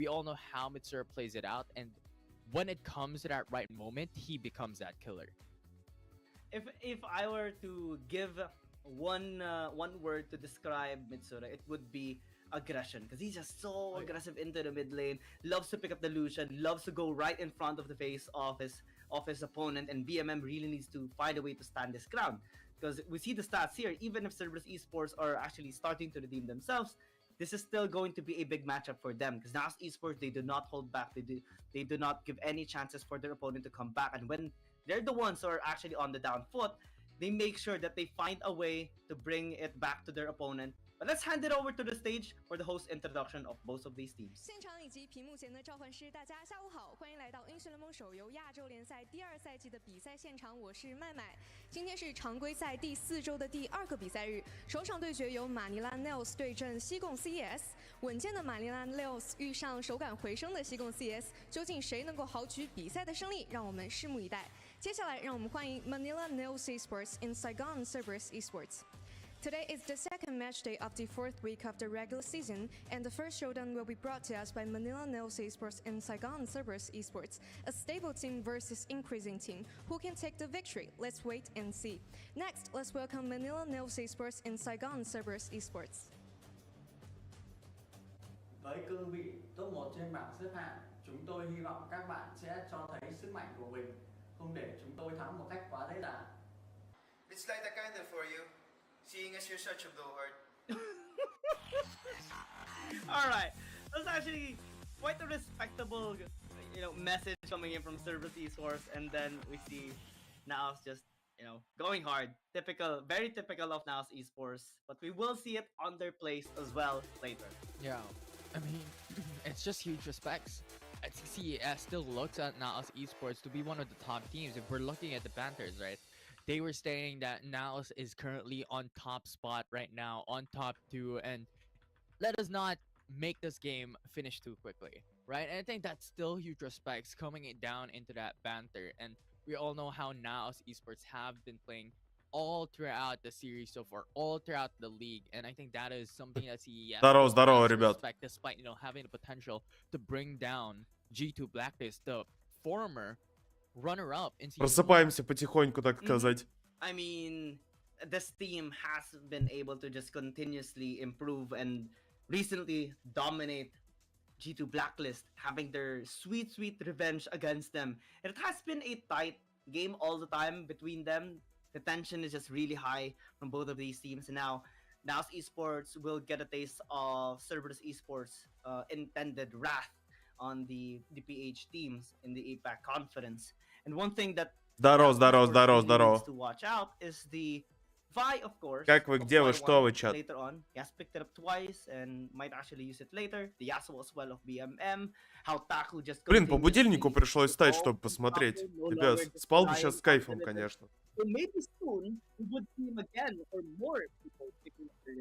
we all know how Vincere plays it out, and when it comes to that right moment, he becomes that killer. If I were to give one word to describe Vincere, it would be aggression, because he's just so aggressive into the mid lane, loves to pick up the Lucian, loves to go right in front of the face of his opponent, and BMM really needs to find a way to stand his ground, because we see the stats here. Even if Cerberus Esports are actually starting to redeem themselves, this is still going to be a big matchup for them, because NAOS Esports, they do not hold back. They do not give any chances for their opponent to come back, and when they're the ones who are actually on the down foot, they make sure that they find a way to bring it back to their opponent. But let's hand it over to the stage for the host introduction of both of these teams. 现场以及屏幕前的召唤师，大家下午好，欢迎来到英雄联盟手游亚洲联赛第2赛季的比赛现场，我是麦麦。今天是常规赛第4周的第2个比赛日，首场对决由马尼拉 NAOS 对阵西贡 CES。稳健的马尼拉 NAOS 遇上手感回升的西贡 CES， 究竟谁能够豪取比赛的胜利？让我们拭目以待。接下来，让我们欢迎 Manila NAOS Esports in Saigon Cerberus Esports. Today is the second match day of the 4th week of the regular season, and the first showdown will be brought to us by Manila NAOS Esports and Saigon Cerberus Esports, a stable team versus increasing team. Who can take the victory? Let's wait and see. Next, let's welcome Manila NAOS Esports and Saigon Cerberus Esports. Với cương vị top 1 trên bảng xếp hạng, chúng tôi hy vọng các bạn sẽ cho thấy sức mạnh của mình, không để chúng tôi thắng một cách quá dễ dàng. It's like a candle for you, seeing as you're such a blowhard. All right, that's actually quite a respectable, message coming in from Cerberus Esports, and then we see NAOS just, going hard. Typical, very typical of NAOS Esports, but we will see it on their place as well later. Yeah, I mean, it's just huge respects. CES still looks at NAOS Esports to be one of the top teams. If we're looking at the Panthers, right? They were saying that NAOS is currently on top spot right now, on top 2, and let us not make this game finish too quickly, right? And I think that's still huge respects coming down into that banter. And we all know how NAOS Esports have been playing all throughout the series so far, all throughout the league, and I think that is something that CES Здорово, ребят. despite having the potential to bring down G2 Blacklist, the former runner-up in Просыпаемся потихоньку, так сказать. I mean, this team has been able to just continuously improve and recently dominate G2 Blacklist, having their sweet revenge against them. It has been a tight game all the time between them. The tension is just really high from both of these teams. And now NAOS Esports will get a taste of Cerberus Esports' intended wrath on the PH teams in the APAC conference. And one thing that Здорово. to watch out is the Vi, of course. Как вы, где вы, что вы, чат? Later on, he has picked it up twice and might actually use it later. The Yasuo as well of BMM. How Taku just. Блин, по будильнику пришлось встать, чтобы посмотреть. Пипец, спал бы сейчас с кайфом, конечно. So maybe soon we would see him again, or more people picking up the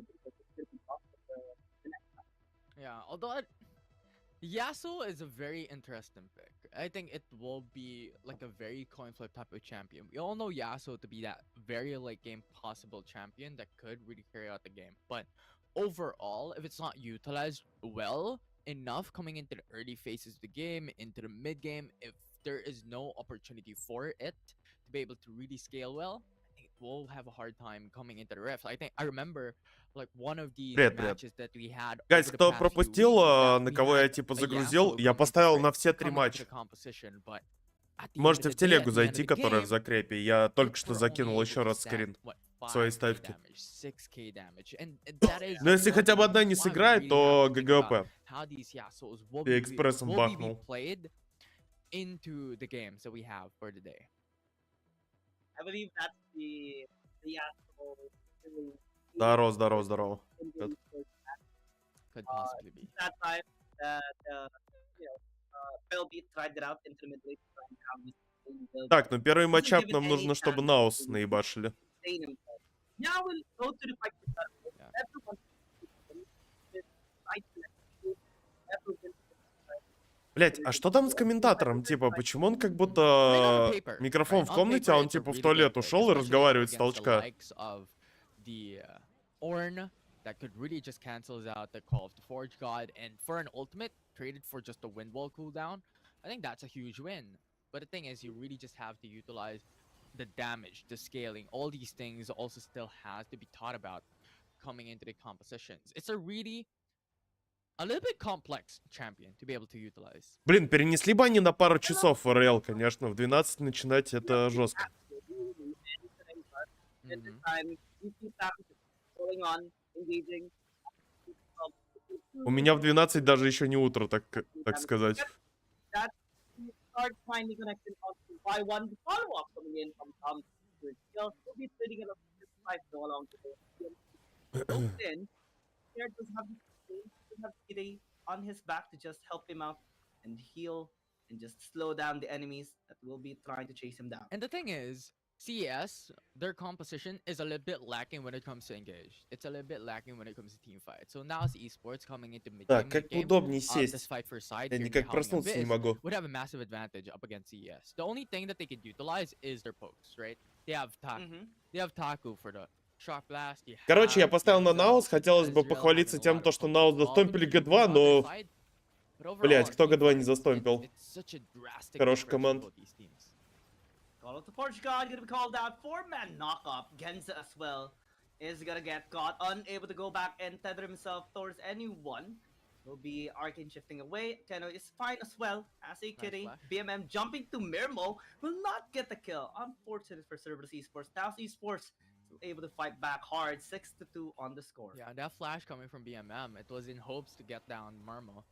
next time. Yeah, although Yasuo is a very interesting pick. I think it will be like a very coin flip type of champion. We all know Yasuo to be that very late game possible champion that could really carry out the game. But overall, if it's not utilized well enough coming into the early phases of the game, into the mid game, if there is no opportunity for it to be able to really scale well, I think we'll have a hard time coming into the rift. I remember like one of these matches that we had. Гайс, кто пропустил, на кого я типа загрузил, я поставил на все 3 матча. Можете в телегу зайти, которая в закрепе. Я только что закинул еще раз скрин своей ставки. Но если хотя бы одна не сыграет, то ГГП. Я экспрессом бахнул. Into the games that we have for the day. I believe that's the Yasuo. Здорово. Could possibly be. That time that Pelbeat tried it out into the mid lane. Так, ну первый матчап нам нужно, чтобы NAOS наебашили. Now we'll go to the fight. Блять, а что там с комментатором? Типа, почему он как будто микрофон в комнате, а он типа в туалет ушел и разговаривает с толчка? That could really just cancels out the call of the Forge God, and for an ultimate, traded for just a wind wall cooldown, I think that's a huge win. But the thing is, you really just have to utilize the damage, the scaling, all these things also still has to be thought about coming into the compositions. It's a little bit complex champion to be able to utilize. Блин, перенесли бы они на пару часов в РЛ, конечно. В 12 начинать это жестко. У меня в 12 даже еще не утро, так сказать. Start finding connection on Y1 the follow-up coming in from Tom. He'll be sitting in a 5 go along to the in. Here does have Kitty on his back to just help him out and heal and just slow down the enemies that will be trying to chase him down. And the thing is, CES, their composition is a little bit lacking when it comes to engage. It's a little bit lacking when it comes to team fight. So now as esports coming into mid-game, Так, как удобнее this сесть. fight for side, Я here никак behind проснуться не Abyss могу. would have a massive advantage up against CES. The only thing that they could utilize is their pokes, right? They have Taku for the shock blast. Короче, я поставил на NAOS. Хотелось бы похвалиться тем, что NAOS застомпили G2, но... Блять, кто G2 не застомпил? Хорошая команда. Call out to Portugal, gonna be called out. 4-man knock-up. Genza as well is gonna get caught, unable to go back and tether himself towards anyone. Will be Arcane shifting away. Keno is fine as well as a kitty. BMM jumping to Mirmo will not get the kill. Unfortunate for Cerberus Esports. Now Esports able to fight back hard. 6-2 on the score. Yeah, that flash coming from BMM, it was in hopes to get down Mirmo.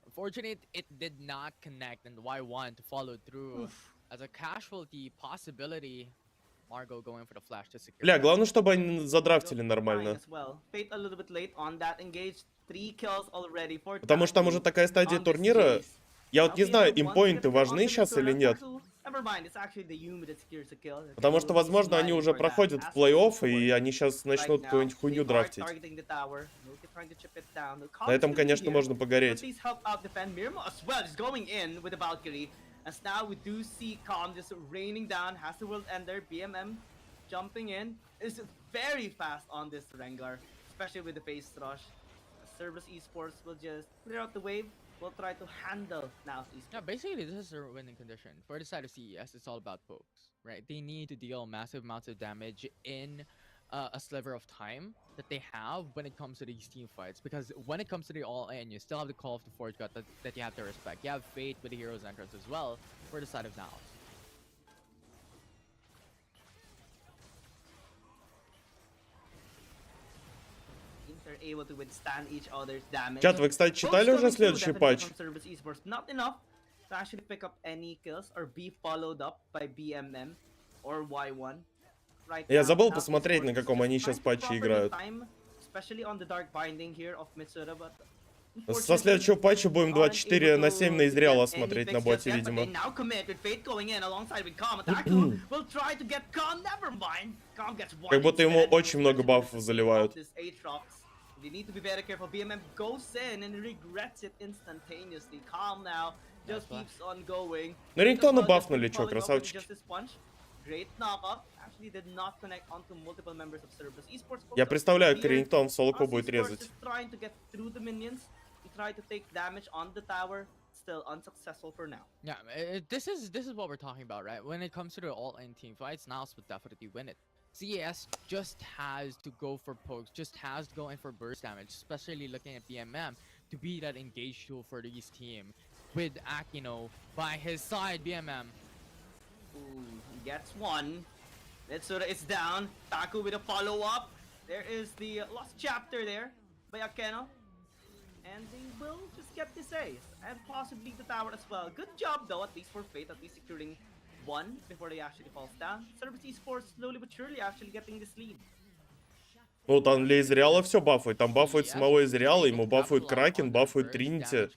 Unfortunately, it did not connect, and Y1 to follow through. As a casualty possibility, Margo going for the flash to secure. Бля, главное, чтобы они задрафтили нормально. Fate a little bit late on that engage. 3 kills already for Потому что там уже такая стадия турнира. Я вот не знаю, импоинты важны сейчас или нет. Потому что, возможно, они уже проходят в плей-офф, и они сейчас начнут какую-нибудь хуйню драфтить. На этом, конечно, можно погореть. As now we do see Calm just raining down, has the world ender, BMM jumping in, is very fast on this Rengar, especially with the face rush. Cerberus Esports will just clear out the wave, will try to handle NAOS Esports. Yeah, basically this is a winning condition. For the side of CES, it's all about pokes, right? They need to deal massive amounts of damage in a sliver of time that they have when it comes to these team fights, because when it comes to the all-in, you still have the call of the Forge God that you have to respect. You have Fate with the hero's entrance as well for the side of NAOS. Teams are able to withstand each other's damage. Чат, вы, кстати, читали уже следующий патч? Not enough to actually pick up any kills or be followed up by BMM or Y1. Я забыл посмотреть, на каком они сейчас патче играют. Со следующего патча будем 24/7 на Изреала смотреть на боте, видимо. Как будто ему очень много бафов заливают. Ну, рингтоны бафнули, чё, красавчики. Я представляю, как рингтон в соло-ко будет резать. Yeah, this is what we're talking about, right? When it comes to the all-in team fights, NAOS would definitely win it. CES just has to go for pokes, just has to go in for burst damage, especially looking at BMM to be that engage tool for this team. With Akino by his side, BMM. Ooh, he gets one. Mitsura is down. Taku with a follow-up. There is the lost chapter there by Akeno. And they will just get this ace. And possibly the tower as well. Good job though, at least for Fate, at least securing one before they actually falls down. Cerberus Esports slowly but surely actually getting this lead. Ну, там для Изреала все бафует. Там бафует самого Изреала, ему бафует Кракен, бафует Тринити.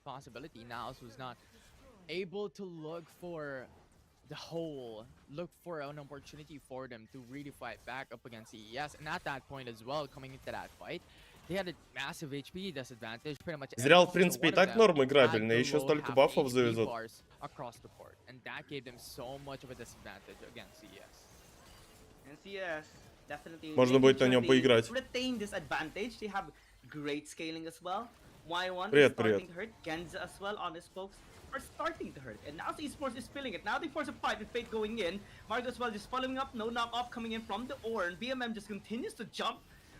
The whole look for an opportunity for them to really fight back up against CES, and at that point as well, coming into that fight, they had a massive HP disadvantage. Pretty much. Изреал, в принципе, и так норм играбельный, еще столько бафов завезут. Across the court, and that gave them so much of a disadvantage against CES. And CES definitely. Можно будет на нем поиграть. Retain this advantage. They have great scaling as well. Y1 Привет, is starting привет. to hurt. Genza as well on his spokes are starting to hurt. And now esports is feeling it. Now they force a fight with Fate going in. Margo as well just following up. No knock-off coming in from the Orn. BMM just continues to jump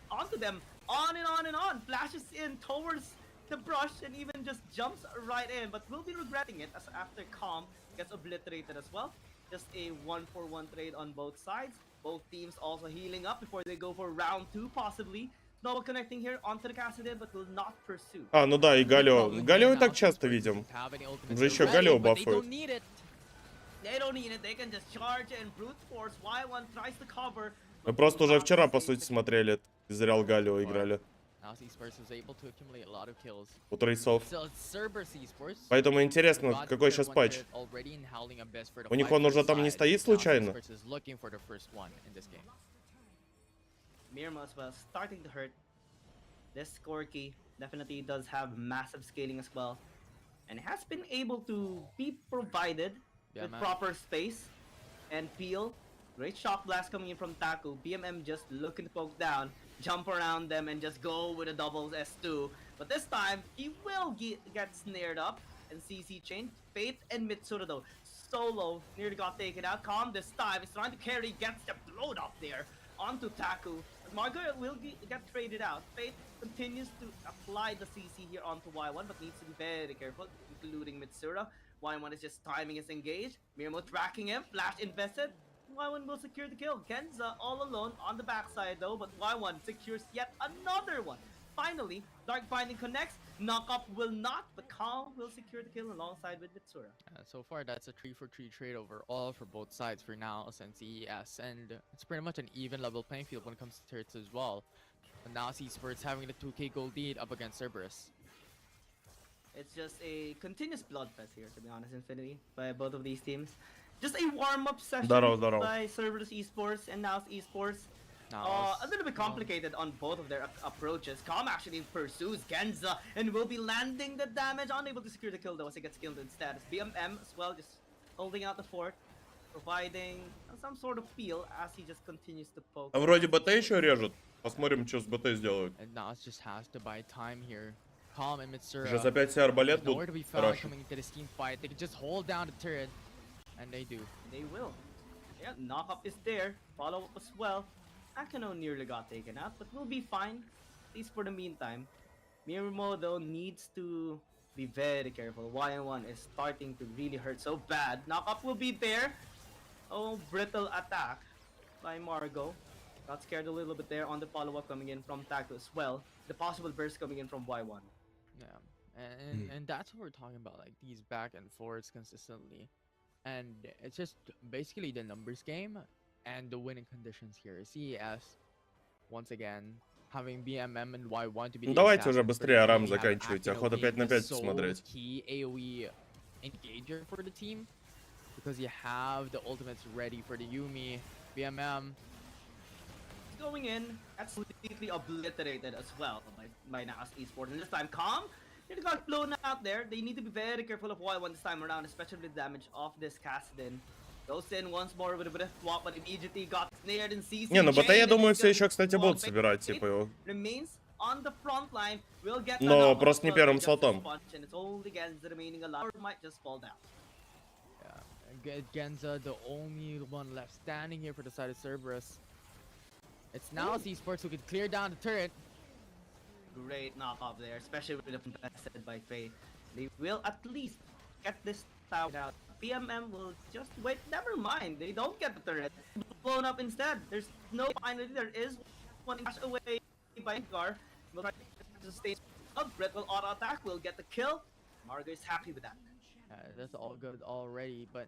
onto them. On and on and on. Flashes in towards the brush and even just jumps right in. But will be regretting it as after Calm gets obliterated as well. Just a 1-for-1 trade on both sides. Both teams also healing up before they go for round 2 possibly. Snowball connecting here onto the Cassidin, but will not pursue. А, ну да, и Галио. Галио и так часто видим. Уже еще Галио бафует. They don't need it. They can just charge and brute force. Y1 tries to cover. Мы просто уже вчера, по сути, смотрели Израил Галио играли. У трейсов. Поэтому интересно, какой сейчас патч. У них он уже там не стоит случайно? Mirma as well starting to hurt. This Corky definitely does have massive scaling as well. And has been able to be provided with proper space and peel. Great shock blast coming in from Taku. BMM just looking to poke down, jump around them and just go with a double S2. But this time, he will get snared up and CC chain. Fate and Mitsuru though, solo nearly got taken out. Calm this time is trying to carry, gets the blown up there onto Taku. Margaret will get traded out. Fate continues to apply the CC here onto Y1, but needs to be very careful, including Mitsura. Y1 is just timing his engage. Mirmo tracking him, flash invested. Y1 will secure the kill. Genza all alone on the backside though, but Y1 secures yet another one. Finally, Dark Binding connects. Knockup will not, but Calm will secure the kill alongside with Mitsura. So far, that's a 3-for-3 trade overall for both sides for NAOS and CES, and it's pretty much an even level playing field when it comes to turrets as well. And now esports having the 2k gold lead up against Cerberus. It's just a continuous bloodfest here, to be honest, Infinity, by both of these teams. Just a warm-up session by Cerberus Esports and NAOS Esports. A little bit complicated on both of their approaches. Calm actually pursues Genza and will be landing the damage, unable to secure the kill though as he gets killed instead. BMM as well just holding out the fort, providing some sort of feel as he just continues to poke. А вроде БТ еще режут. Посмотрим, что с БТ сделают. And NAOS just has to buy time here. Calm and Mitsura. Сейчас опять все арбалет будут rush. Coming into this team fight. They can just hold down the turret, and they do. They will. Yeah, knock up is there. Follow up as well. Akano nearly got taken out, but we'll be fine, at least for the meantime. Mirmo though needs to be very careful. Y1 is starting to really hurt so bad. Knockup will be there. Oh, brittle attack by Margo. Got scared a little bit there on the follow-up coming in from Taku as well. The possible burst coming in from Y1. Yeah, and that's what we're talking about, like these back and forths consistently. And it's just basically the numbers game and the winning conditions here. CES, once again, having BMM and Y1 to be. Ну давайте уже быстрее Арам заканчивайте. Охота 5 на 5 смотреть. Key AoE engager for the team because you have the ultimates ready for the Yumi. BMM going in, that's completely obliterated as well by NAOS Esports. And this time, Calm, it got blown out there. They need to be very careful of Y1 this time around, especially the damage of this Cassidin. Goes in once more with a bit of swap, but immediately got snared in CC. Не, ну БТ, я думаю, все еще, кстати, будут собирать, типа его. Remains on the front line. Will get Но просто не первым слотом. And it's only Genza remaining alive, or might just fall down. Yeah, Genza, the only one left standing here for the side of Cerberus. It's now esports who can clear down the turret. Great knock off there, especially with the invested by Faye. They will at least get this tower out. BMM will just wait. Never mind, they don't get the turret. Blown up instead. There's no finally. There is one dash away by Gar. Will try to stay up. Brett will auto attack. Will get the kill. Margo is happy with that. That's all good already, but.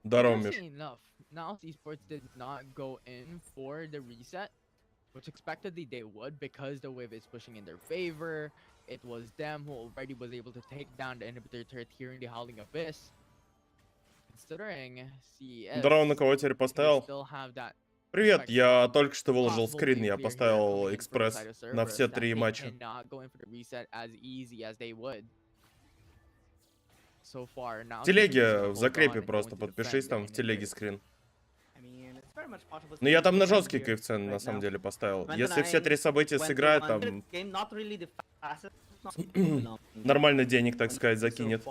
Enough. Now esports did not go in for the reset, which expectedly they would because the wave is pushing in their favor. It was them who already was able to take down the inhibitor turret here in the Howling Abyss. Considering CES, Здорово, на кого теперь поставил? Привет, я только что выложил скрин, я поставил экспресс на все 3 матча. В телеге, в закрепе просто подпишись, там в телеге скрин. Но я там на жесткий коэффициент на самом деле поставил. Если все 3 события сыграют, там Нормально денег, так сказать, закинет.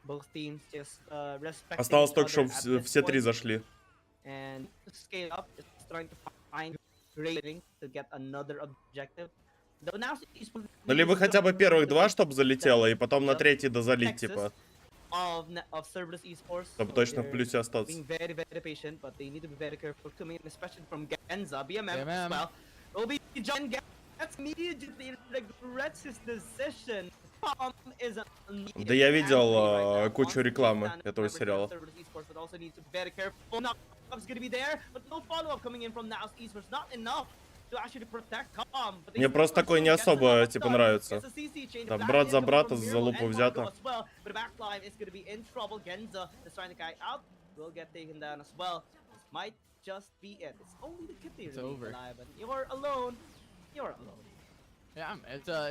Both teams just respecting Осталось each только, other чтобы at this все три point. зашли. And scale up is trying to find rating to get another objective. Though now Ну, либо хотя бы первых два, чтобы залетело, и потом на третий дозалить, типа. Of Cerberus esports, Чтобы точно в плюсе остаться. being very patient, but they need to be very careful coming in, especially from Genza, BMM as BMM. well. John gets immediately regrets his decision. Да я видел кучу рекламы этого сериала. Мне просто такое не особо, типа, нравится. Там брат за брата за лупу взято. It's over. You're alone. You're alone. Yeah,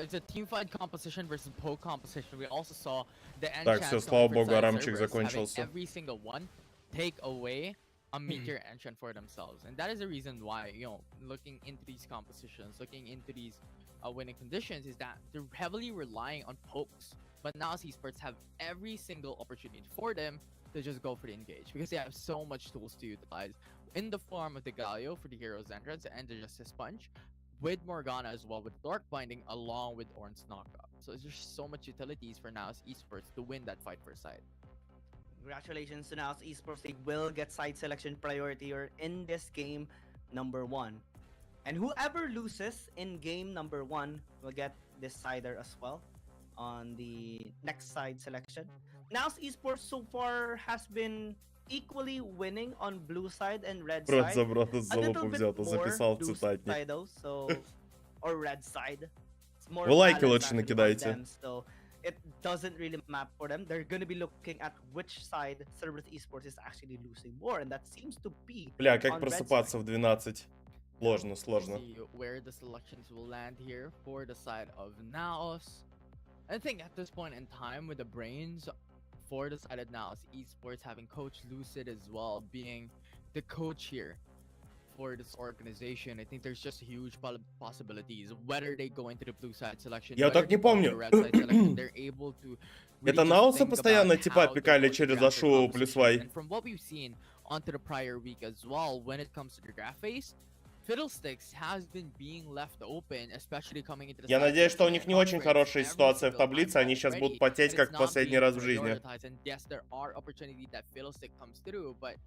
it's a team fight composition versus poke composition. We also saw the Так, enchant все, coming слава for богу, side Арамчик Cerberus, закончился. having every single one take away a meteor enchant for themselves, and that is the reason why, you know, looking into these compositions, looking into these winning conditions, is that they're heavily relying on pokes. But now esports have every single opportunity for them to just go for the engage, because they have so much tools to utilize in the form of the Galio for the hero's entrance and the Justice Sponge, with Morgana as well, with Dark Binding along with Ornn's knockup. So there's so much utilities for NAOS esports to win that fight for side. Congratulations to NAOS esports. They will get side selection priority or in this game number 1. And whoever loses in game number 1 will get this sider as well on the next side selection. NAOS esports so far has been equally winning on blue side and red Брат side. за брата за A little лупу bit взято, more записал blue цитатник. side though, so or red side. It's more Вы лайки balance лучше actually on накидайте. them, so it doesn't really map for them. They're gonna be looking at which side Cerberus esports is actually losing more, and that seems to be Бля, как on red просыпаться side. в 12? Сложно, сложно. See where the selections will land here for the side of NAOS. I think at this point in time, with the brains for the side of NAOS esports, having Coach Lucid as well being the coach here for this organization, I think there's just huge possibilities whether they go into the blue side selection. Я whether так не they go into помню. the red side selection, they're able to really Это just Наоса think постоянно about типа how they're опекали going to через draft their Ашу плюс compositions. Вай. And from what we've seen onto the prior week as well, when it comes to the draft phase, Fiddlesticks has been being left open, especially coming into the Я side надеюсь, что у них and не очень upgrades хорошая every ситуация в single таблице, time они сейчас already, будут потеть, and как it's в not последний being раз в жизни. prioritized. And yes, there are opportunities that Fiddlestick comes through, but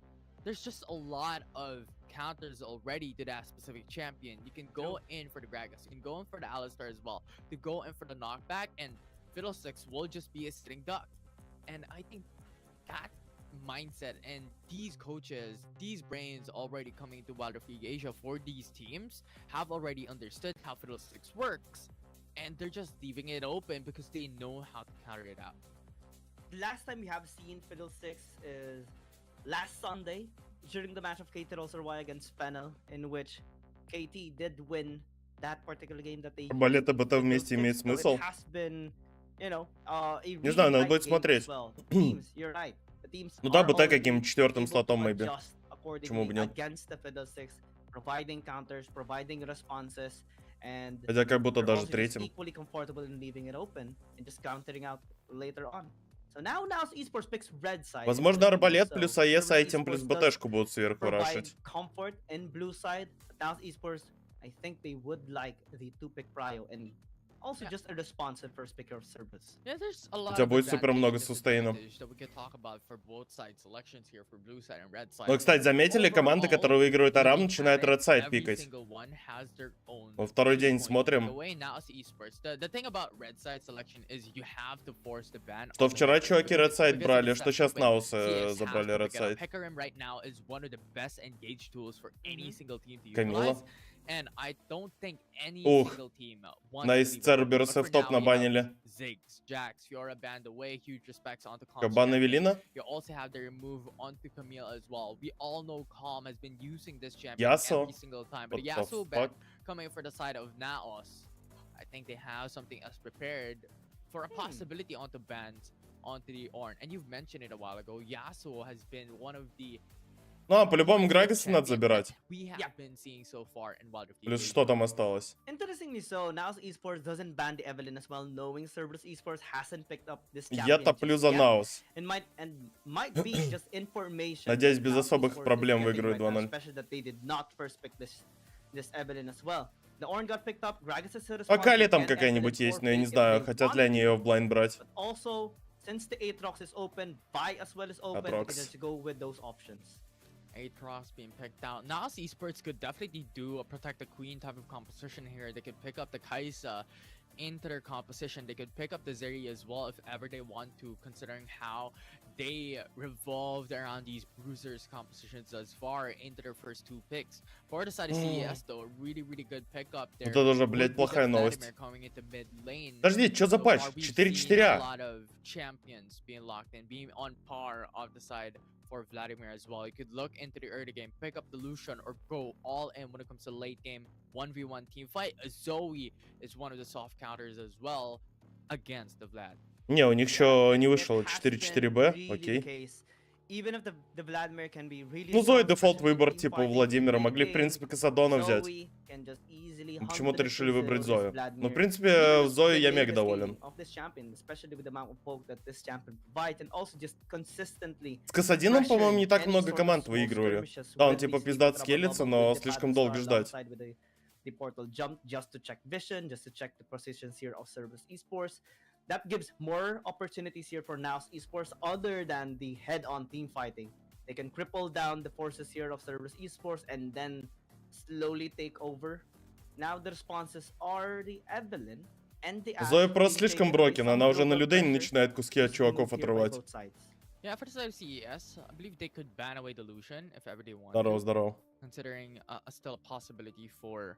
there's just a lot of counters already to that specific champion. You can go in for the Gragas, you can go in for the Alistar as well, to go in for the knockback, and Fiddlesticks will just be a sitting duck. And I think that mindset and these coaches, these brains already coming to wildrift Asia for these teams have already understood how Fiddlesticks works, and they're just leaving it open because they know how to counter it out. The last time we have seen Fiddlesticks is last Sunday during the match of KT Roserwai against Fennel, in which KT did win that particular game that they Арбалет и БТ вместе имеет смысл? It has been, you know, a Не знаю, надо really будет tight game смотреть. as well. Teams, you're right. The teams Ну да, are БТ already каким-то четвертым able to слотом, maybe. adjust Почему бы accordingly нет? against the Fiddlesticks, providing counters, providing responses, and Хотя как будто they're даже also just третьим. equally comfortable in leaving it open and just countering out later on. So now esports picks red side. Возможно, арбалет So плюс АЕС, а Cerberus этим плюс esports does БТшку будут сверху provide рашить. comfort in blue side. Now esports, I think they would like the 2-pick prio and also just a responsive first picker of Cerberus. Yeah, there's a lot тебя of будет супер много advantage and сустейна. disadvantage that we could talk about for both side selections here for blue side and red side. Но, кстати, заметили, команды, которые выигрывают Арам, начинают Red Side пикать. Во второй день смотрим. Что вчера чуваки Red Side брали, что сейчас Наосы забрали Red Side. Камила. Ух, на из Cerberus в топ набанили. Кабан Эвелина? You also have their move onto Camille as well. We all know Calm has been using this champion Yasuo? every single time, but What the Yasuo ban fuck? coming for the side of Naos. I think they have something else prepared for a possibility onto bans onto the Ornn. And you've mentioned it a while ago. Yasuo has been one of the Ну, а по-любому Грагаса надо забирать. Плюс что там осталось? Interestingly so, NAOS esports doesn't ban the Evelyn as well, knowing Cerberus esports hasn't picked up this Я champion топлю just за yet. NAOS. And might be just information. Надеюсь, that без NAOS особых esports is проблем getting выиграют right now, 2-0. especially that they did not first pick this Evelyn as well. The Ornn got picked up, Gragas is a Пока ли response, там again, какая-нибудь Evelyn есть, or но я не Fake if знаю, they хотят want ли они to. ее в блайнд брать. But also, since the Aatrox is open, buy as well is open, they can Aatrox. just go with those options. Aatrox being picked out. NAOS esports could definitely do a protect the queen type of composition here. They could pick up the Kaisa into their composition. They could pick up the Zeri as well if ever they want to, considering how they revolved around these bruisers compositions thus far into their first 2 picks. For the side of CES though, a really good pickup there. Вот это уже, блядь, would be the плохая новость. Vladimir coming into mid lane. Подожди, что за So патч? far, we've 4-4, seen a а? lot of champions being locked in, being on par of the side for Vladimir as well. You could look into the early game, pick up the Lucian, or go all in when it comes to late game 1v1 team fight. Zoe is one of the soft counters as well against the Vlad. Не, у них еще не вышло It has 4-4-Б, been really окей. the case. Even if the Vladimir can be really Ну, Зои strong, дефолт especially выбор, in типа, у teamfighting, Владимира. in Могли, в late принципе, game, Касадона взять. Zoe can just easily Но почему-то решили 100% выбрать this Зою. Vladimir. Ну, в Even принципе, with Зою the я мега latest доволен. game of this champion, especially with the amount of poke that this champion provides, and also just consistently С Касадином, по-моему, не так pressuring много any команд sort of small выигрывали. skirmishes Да, он with типа these пиздат teams, скелется, Bubble, но with the слишком Fathom долго Star ждать. alongside with the portal jump just to check vision, just to check the positions here of Cerberus esports. That gives more opportunities here for NAOS esports other than the head-on team fighting. They can cripple down the forces here of Cerberus esports and then slowly take over. Now the responses are the Evelyn and the Ashe Зоя being просто слишком taken away broken, some она уже на global Людене pressure начинает куски от just чуваков removed here by отрывать. both sides. Yeah, for the side of CES, I believe they could ban away the Lucian if ever they want. Здорово, здорово. Considering still a possibility for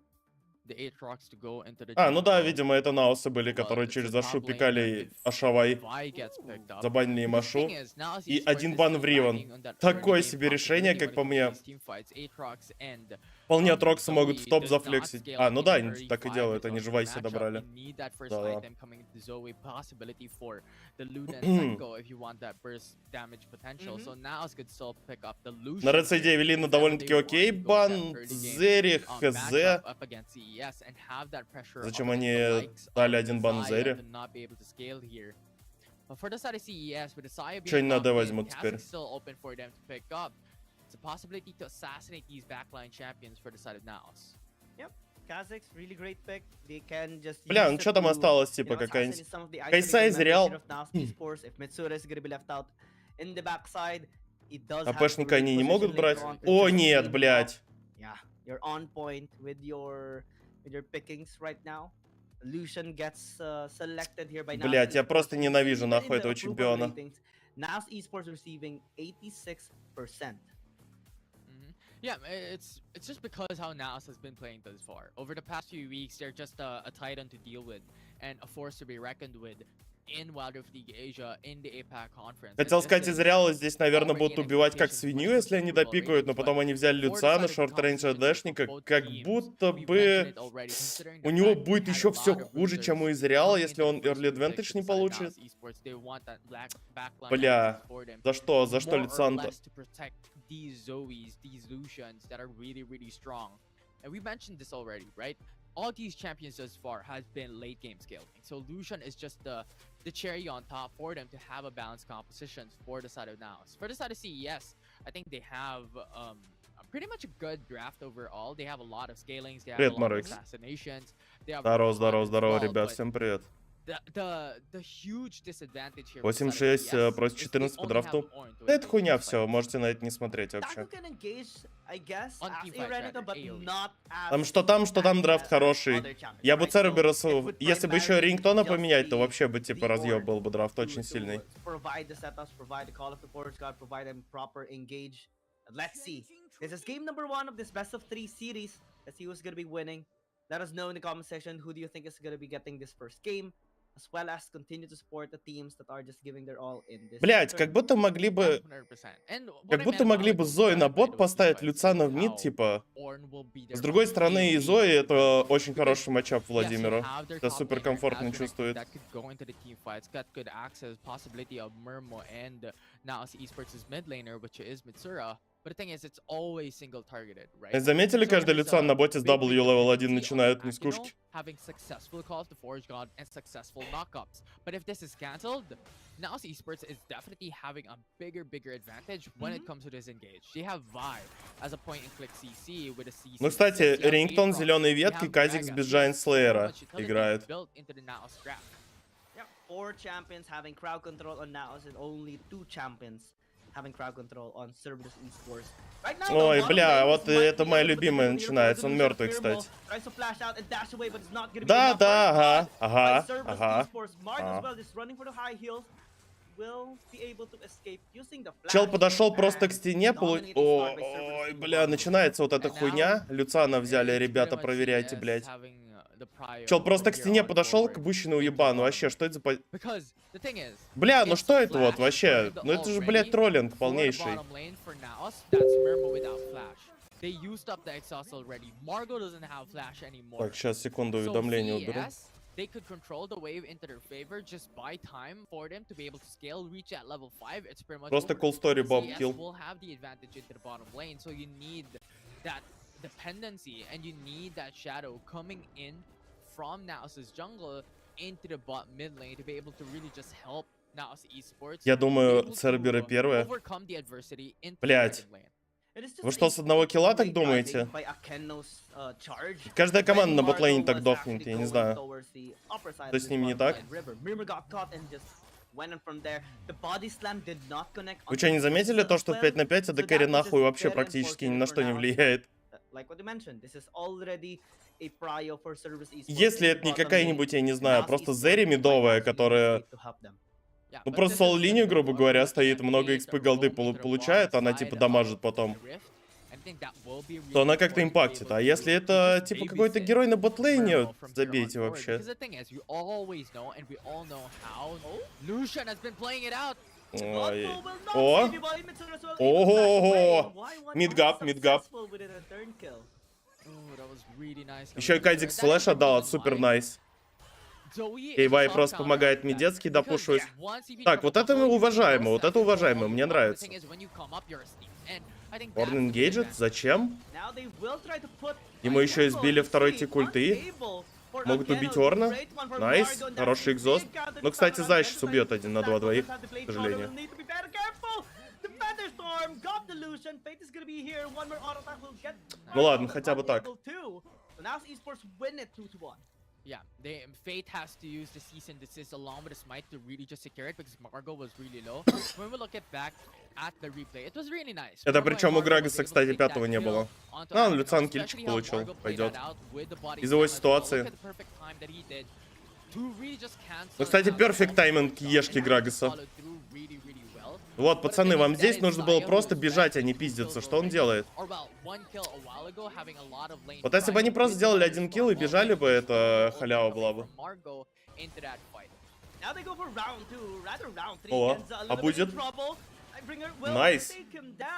the Aatrox to go into the А, ну да, jungle. видимо, это наосы были, Well, которые it's через a Ашу top lane пикали that if Ашавай. Vi gets picked up. Забанили им The Ашу. thing is, NAOS И esports 1 is бан still в Ривен. lacking on that Такое early game себе решение, possibility как when по it comes to мне. these teamfights. Aatrox and Вполне Атрокса могут в Zoe топ does not зафлексить. scale А, up ну in да, the они early так и five делают, as они well. же The Вайси matchup, добрали. you need that first Да-да. item coming into Zoe, possibility for the Luna and Psycho if you want that burst damage potential. So NAOS could still pick up the Lucian. На Редсайде Эвелина if ever довольно-таки they want окей, to go for бан, that 30 game, Зери, ХЗ. matchup up against CES and have that pressure Зачем up они against the likes дали of один бан Zaya Зери? to not be able to scale here. But for the side of CES, with the Zaya Чё being они на Д locked in, возьмут теперь? Kazakh still open for them to pick up. It's a possibility to assassinate these backline champions for the side of NAOS. Kazakhs, really great pick. They can just Бля, use ну it что там to, осталось, you типа, know, какая-нибудь... assassinate some of the Кайса isolated из members Реал. here of NAOS esports. If Mitsura is gonna be left out in the backside, it does have АПшника great они не position могут later брать? on to О, just нет, clean блядь. up. Yeah, you're on point with your pickings right now. Lucian gets selected here by NAOS Блядь, я esports. просто And ненавижу even нахуй in the этого approval чемпиона. ratings, NAOS esports receiving 86%. Yeah, it's just because how NAOS has been playing thus far. Over the past few weeks, they're just a titan to deal with and a force to be reckoned with in WildRift League Asia, in the APAC conference. Хотел сказать, из Реала здесь, наверное, будут убивать как свинью, если они допикают, но потом они взяли Люциана, шорт-рейндж АДшника, как будто бы у него будет еще все хуже, чем у Изреала, если он early advantage не получит. Бля, за что? За что Люциан-то? These Zoes, these Lucians that are really strong. And we mentioned this already, right? All these champions thus far has been late game scaling. So Lucian is just the cherry on top for them to have a balanced composition for the side of NAOS. For the side of CES, I think they have pretty much a good draft overall. They have a lot of scalings, they have a lot of assassinations. Здорово, ребят, всем привет. The huge disadvantage here 8-6 против 14 по драфту. Да это хуйня все, можете на это не смотреть вообще. Там, что там драфт хороший. Я бы Церберус, если бы еще Рингтона поменять, то вообще бы типа разъеб был бы драфт очень сильный. Let's see. This is game number 1 of this best of 3 series. Let's see who's gonna be winning. Let us know in the comment section who do you think is gonna be getting this first game, as well as continue to support the teams that are just giving their all in this. Блять, как будто могли бы... Как будто могли бы Зои на бот поставить, Люциана в мид, типа... С другой стороны, и Зои это очень хороший матчап Владимиру. Это супер комфортно чувствует. But the thing is, it's always single targeted, right? Заметили, So каждый it is Люциан на боте с big W level 1 dependency on начинает Akino нискушки. having successful calls to Forge God and successful knockups. But if this is cancelled, NAOS Esports is definitely having a bigger advantage when it comes to this engage. They have Vibe as a point and click CC with a CC. Ну, кстати, Рингтон, зеленые ветки, Казикс без Giant Slayer'а играет. Yeah, 4 champions having crowd control on NAOS and only 2 champions having crowd control on Cerberus Esports. Right now, Ой, бля, вот это моя любимая начинается. Он мертвый, кстати. Да, да, ага. Чел подошел просто к стене, ой, бля, начинается вот эта хуйня. Люцана взяли, ребята, проверяйте, блядь. Чел просто к стене подошел, к бущину уебану. Вообще, что это за... Бля, ну что это вот вообще? Ну это же, блядь, троллинг полнейший. Так, сейчас, секунду, уведомление уберу. They could control the wave into their favor, just buy time for them to be able to scale, reach at level 5. It's pretty much Просто over. cool story, Bob CES kill. will have the advantage into the bottom lane, so you need that dependency and you need that shadow coming in from Natus's jungle into the bot mid lane to be able to really just help Natus Esports. Я думаю, Церберы первые. Блять. Вы что, с одного килла так думаете? Каждая команда на ботлейне так дохнет, я не знаю. Что с ними не так? Вы что, не заметили то, что в 5 на 5 АД нахуй вообще практически ни на что не влияет? Если это не какая-нибудь, я не знаю, просто Зери мидовая, которая... Ну просто соло-линию, грубо говоря, стоит, много XP голды получает, она типа дамажит потом. То она как-то импактит. А если это типа какой-то герой на ботлейне, забейте вообще. Ой. О! Ого-го! Мидгап. Еще и Кайзикс флэш отдал, супер найс. Кейвай просто помогает Медецкий допушивать. Так, вот это уважаемо, мне нравится. Орн энгейджет? Зачем? Ему еще избили второй тик ульты. Могут убить Орна. Найс, хороший экзост. Ну, кстати, Зай сейчас убьет 1 на 2 двоих, к сожалению. Ну ладно, хотя бы так. Yeah, Fate has to use the cease and desist along with the smite to really just secure it because Margo was really low. When we look back at the replay, it was really nice. Это причем у Грагаса, кстати, 5-го не было. А, Люциан кильчик получил, пойдет. Из его ситуации. Ну, кстати, перфект тайминг ешки Грагаса. Вот, пацаны, вам здесь нужно было просто бежать, а не пиздиться. Что он делает? Вот если бы они просто сделали 1 килл и бежали бы, это халява была бы. О, а будет? Найс.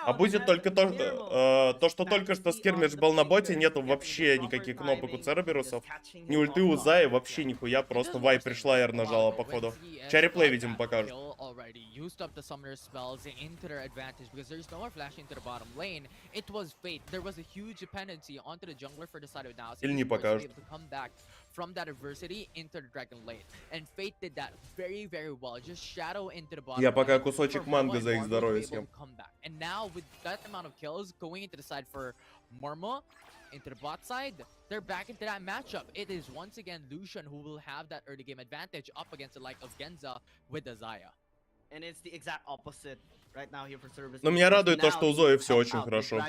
А будет только то, что только что скирмидж был на боте, нету вообще никаких кнопок у Церберусов. Ни ульты у Зая, вообще нихуя, просто Вай пришла и R нажала, походу. Чариплей, видимо, покажет. Или не покажет. From that adversity into the dragon lane, and Fate did that very well. Just shadow into the bottom. Я пока кусочек манго за их здоровье съем. And now with that amount of kills going into the side for Marmo, into the bot side, they're back into that matchup. It is once again Lucian who will have that early game advantage up against the like of Genza with the Zaya. And it's the exact opposite right now here for Cerberus. Но меня радует то, что у Зои все очень хорошо.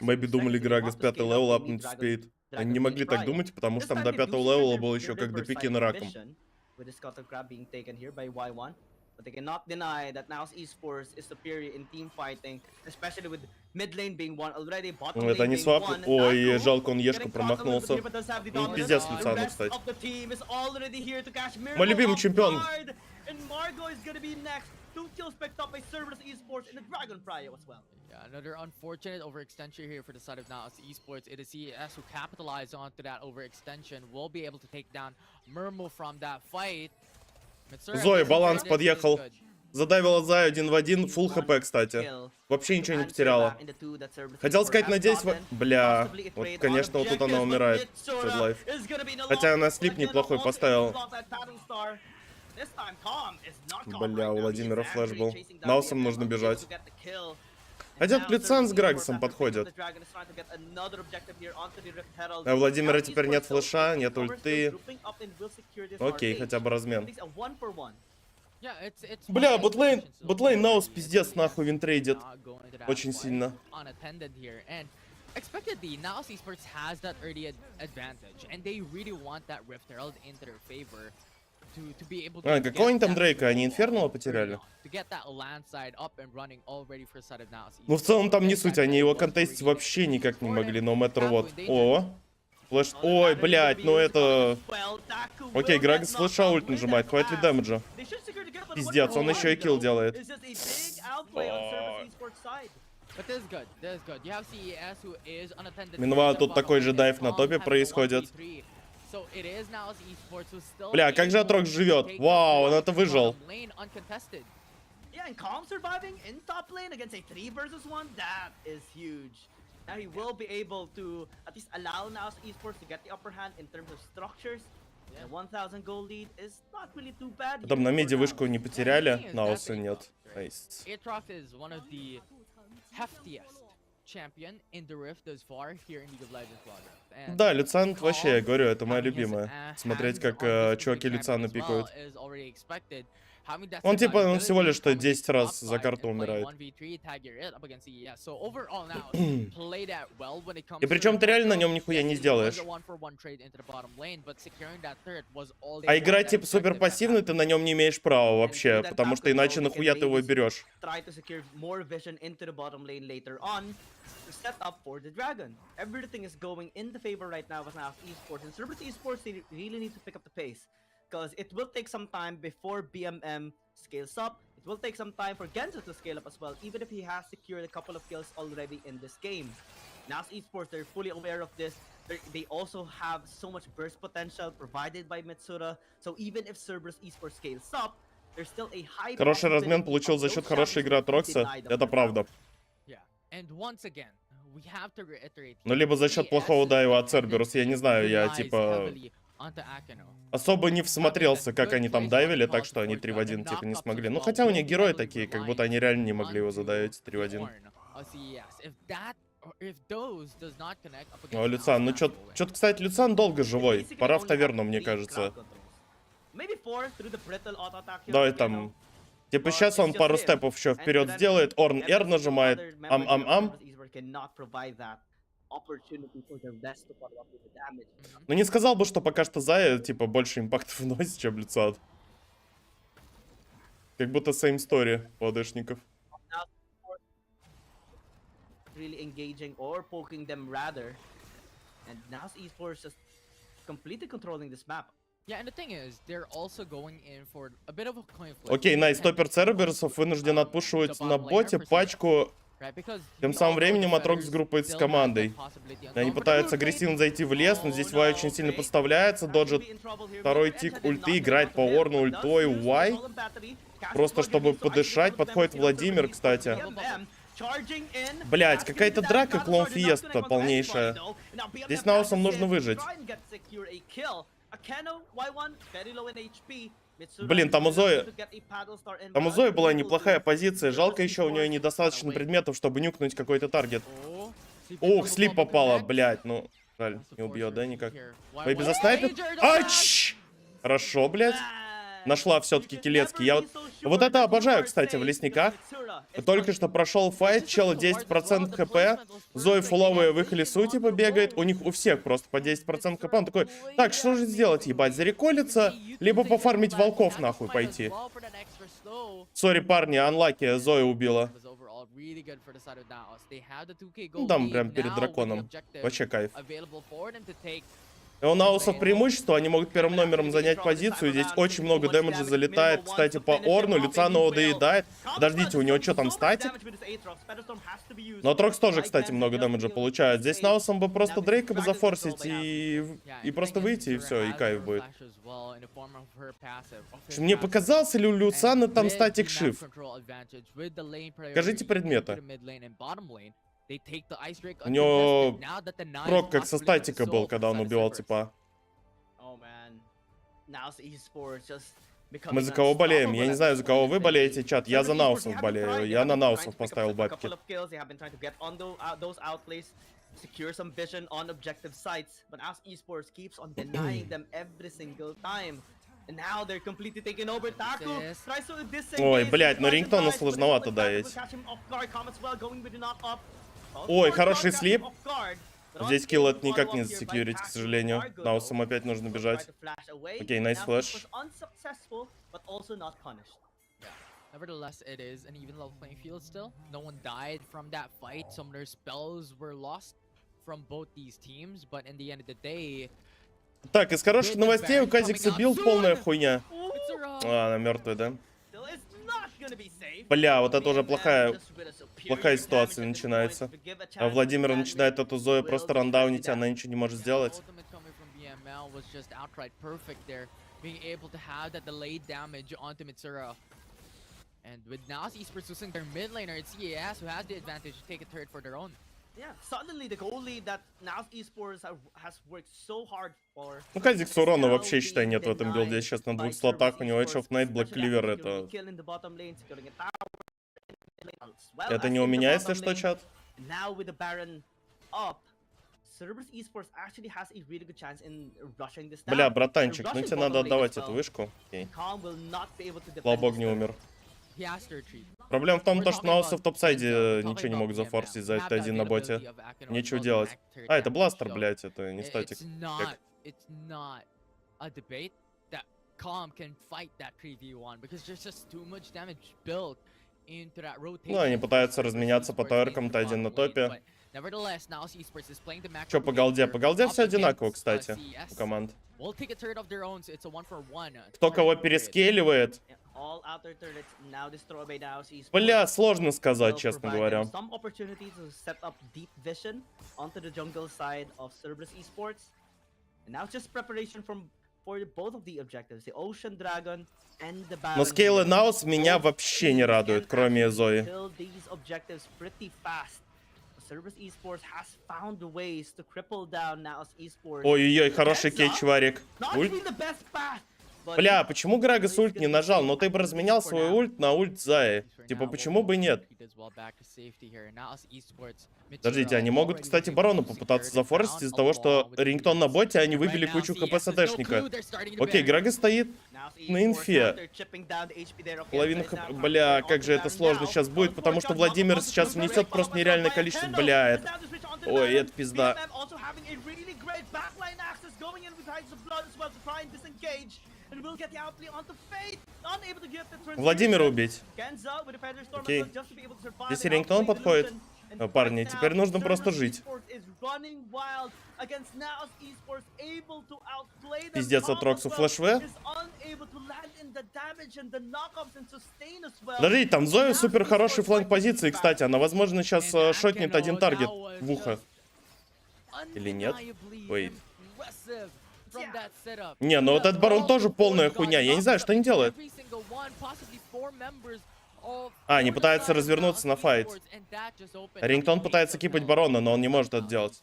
Мы бы думали, Грагас 5-й левел апнуть успеет. Они не могли так думать, потому что там до 5-го левела был еще как до пики на раком. But they cannot deny that NAOS Esports is superior in team fighting, especially with mid lane being won already, bottom lane Это не being свап. won. Ой, жалко, он ешку промахнулся. Ну, пиздец Люциану, кстати. Мой любимый чемпион. Yeah, another unfortunate overextension here for the side of NAOS Esports. It is CES who capitalize onto that overextension. Will be able to take down Murmo from that fight. Зои, баланс подъехал. Задавила за 1 в 1, фулл хп, кстати. Вообще ничего не потеряла. Хотел сказать, надеюсь, бля. Вот, конечно, вот тут она умирает. Хотя она слип неплохой поставил. Бля, у Владимира флэш был. Наусом нужно бежать. Хотя Лицан с Грагсом подходят. А у Владимира теперь нет флэша, нет ульты. Окей, хотя бы размен. Бля, ботлейн Наус пиздец нахуй винтрейдит. Очень сильно. Expectedly, NAOS esports has that early advantage, and they really want that Rift Herald into their favor to be able to. Какого они там Дрейка? Они Инфернала потеряли? Ну, в целом там не суть, они его контестить вообще никак не могли, no matter what. О, флэш. Ой, блядь, ну это... Окей, Грагс флэша ульт нажимает, хватит ли дэмэджа? Пиздец, он еще и килл делает. Минвал, тут такой же дайв на топе происходит. Бля, как же Атрокс живет? Вау, он это выжил. Потом на миде вышку не потеряли, Наоса нет. Nice. Да, Люциан вообще, я говорю, это моя любимая. Смотреть, как чуваки Люциана пикают. Он типа, он всего лишь что 10 раз за карту умирает. И причем ты реально на нем нихуя не сделаешь. А играть типа супер пассивный ты на нем не имеешь права вообще, потому что иначе нахуя ты его берешь. Set up for the dragon. Everything is going in the favor right now with NAOS esports, and Cerberus esports, they really need to pick up the pace, because it will take some time before BMM scales up. It will take some time for Genzo to scale up as well, even if he has secured a couple of kills already in this game. NAOS esports, they're fully aware of this. They also have so much burst potential provided by Mitsura, so even if Cerberus esports scales up, there's still a high. Хороший размен получил за счет хорошей игры от Рокса, это правда. Ну, либо за счет плохого дайва от Cerberus, я не знаю, я типа особо не всмотрелся, как они там дайвили, так что они 3 в 1 типа не смогли. Ну, хотя у них герои такие, как будто они реально не могли его задавить 3 в 1. О, Люциан, ну чё-то, кстати, Люциан долго живой. Пора в таверну, мне кажется. Давай там... Типа сейчас он пару степов еще вперед сделает, Орн R нажимает, Ну не сказал бы, что пока что Зая, типа, больше импакта вносит, чем Люциан. Как будто same story у АДшников. Окей, найс, топпер Церберсов вынужден отпушивать на боте пачку. Тем самым временем Атрокс группает с командой. Они пытаются агрессивно зайти в лес, но здесь Вай очень сильно подставляется, доджит второй тик ульты, играет по Орну ультой Вай. Просто чтобы подышать. Подходит Владимир, кстати. Блять, какая-то драка клон Фиеста полнейшая. Здесь Наусом нужно выжить. Блин, там у Зои была неплохая позиция. Жалко еще у нее недостаточно предметов, чтобы нюкнуть какой-то таргет. Ух, слип попала, блять, ну. Жаль, не убьет, да, никак. Бэйби заснайпит. Ач! Хорошо, блять. Нашла все-таки Килецкий. Я вот это обожаю, кстати, в лесниках. Только что прошел файт, чела 10% хп. Зои фуловые в их лесу, типа, бегает. У них у всех просто по 10% хп. Он такой, так, что же сделать, ебать, зареколиться? Либо пофармить волков, нахуй, пойти. Сори, парни, анлаки, Зои убила. Ну, там прям перед драконом. Вообще кайф. И у наусов преимущество, они могут первым номером занять позицию. Здесь очень много дэмэджа залетает, кстати, по Орну. Люциано доедает. Подождите, у него что там, статик? Но Трокс тоже, кстати, много дэмэджа получает. Здесь наусом бы просто Дрейка бы зафорсить и просто выйти, и все, и кайф будет. Мне показался ли у Люциана там статик шиф? Покажите предметы. У него прок как со статика был, когда он убивал типа. Мы за кого болеем? Я не знаю, за кого вы болеете, чат. Я за наусов болею. Я на наусов поставил бабки. Secure some vision on objective sites, but as esports keeps on denying them every single time. And now they're completely taking over. Taku tries to disengage. Ой, блядь, но рингтона сложновато давить. Ой, хороший слип. Здесь килл это никак не засекьюрить, к сожалению. Наусом опять нужно бежать. Окей, найс флэш. Nevertheless, it is an even level playing field still. No one died from that fight. Some of their spells were lost from both these teams, but in the end of the day... Так, из хороших новостей у Казикса билд полная хуйня. А, она мертвая, да? Бля, вот это уже плохая ситуация начинается. А Владимир начинает эту Зою просто рандаунить, она ничего не может сделать. And with NAOS esports losing their mid laner, it's CES who has the advantage to take a third for their own. Yeah, suddenly the goal lead that NAOS esports has worked so hard for. Ну, Казикс урона вообще, считай, нет в этом билде. Сейчас на 2 слотах у него Edge of Night, Black Cleaver, это не у меня, если что, чат. Бля, братанчик, ну тебе надо отдавать эту вышку. Окей. Слава богу, не умер. Проблема в том, что наусы в топсайде ничего не могут зафорсить за это один на боте. Нечего делать. А, это бластер, блять, это не статик. Ну, они пытаются разменяться по таверкам, Т1 на топе. Чё по голде? По голде все одинаково, кстати, у команд. Кто кого перескеливает? Бля, сложно сказать, честно говоря. Но скейлы Наус меня вообще не радуют, кроме Зои. Ой-ой-ой, хороший кетч, Варик. Ульт? Бля, почему Грагас ульт не нажал? Но ты бы разменял свой ульт на ульт Зои. Типа, почему бы нет? Подождите, они могут, кстати, барону попытаться зафорсить из-за того, что рингтон на боте, они выбили кучу хп с АДшника. Окей, Грагас стоит на инфе. Половина хп. Бля, как же это сложно сейчас будет, потому что Владимир сейчас внесет просто нереальное количество. Бля, это... Ой, это пизда. Владимира убить. Окей. Здесь рингтон подходит. Парни, теперь нужно просто жить. Пиздец от Роксу флэш-В. Подождите, там Зоя супер хороший фланг позиции, кстати. Она, возможно, сейчас шотнет один таргет в ухо. Или нет? Wait. Не, ну вот этот барон тоже полная хуйня. Я не знаю, что они делают. А, они пытаются развернуться на файт. Рингтон пытается кипать барона, но он не может это делать.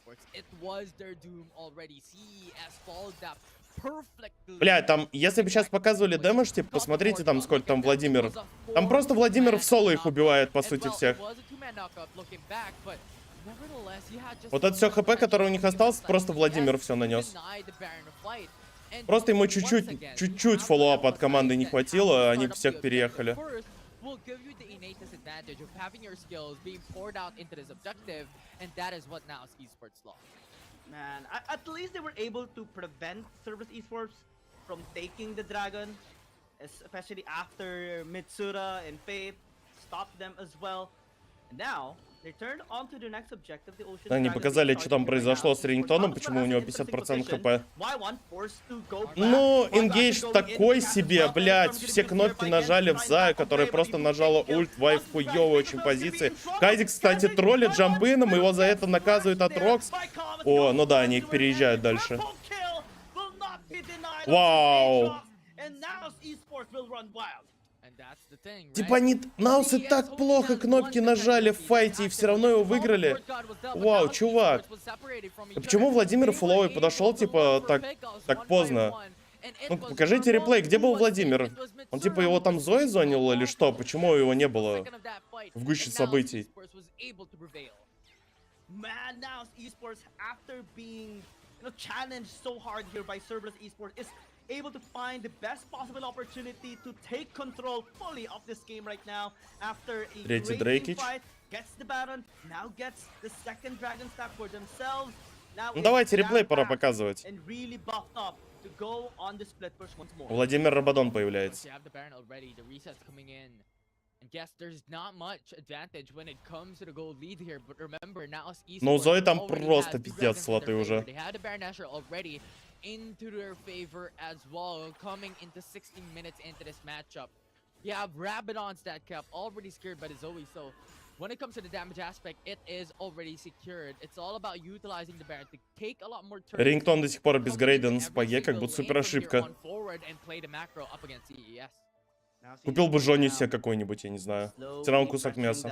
Бля, там, если бы сейчас показывали дэмэдж, типа, посмотрите там, сколько там Владимир. Там просто Владимир в соло их убивает, по сути, всех. Вот это все хп, которое у них осталось, просто Владимир все нанес. Просто ему чуть-чуть фоллоуапа от команды не хватило, они всех переехали. Man, at least they were able to prevent Service Esports from taking the dragon, especially after Mitsura and Fate stopped them as well. And now Они показали, что там произошло с Рингтоном, почему у него 50% хп. Ну, ингейдж такой себе, блядь. Все кнопки нажали в Зая, которая просто нажала ульт, вайф в хуёвой очень позиции. Кайзик, кстати, троллит джампином, его за это наказывают от Рокс. О, ну да, они их переезжают дальше. Вау. Типа они, Наусы так плохо кнопки нажали в файте и все равно его выиграли. Вау, чувак. А почему Владимир фуловый подошел, типа, так поздно? Ну, покажите реплей, где был Владимир? Он, типа, его там Зои зонил или что? Почему его не было в гуще событий? Able to find the best possible opportunity to take control fully of this game right now after a great team fight, gets the Baron, now gets the second Dragon Staff for themselves. Now ну, давайте реплей пора показывать. And really buffed up to go on the split push once more. Владимир Рабадон появляется. Ну, Зои там просто пиздец слоты уже. Into their favor as well, coming into 16 minutes into this matchup. You have Rabadon's stat cap already secured by the Zoe, so when it comes to the damage aspect, it is already secured. It's all about utilizing the Baron to take a lot more turns. Рингтон до сих пор без грейда на сапоге, как будто супер ошибка. Купил бы Жоню себе какой-нибудь, я не знаю. Все равно кусок мяса.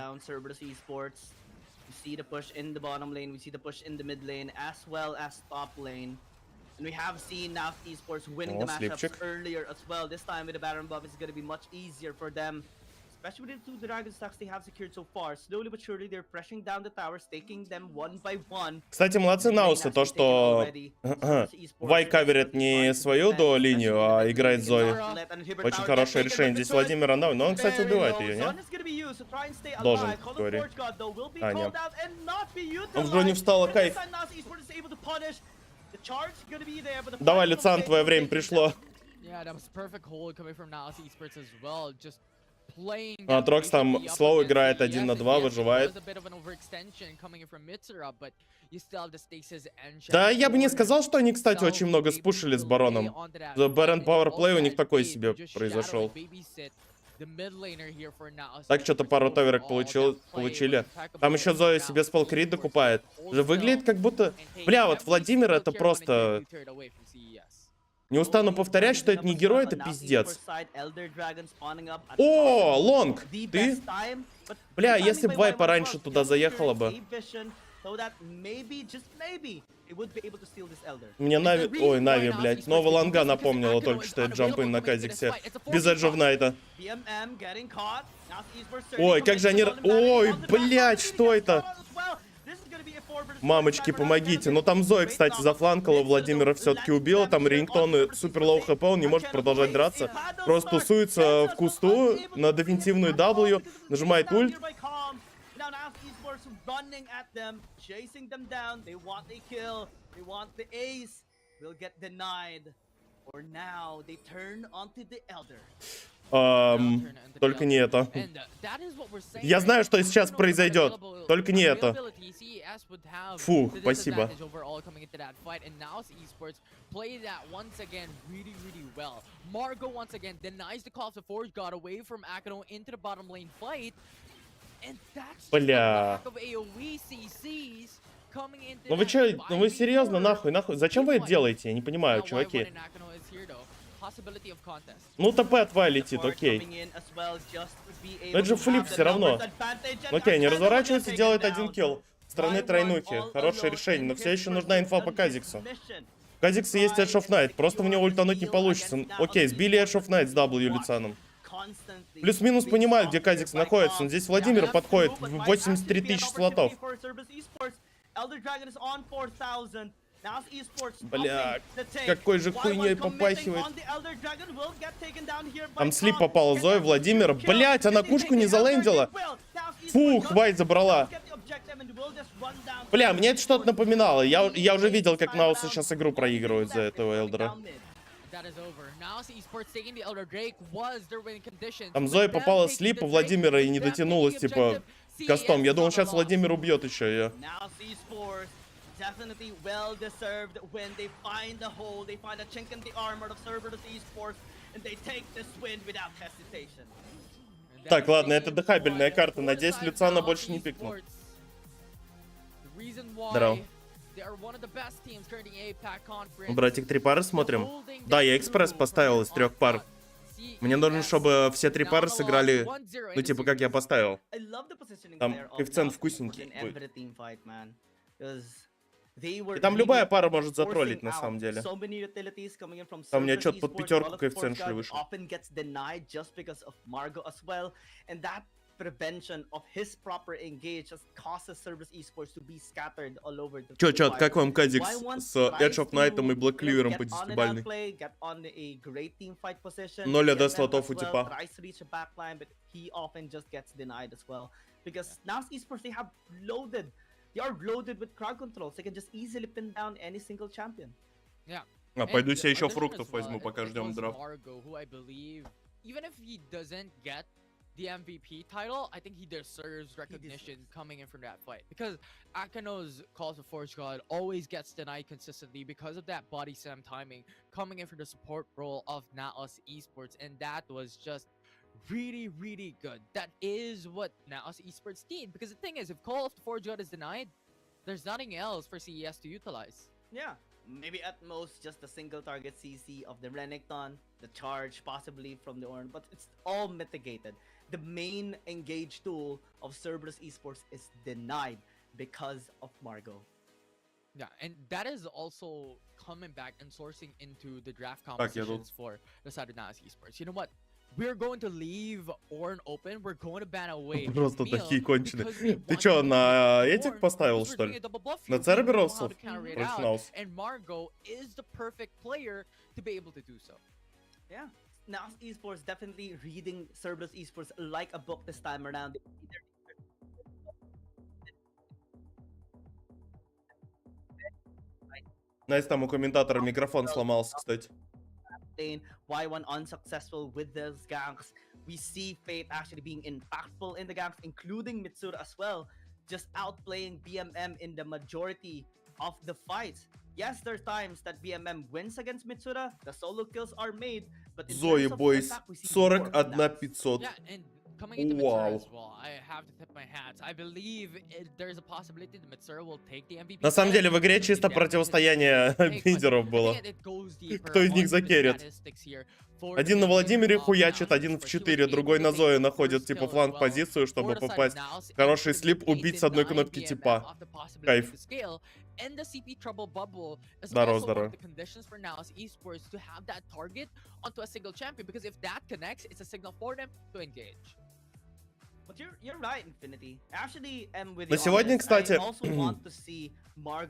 See the push in the bottom lane, we see the push in the mid lane as well as top lane. And we have seen NAOS esports winning the matchups earlier as well. This time with the Baron buff, it's going to be much easier for them. Especially with the 2 Dragon stacks they have secured so far. Slowly but surely, they're pressing down the towers, taking them one by one. Кстати, молодцы Наусы, то, что Вай каверит не свою до линию, а играет Зои. Очень хорошее решение. Здесь Владимир Андау, но он, кстати, убивает ее, не? Должен, говори. А, нет. Он в не встала, кайф. Давай, Люциан, твое время пришло. Трокс там слоу играет 1 на 2, выживает. Да, я бы не сказал, что они, кстати, очень много спушили с Бароном. Барон пауэрплей у них такой себе произошел. Так, что-то пару товерок получили. Там еще Зоя себе спелкрит докупает. Выглядит как будто... Бля, вот Владимир это просто... Не устану повторять, что это не герой, это пиздец. О, Лонг, ты? Бля, если бы Вай пораньше туда заехала бы. Мне Нави... Ой, Нави, блядь. Нового Лонга напомнила только что это джампин на Казиксе. Без Edge of Night. Ой, как же они... Ой, блядь, что это? Мамочки, помогите. Ну там Зоя, кстати, зафланкала, Владимира все-таки убила. Там Рингтон супер лоу хп, он не может продолжать драться. Просто тусуется в кусту на дефенсивную W, нажимает ульт. Только не это. Я знаю, что сейчас произойдет. Только не это. Фу, спасибо. Бля. Ну вы чё, ну вы серьезно, нахуй? Зачем вы это делаете? Я не понимаю, чуваки. Ну ТП от Вай летит, окей. Но это же флип все равно. Окей, не разворачивается, делает 1 килл. Стороны тройнухи. Хорошее решение, но все еще нужна инфа по Казиксу. В Казиксе есть Edge of Night, просто в него ультануть не получится. Окей, сбили Edge of Night с W Люцианом. Плюс-минус понимаю, где Казикс находится. Но здесь Владимир подходит в 83 тысячи слотов. Бля, какой же хуйней попахивает. Там слип попала Зоя, Владимир. Блять, она кушку не залендила. Фух, Вайт забрала. Бля, мне это что-то напоминало. Я уже видел, как Наусы сейчас игру проигрывают за этого Элдера. Там Зоя попала в слип у Владимира и не дотянулась, типа, Кастом. Я думал, сейчас Владимир убьет еще ее. Now esports definitely well deserved when they find the hole, they find a chink in the armor of Cerberus esports, and they take this win without hesitation. Так, ладно, это дыхабельная карта. Надеюсь, Люциана больше не пикнул. Здорово. Братик, 3 пары смотрим? Да, я экспресс поставил из 3 пар. Мне нужно, чтобы все 3 пары сыграли, ну типа как я поставил. Там коэффициент вкусненький будет. И там любая пара может затроллить на самом деле. Там у меня что-то под 5 коэффициент шли выше. Prevention of his proper engage just causes Cerberus esports to be scattered all over the Чё, как вам Кадикс с Edge of Night и Black Cleaver'ом по 10-бальной? 0 АД слотов у типа. He often just gets denied as well because NAOS esports they are loaded with crowd controls. They can just easily pin down any single champion. Yeah. А пойду себе еще фруктов возьму, пока ждем драфт. Even if he doesn't get the MVP title, I think he deserves recognition coming in from that fight. Because Akano's Calls of Forge God always gets denied consistently because of that body slam timing coming in for the support role of NAOS esports, and that was just really, really good. That is what NAOS esports need, because the thing is, if Call of Forge God is denied, there's nothing else for CES to utilize. Yeah. Maybe at most just a single target CC of the Renekton, the charge possibly from the Ornn, but it's all mitigated. The main engage tool of Cerberus esports is denied because of Margot. Yeah, and that is also coming back and sourcing into the draft compositions for the side of NAOS esports. You know what? We're going to leave Ornn open. We're going to ban away. Просто такие конченые. Ты чё, на этих поставил, что ли? На Церберосов? And Margot is the perfect player to be able to do so. Yeah. NAOS esports definitely reading Cerberus esports like a book this time around. Найс, там у комментатора микрофон сломался, кстати. Why one unsuccessful with those ganks. We see Fate actually being impactful in the ganks, including Mitsura as well, just outplaying BMM in the majority of the fights. Yes, there are times that BMM wins against Mitsura, the solo kills are made, but in Zoe boys, 41 500. Yeah, and coming into Mitsura as well, I have to tip my hats. I believe there's a possibility that Mitsura will take the MVP. На самом деле в игре чисто противостояние лидеров было. Кто из них закерит? Один на Владимире хуячит, один в 4, другой на Зое находит типа фланг-позицию, чтобы попасть. Хороший слип, убить с одной кнопки типа. Кайф. Здорово, здорово. На сегодня, кстати,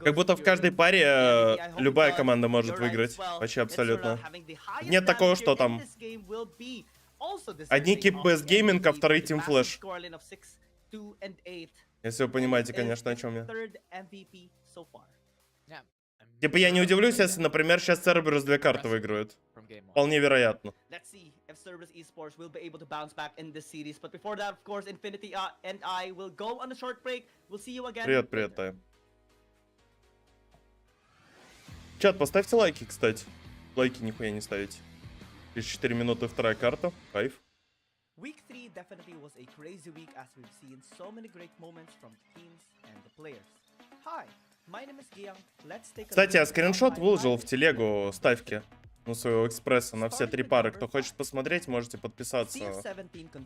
как будто в каждой паре любая команда может выиграть. Вообще абсолютно. Нет такого, что там одни Keep Best Gaming, а вторые Team Flash. Если вы понимаете, конечно, о чем я. Типа я не удивлюсь, если, например, сейчас Cerberus 2 карты выиграют. Вполне вероятно. Cerberus esports will be able to bounce back in this series, but before that, of course, Infinity and I will go on a short break. We'll see you again. Привет, привет, Тайм. Чат, поставьте лайки, кстати. Лайки нихуя не ставите. Через 4 минуты вторая карта. Кайф. Week 3 definitely was a crazy week as we've seen so many great moments from the teams and the players. Hi, my name is Giang. Let's take a Кстати, я скриншот выложил в телегу ставки. Ну, своего экспресса на все 3 пары. Кто хочет посмотреть, можете подписаться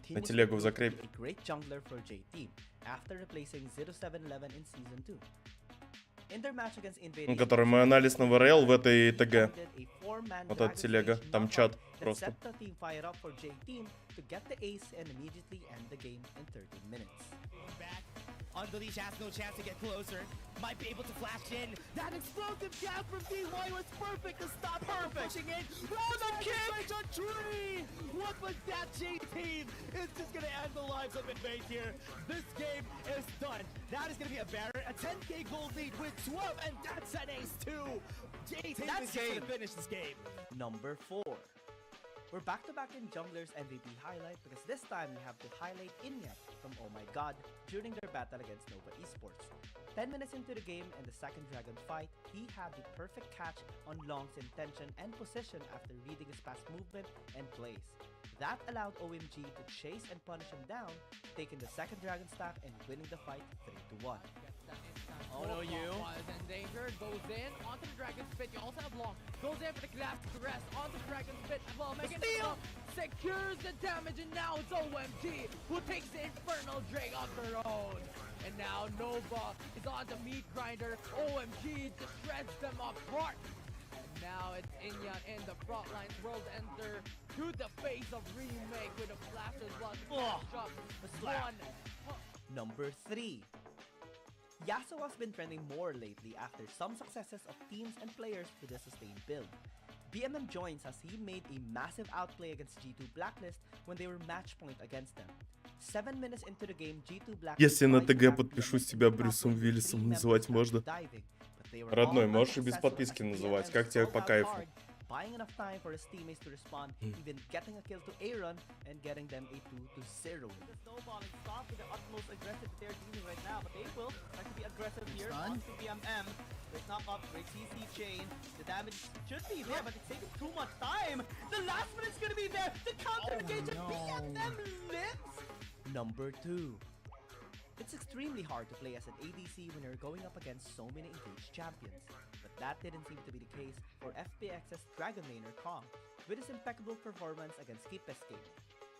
на телегу в закрепе. Который мой анализ на ВРЛ в этой ТГ. Вот эта телега. Там чат просто. Unleash has no chance to get closer. Might be able to flash in. That explosive gap from DY was perfect to stop her pushing in. Oh, the kick! A tree! What was that, J-Team? It's just gonna end the lives of Invade here. This game is done. That is gonna be a barrier. A 10k gold lead with 12, and that's an ace too. J-Team is gonna finish this game. Number 4. We're back-to-back in Junglers MVP highlight because this time we have to highlight Inya from Oh My God during their battle against Nova Esports. 10 minutes into the game and the second dragon fight, he had the perfect catch on Long's intention and position after reading his past movement and plays. That allowed OMG to chase and punish him down, taking the second dragon stack and winning the fight 3-1. Oh no, you was in danger, goes in onto the dragon's pit. You also have Long, goes in for the collapse to rest onto the dragon's pit. Well, Megan secures the damage, and now it's OMG who takes the infernal drag of their own. And now Nova is on the meat grinder. OMG just shreds them apart. And now it's Inyan in the front lines. World enter to the face of remake with a flash as well. Number 3. Yasuo has been trending more lately after some successes of teams and players with a sustained build. BMM joins as he made a massive outplay against G2 Blacklist when they were match point against them. 7 minutes into the game, G2 Blacklist... Если на ТГ подпишусь, тебя Брюсом Уиллисом называть можно? Родной, можешь и без подписки называть, как тебе по кайфу. Buying enough time for his teammates to respond, even getting a kill to Aaron and getting them a 2-0. The snowballing stop with the utmost aggressive that they're doing right now, but they will try to be aggressive here onto BMM. Great knock up, great CC chain. The damage should be there, but it's taking too much time. The last minute's gonna be there. The counter engage and BMM lives. Number 2. It's extremely hard to play as an ADC when you're going up against so many engaged champions. But that didn't seem to be the case for FPX's Dragon laner Kong, with his impeccable performance against Keepes Gaming.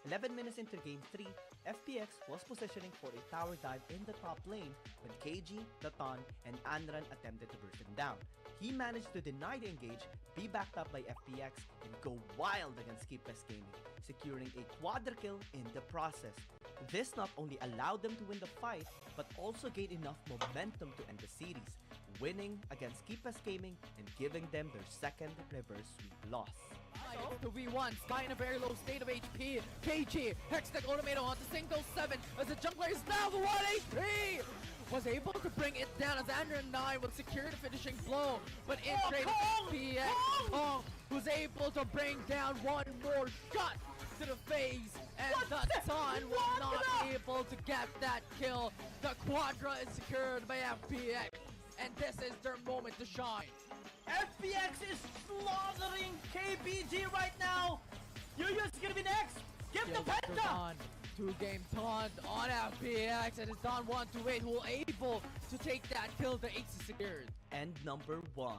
11 minutes into Game 3, FPX was positioning for a tower dive in the top lane when KG, Datan, and Anran attempted to burst him down. He managed to deny the engage, be backed up by FPX, and go wild against Keepes Gaming, securing a quadra kill in the process. This not only allowed them to win the fight, but also gained enough momentum to end the series, winning against Keepes Gaming and giving them their second reverse sweep loss. To V1, Sky in a very low state of HP. KG, Hextech Automato onto single 7 as the jungler is now the 1 HP! Was able to bring it down as Andrew 9 would secure the finishing blow, but in trade PX Kong was able to bring down one more shot to the face, and the Sun was not able to get that kill. The Quadra is secured by FPX, and this is their moment to shine. FPX is slaughtering KBG right now. Yuya's gonna be next. Give the penta. 2-game taunt on FPX, and it's Don 128 who will able to take that kill. The ace is secured. And number 1.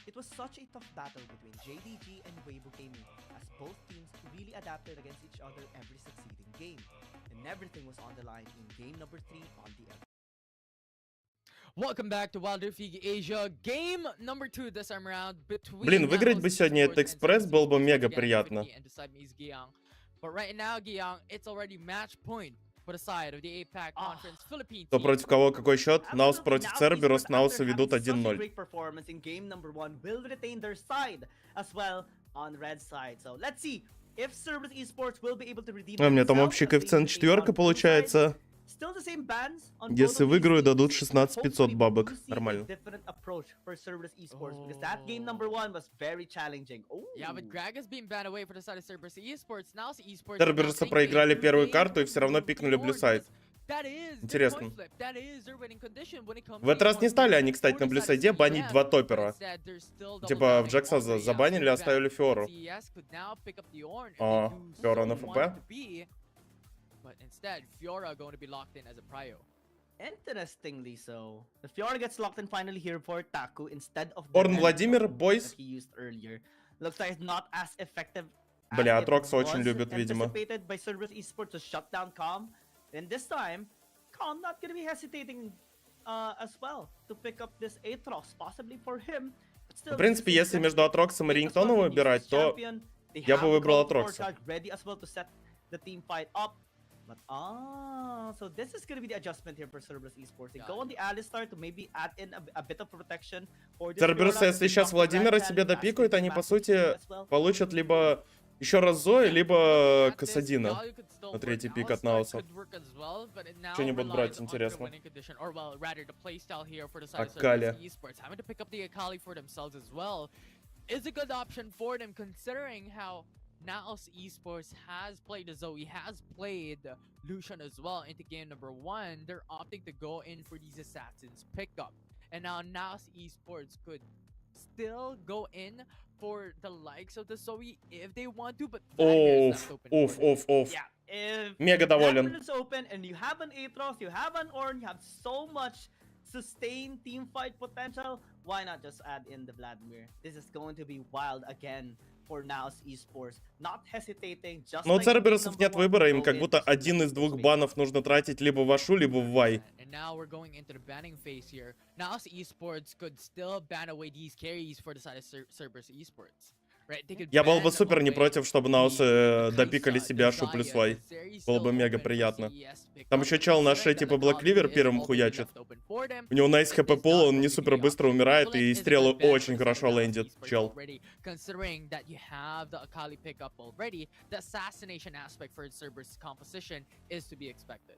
It was such a tough battle between JDG and Weibo Gaming, as both teams really adapted against each other every succeeding game, and everything was on the line in game number 3 on the other. Welcome back to wildrift Asia. Game number 2 this time around between. Блин, выиграть бы сегодня этот экспресс было бы мега приятно. But right now, Giyang, it's already match point for the side of the APAC Conference Philippines. Кто против кого, какой счет? NAOS против Cerberus. NAOS ведут 1-0. Great performance in game number 1 will retain their side as well on red side. So let's see if Cerberus Esports will be able to redeem. У меня там общий коэффициент 4 получается. Если выиграю, дадут 16500 бабок. Нормально. Cerberus проиграли первую карту и все равно пикнули блюсайд. Интересно. В этот раз не стали они, кстати, на блюсайде банить 2 топпера. Типа в Джекса забанили, оставили Фиору. О, Фиора на ФП. But instead, Fiora going to be locked in as a prio. Interestingly so. The Fiora gets locked in finally here for Taku instead of Орн Владимир, бойс. he used earlier. Looks like it's not as effective. Бля, Атрокса очень любит, видимо. Anticipated by Cerberus Esports to shut down Calm. And this time, Calm not gonna be hesitating as well to pick up this Aatrox, possibly for him. В принципе, если между Атроксом и Рингтоном выбирать, то я бы выбрал Атрокса. Ready as well to set the team fight up. But so this is gonna be the adjustment here for Cerberus Esports. They go on the Alistar to maybe add in a bit of protection for this. Cerberus, если сейчас Владимира себе допикают, они, по сути, получат либо еще раз Зои, либо Касадина на третий пик от Наоса. Что они будут брать, интересно? Акали. Is a good option for them considering how NAOS Esports has played Zoe, has played Lucian as well into game number 1. They're opting to go in for these assassins pickup. And now NAOS Esports could still go in for the likes of the Zoe if they want to, but Vladimir is left open for them. Yeah, if Mega доволен. Vladimir is open and you have an Atrox, you have an Ornn, you have so much sustained team fight potential, why not just add in the Vladimir? This is going to be wild again for NAOS Esports. Not hesitating, just Но у like Церберусов game нет number one, выбора, им go как in будто for один из Cerberus двух this week. банов нужно тратить либо в Ашу, либо в Вай. And now we're going into the banning phase here. NAOS Esports could still ban away these carries for the side of Cerberus Esports. Right? They could Я был бы ban супер не away против, чтобы the Наосы Kai'Sa, допикали the себе Ашу плюс Xayah, Вай. the Zeri Было still бы мега open for приятно. CES to pick Там up, еще чел на considering шее that типа the Black Kali Cleaver is первым also хуячит. left open for them. У него nice It хп is пул, not он не going to супер be быстро up. умирает, Prevalent и is a стрелы good ban for очень the side хорошо of NAOS лендит, Esports чел. already. Considering that you have the Akali pickup already, the assassination aspect for Cerberus composition is to be expected.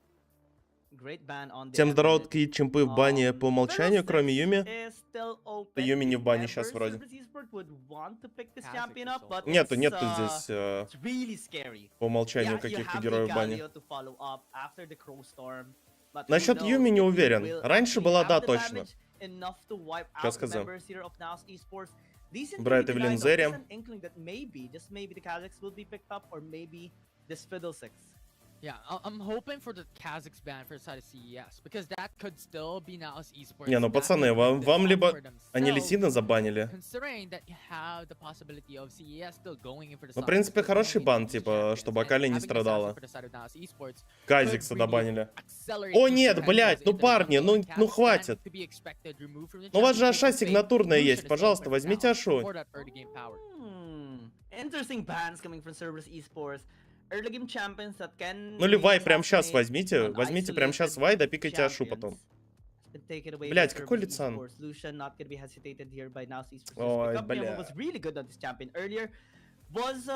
Great ban on the Всем здорово, Emerald. такие чемпы в бане по умолчанию, кроме Юми. Is still open. Юми не в бане If сейчас ever вроде. Cerberus Esports would want to pick this Kha'Zix champion is up, but also- Нету it's, здесь it's really scary. по умолчанию Yeah, you каких-то have героев в бане. Galio to follow up after the Crowstorm, but who Насчет knows Юми не if he уверен. will Раньше actually была, have да, the точно. damage enough to wipe Сейчас out сказал. members here of NAOS Esports. Decent Брат to be в denied, though. Vincere. There's an inkling that maybe, just maybe, the Kha'Zix will be picked up, or maybe this Fiddlesticks. Yeah, I'm hoping for the Kha'Zix ban for the side of CES because that could still be NAOS Esports. Не, ну That пацаны, could вам decide либо... for Они themselves, Лисина забанили. considering that you have the possibility of CES still going in for the Ну, в side принципе, of хороший the бан, champions типа, чтобы and Акали не having the assassin страдала. for the side of NAOS Esports Казикса could really добанили. accelerate О, these нет, potentials блядь, ну, into the парни, jungle, ну, and ну, Kha'Zix ban хватит. to be expected, removed from the Ну, у вас же championship Аша for Fate. сигнатурная Lucian есть, is still пожалуйста, open возьмите now Ашу. for that early game power. Interesting bans coming from Cerberus Esports. Early game champions that can Ну или Вай прямо сейчас assassinate возьмите. Возьмите прямо сейчас Вай, допикайте Ашу потом. Блядь, какой лицан? Lucian not gonna be hesitated here by NAOS Esports. Ой, Pickup Memo бля. was really good on this champion earlier. Was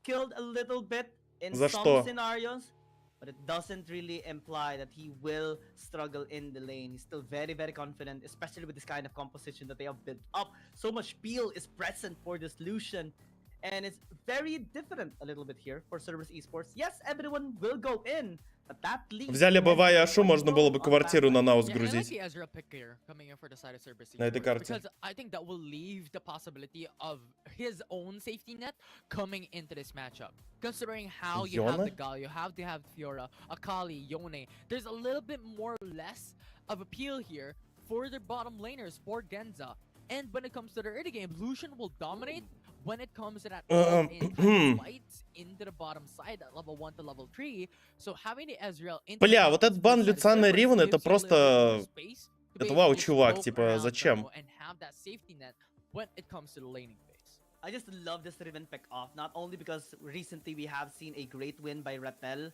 killed a little bit in За some что? scenarios, but it doesn't really imply that he will struggle in the lane. He's still very, very confident, especially with this kind of composition that they have built up. So much peel is present for this Lucian. And it's very different a little bit here for Cerberus Esports. Yes, everyone will go in, but that leaves Взяли бы Вай и Ашу, можно было бы on квартиру на backline. Наус Yeah, I like грузить. the Ezreal pick here coming in for the side of Cerberus На этой Esports, карте. because I think that will leave the possibility of his own safety net coming into this matchup. Considering how you have the Yone? Gal, you have Fiora, Akali, Yone, there's a little bit more or less of appeal here for their bottom laners, for Genza. And when it comes to the early game, Lucian will dominate when it comes to that all-in kind of fights into the bottom side at level 1 to level 3. So having the Ezreal into Бля, the вот top этот бан side of Люциана Cerberus Ривана, это gives you a little bit просто... more space to be Это able вау, to чувак, poke типа, around зачем? jungle and have that safety net when it comes to the laning phase. I just love this Riven pick off, not only because recently we have seen a great win by Repel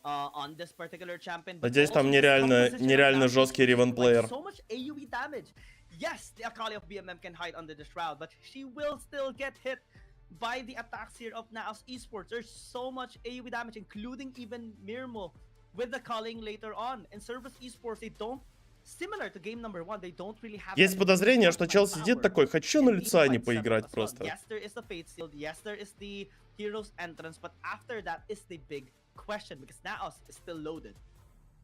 on this particular champion, but Надеюсь, там also this composition нереально of NAOS жесткий Esports Ривен with плеер. so much AoE damage. Yes, the Akali of BMM can hide under the shroud, but she will still get hit by the attacks here of NAOS Esports. There's so much AoE damage, including even Mirmo with the culling later on. And Cerberus Esports, they don't, similar to game number 1, they don't really have... Есть that подозрение, что чел power сидит такой, хочу на in Люциане team fight поиграть setup as well. просто. Yes, there is the Fate Seal. Yes, there is the Hero's Entrance. But after that is the big question, because Naos is still loaded.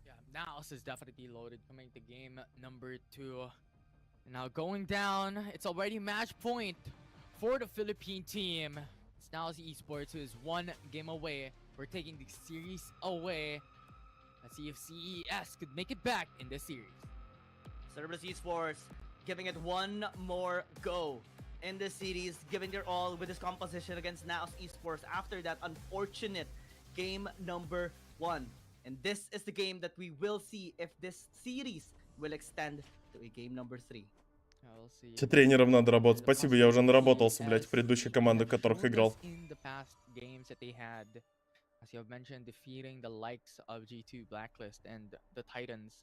Yeah, Naos is definitely loaded coming to game number 2. Now going down, it's already match point for the Philippine team. It's Naos Esports who is 1 game away. We're taking the series away. Let's see if CES could make it back in this series. Cerberus Esports giving it one more go in this series, giving their all with this composition against Naos Esports after that unfortunate game number 1. And this is the game that we will see if this series will extend to a game number 3. Yeah, we'll see. Тебе тренером надо работать. Спасибо, я уже наработался, блядь, в предыдущей команде, в которых Showed играл. us in the past games that they had, as you have mentioned, defeating the likes of G2 Blacklist and the Titans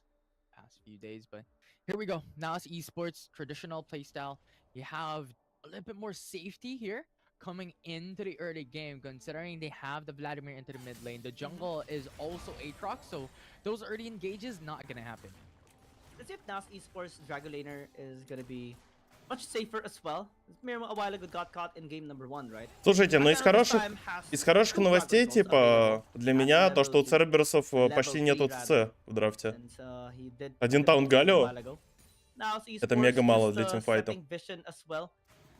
past few days. But here we go. Naos Esports traditional playstyle. You have a little bit more safety here coming into the early game, considering they have the Vladimir into the mid lane. The jungle is also Aatrox, so those early engages not gonna happen. Let's see if Naos Esports Dragolaner is gonna be much safer as well. Miracle a while ago got caught in game number 1, right? Слушайте, ну Akano this time has из хороших two новостей, Dragon Balls типа, available для at меня то, level что у 2, Церберсов level почти 3 нету rather, ТЦ в драфте. since he did Один pick таунт it a Галио? while ago. Now Это esports мега мало для just тимфайта. setting vision as well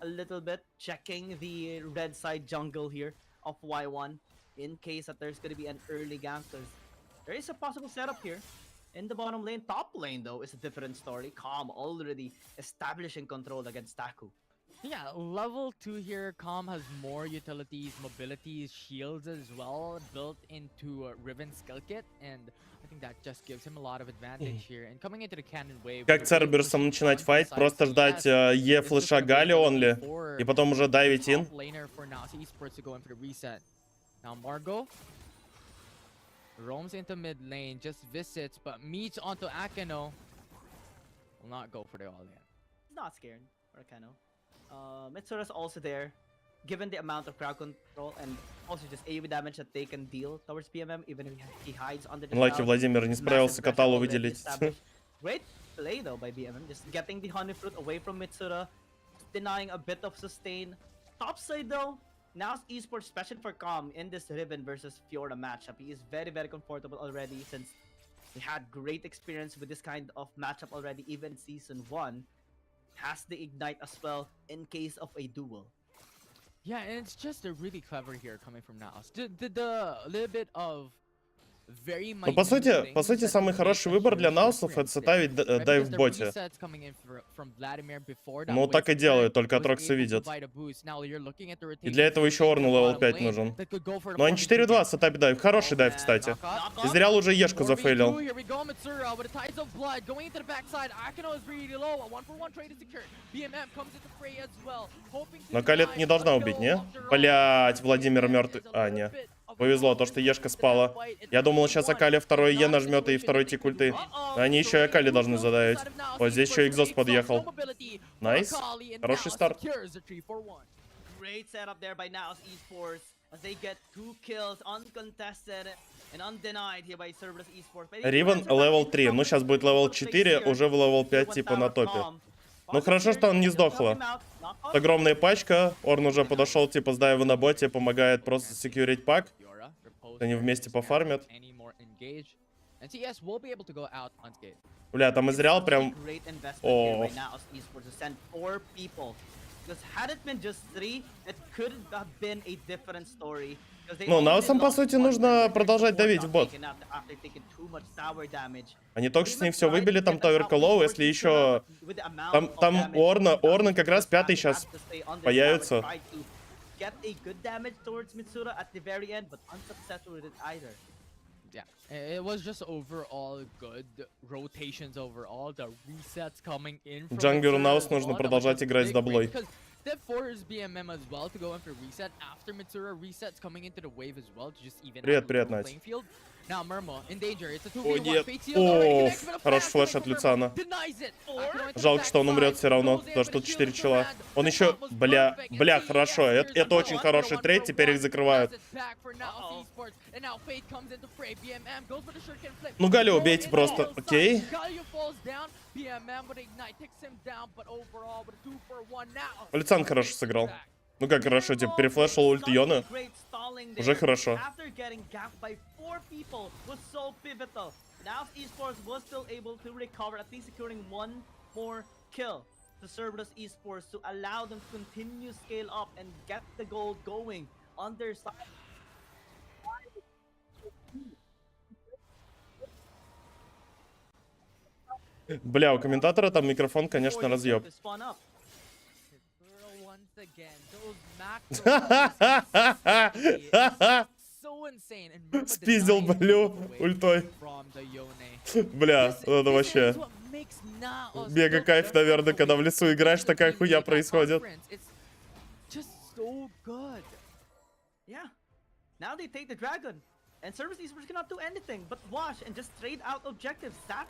a little bit, checking the red side jungle here of Y1 in case that there's gonna be an early gank. There is a possible setup here in the bottom lane. Top lane though is a different story. Calm already establishing control against Taku. Yeah, level 2 here, Calm has more utilities, mobilities, shields as well, built into Riven skill kit, and I think that just gives him a lot of advantage here. And coming into the cannon wave... Как Церберсом начинать файт? Просто ждать Е флеша Гали онли, и потом уже дайвить ин. Now Margot roams into mid lane, just visits, but meets onto Akano. Will not go for the all-in. He's not scared, or Akano. Mitsura's also there, given the amount of crowd control and also just AoE damage that they can deal towards BMM, even if he hides under the Лаки cloud. Владимир не справился Каталу выделить. Great play though by BMM, just getting the honey fruit away from Mitsura, denying a bit of sustain. Top side though, NAOS esports, especially for Calm in this Riven versus Fiora matchup, he is very, very comfortable already since he had great experience with this kind of matchup already, even season 1. Has the ignite as well in case of a duel. Yeah, and it's just a really clever here coming from NAOS. The little bit of very Ну, по сути, самый хороший выбор для наусов — это ставить дайв в боте. Ну, так и делают, только Атроксы видят. И для этого еще Орну левел 5 нужен. Ну, они 4-2 сетапе дайв. Хороший дайв, кстати. И зря уже Ешку зафейлил. Но Калет не должна убить, не? Блять, Владимир мертвый. А, не. Повезло, то, что Ешка спала. Я думал, сейчас Акали второй Е нажмет и второй тик ульты. Они еще и Акали должны задавить. Вот здесь еще Экзос подъехал. Найс. Хороший старт. Great setup there by NAOS esports as they get 2 kills uncontested and undenied here by Cerberus esports. Ривен левел 3. Ну, сейчас будет левел 4, уже в левел 5 типа на топе. Ну, хорошо, что он не сдохла. Огромная пачка. Орн уже подошел типа с дайва на боте, помогает просто секьюрить пак. Они вместе пофармят. Бля, там изрял прям... О. Ну, наусам, по сути, нужно продолжать давить в бот. Они только что с ним все выбили, там таверка лоу, если еще... Там у Орна как раз 5-й сейчас появится. Yeah, it was just overall good rotations overall. The resets coming in. Джангеру наус нужно продолжать играть с даблой. That forces BMM as well to go in for reset after Mitsura resets coming into the wave as well to just even Привет, Надь. playing field. Now Murmo in danger. It's a 2v1. О, нет. О, хороший флеш от Люциана. Жалко, что он умрет все равно, потому что тут 4 чела. Он еще... Бля, хорошо. Это очень хороший трейд, теперь их закрывают. Ну, Галю убейте просто. Окей. Люциан хорошо сыграл. Ну как хорошо, типа перефлешил ульт Йоны. Уже хорошо. To Cerberus esports to allow them to continue scale up and get the goal going on their side. Бля, у комментатора там микрофон, конечно, разъеб. Спиздил Блю ультой. Бля, это вообще мега кайф, наверное, когда в лесу играешь, такая хуйня происходит.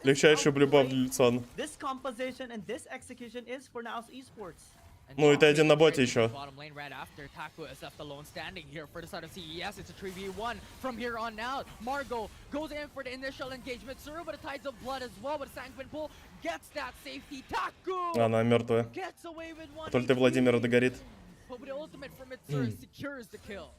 Легчайший блюбов для Люциана. This composition and this execution is for NAOS esports. Ну, это один на боте еще. Bottom lane right after. Taku is left alone standing here for the side of CES. It's a 3v1 from here on out. Margo goes in for the initial engagement. Suru with the tides of blood as well with a sanguine pull. Gets that safety. Taku Она мертвая. gets away with one. Только Владимир догорит. But with the ultimate from Vincere secures the kill.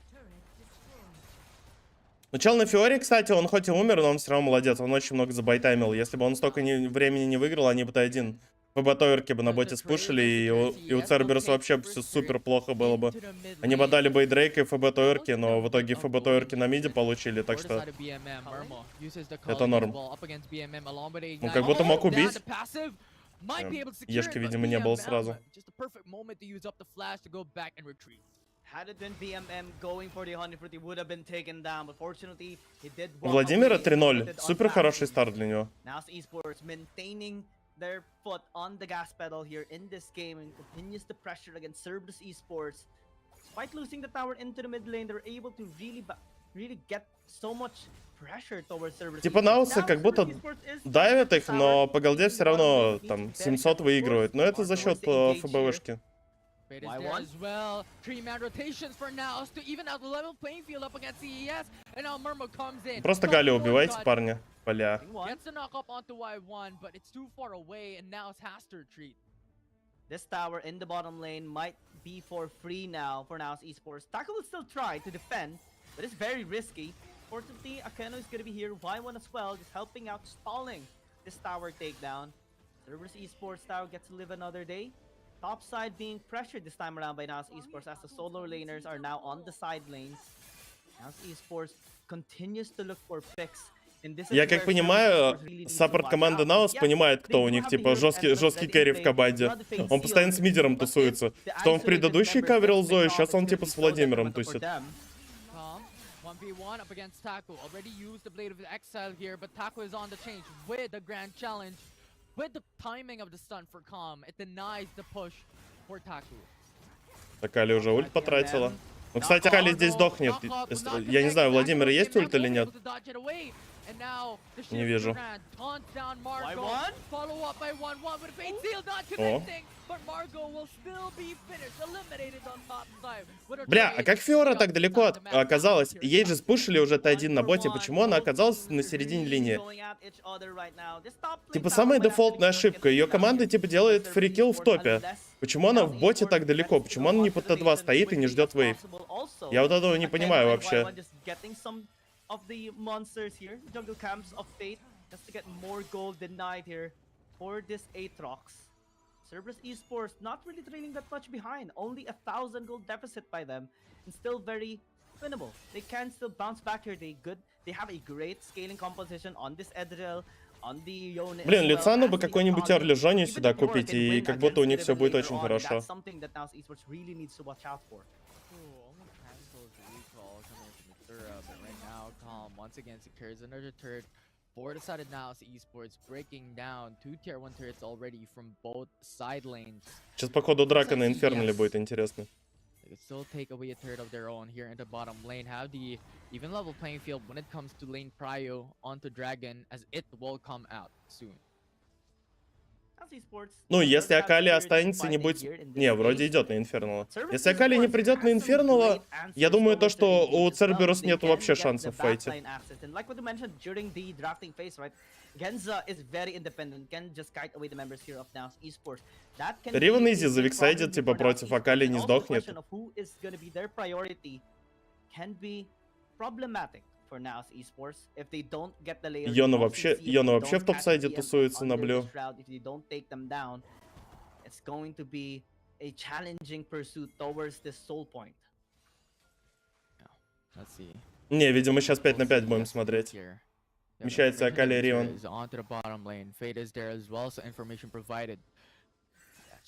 Ну, чел на Фиоре, кстати, он хоть и умер, но он все равно молодец. Он очень много забайтаймил. Если бы он столько времени не выиграл, они бы Т1 по ботоверке бы на боте спушили, и у Церберуса вообще все супер плохо было бы. Они бы отдали бы и Дрейка, и ФБ Тойерки, но в итоге ФБ Тойерки на миде получили, так что это норм. Ну, как будто мог убить. Ешки, видимо, не было сразу. Had it been BMM going for the 100, he would have been taken down, but fortunately he did. У Владимира 3-0. Супер хороший старт для него. NAOS esports maintaining their foot on the gas pedal here in this game and continues the pressure against Cerberus esports. Despite losing the tower into the mid lane, they're able to really get so much pressure towards Cerberus. Типа Наусы как будто давят их, но по голде все равно там 700 выигрывают. Но это за счет ФБВшки. Fade is there as well. 3-man rotations for NAOS to even out the level playing field up against CES. And now Murmo comes in. Просто Галли убивайте, парня. Поля. Gets the knock up onto Y1, but it's too far away and NAOS has to retreat. This tower in the bottom lane might be for free now for NAOS esports. Taco will still try to defend, but it's very risky. Fortunately, Akeno is going to be here. Y1 as well, just helping out, stalling this tower takedown. Cerberus esports tower gets to live another day. Top side being pressured this time around by NAOS esports as the solo laners are now on the side lanes. NAOS esports continues to look for picks. Я как понимаю, саппорт команды NAOS понимает, кто у них, типа, жесткий кэрри в команде. Он постоянно с мидером тусуется. Что он в предыдущий каверил Зою, сейчас он типа с Владимиром тусит. 1v1 up against Taku. Already used the Blade of Exile here, but Taku is on the change with the grand challenge. With the timing of the stun for Calm, it denies the push for Taku. Так, Али уже ульт потратила. Ну, кстати, Али здесь дохнет. Я не знаю, у Владимира есть ульт или нет. Не вижу. Бля, а как Фиора так далеко оказалась? Ей же спушили уже Т1 на боте. Почему она оказалась на середине линии? Типа самая дефолтная ошибка. Ее команда типа делает фрикилл в топе. Почему она в боте так далеко? Почему она не под Т2 стоит и не ждет вейв? Я вот этого не понимаю вообще. Of the monsters here, jungle camps of fate, just to get more gold denied here for this Aatrox. Cerberus esports not really trailing that much behind, only 1,000 gold deficit by them, and still very winnable. They can still bounce back here. They have a great scaling composition on this Edril, on the Yone. Блин, Люциану бы какой-нибудь early Johnny сюда купить, и как будто у них все будет очень хорошо. That's something that NAOS esports really needs to watch out for. Once again secures another turret for the side of NAOS esports, breaking down 2 tier 1 turrets already from both side lanes. Сейчас походу драка на Инфернале будет интересно. They can still take away a turret of their own here in the bottom lane, have the even level playing field when it comes to lane prio onto Dragon, as it will come out soon. Ну, если Акали останется, не будет... Не, вроде идет на Инфернала. Если Акали не придет на Инфернала, я думаю, то, что у Церберус нет вообще шансов в файте. Ривен изи завиксайдит, типа, против Акали не сдохнет. Йона вообще в топ-сайде тусуется на блю. Не, видимо, сейчас 5 на 5 будем смотреть. Вмещается Акали и Ривен.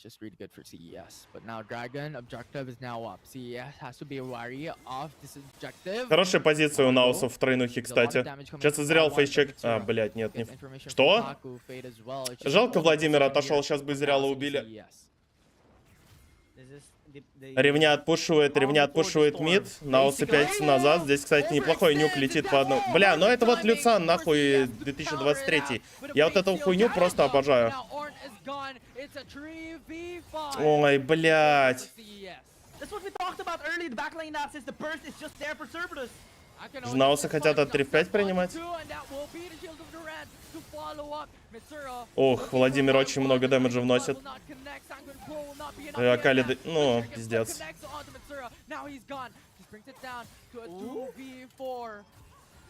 Just really good for CES, but now Dragon objective is now up. CES has to be wary of this objective. Хорошая позиция у Наусов в тройнухе, кстати. Сейчас зазрял фейсчек. А, блядь, нет, не... Что? Жалко, Владимир отошел, сейчас бы зряло убили. Ревня отпушивает мид. Наус опять назад. Здесь, кстати, неплохой нюк летит по одному. Бля, ну это вот Люциан, нахуй, 2023. Я вот эту хуйню просто обожаю. gone. It's a 3v5. Ой, блядь. CES. That's what we talked about earlier. The backline analysis, the burst is just there for Cerberus. Наоса хотят от 3-5 принимать. Ох, Владимир очень много дэмэджа вносит. Акали, ну, пиздец.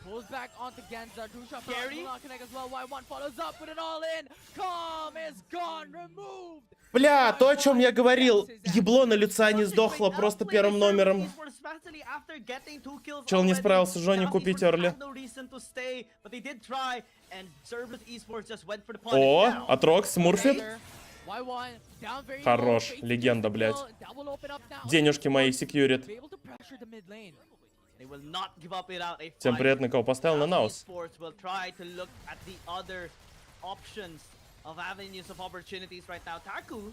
Pulls back onto Genza. Drusha will not connect as well. Y1 follows up with it all in. Calm is gone. Removed. Бля, то, о чем я говорил. Ебло на лица не сдохло просто первым номером. Чел не справился, Жони купить Орли. О, Атрокс смурфит. Хорош, легенда, блядь. Денежки мои секьюрит. Всем привет, на кого поставил на NAOS. Of avenues of opportunities right now. Taku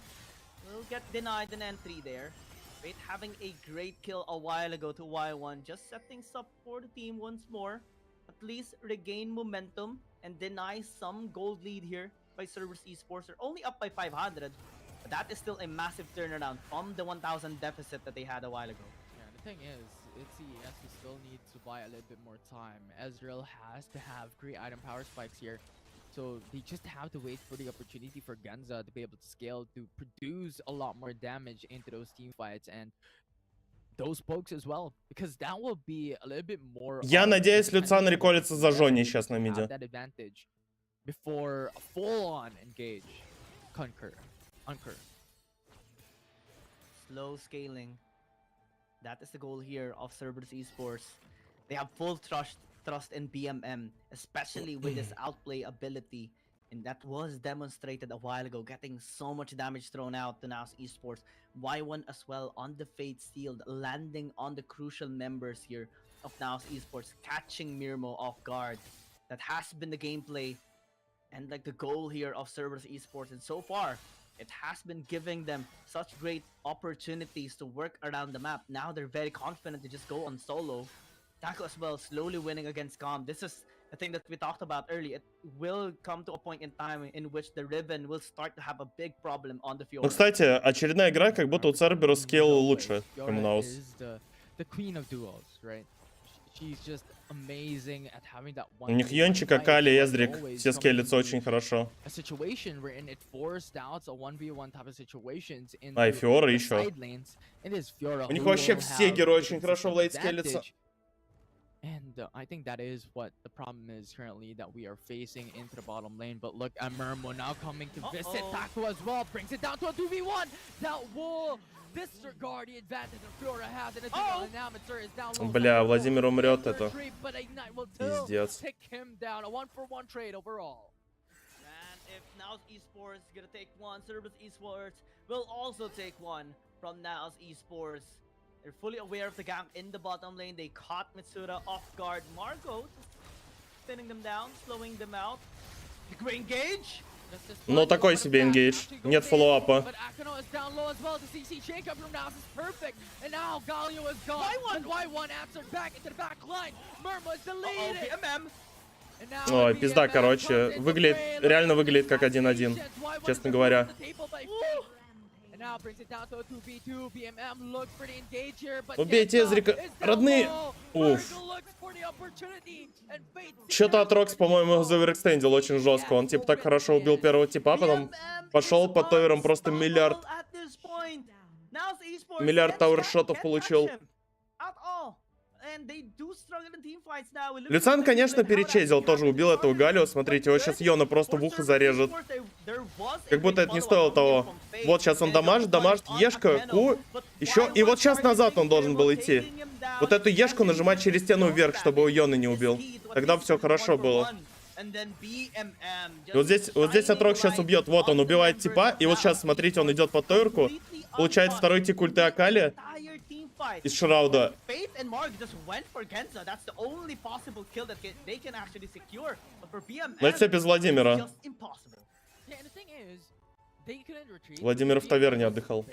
will get denied an entry there. Fate having a great kill a while ago to Y1, just setting up for the team once more. At least regain momentum and deny some gold lead here by Cerberus Esports. They're only up by 500, but that is still a massive turnaround from the 1,000 deficit that they had a while ago. Yeah, the thing is, it's CES who still needs to buy a little bit more time. Ezreal has to have great item power spikes here. So they just have to wait for the opportunity for Genza to be able to scale to produce a lot more damage into those team fights and those pokes as well, because that will be a little bit more. Я надеюсь, Люциан реколится за Жони сейчас на миде. That advantage before a full-on engage. Concur. Slow scaling. That is the goal here of Cerberus Esports. They have full trust in BMM, especially with this outplay ability, and that was demonstrated a while ago, getting so much damage thrown out to NAOS Esports. Y1 as well on the Fate Sealed, landing on the crucial members here of NAOS Esports, catching Mirmo off guard. That has been the gameplay and like the goal here of Cerberus Esports, and so far it has been giving them such great opportunities to work around the map. Now they're very confident to just go on solo. Taco as well, slowly winning against Calm. This is a thing that we talked about earlier. It will come to a point in time in which the Riven will start to have a big problem on the field. Ну, кстати, очередная игра, как будто у Cerberus скилл лучше, чем у NAOS. The queen of duos, right? She's just amazing at having that one. У них Йончик, Акали, Эздрик. Все скейлятся очень хорошо. A situation wherein it forced out a 1v1 type of situations in А, и Фиора the еще. side lanes. It is Fiora У них who вообще will все have герои the очень хорошо в лейт скейлятся. advantage. And I think that is what the problem is currently that we are facing into the bottom lane. But look at Mermo now coming to visit Taco as well. Brings it down to a 2v1. That will disregard the advantage that Fiora has. And now Vincere is down low. Бля, Владимир умрет, это But Ignite will still пиздец. take him down. A 1-for-1 trade overall. And if NAOS Esports is gonna take one, Cerberus Esports will also take one from NAOS Esports. They're fully aware of the gank in the bottom lane. They caught Mitsura off guard. Marco spinning them down, slowing them out. Great engage. Ну, такой себе энгейдж. Нет фоллоуапа. But Akano is down low as well. The CC shake-up from NAOS is perfect. And now Galio is gone. And Y1 answered back into the back line. Murma is deleted. Ой, пизда, короче. Выглядит, реально выглядит как 1-1, честно говоря. Убейте Эзрика. Родные. Уф. Что-то Атрокс, по-моему, заоверэкстендил очень жестко. Он типа так хорошо убил первого типа, потом пошел по товерам, просто миллиард тауэр-шотов получил. Люциан, конечно, перечезил, тоже убил этого Галио. Смотрите, его сейчас Йона просто в ухо зарежет. Как будто это не стоило того. Вот сейчас он дамажит, Ешка, Ку, еще. И вот сейчас назад он должен был идти. Вот эту Ешку нажимать через стену вверх, чтобы его Йона не убил. Тогда все хорошо было. И вот здесь Атрок сейчас убьет. Вот он убивает типа. И вот сейчас, смотрите, он идет под тойрку. Получает второй тик ульты Акали из Шрауда. Но это все без Владимира. Владимир в таверне отдыхал.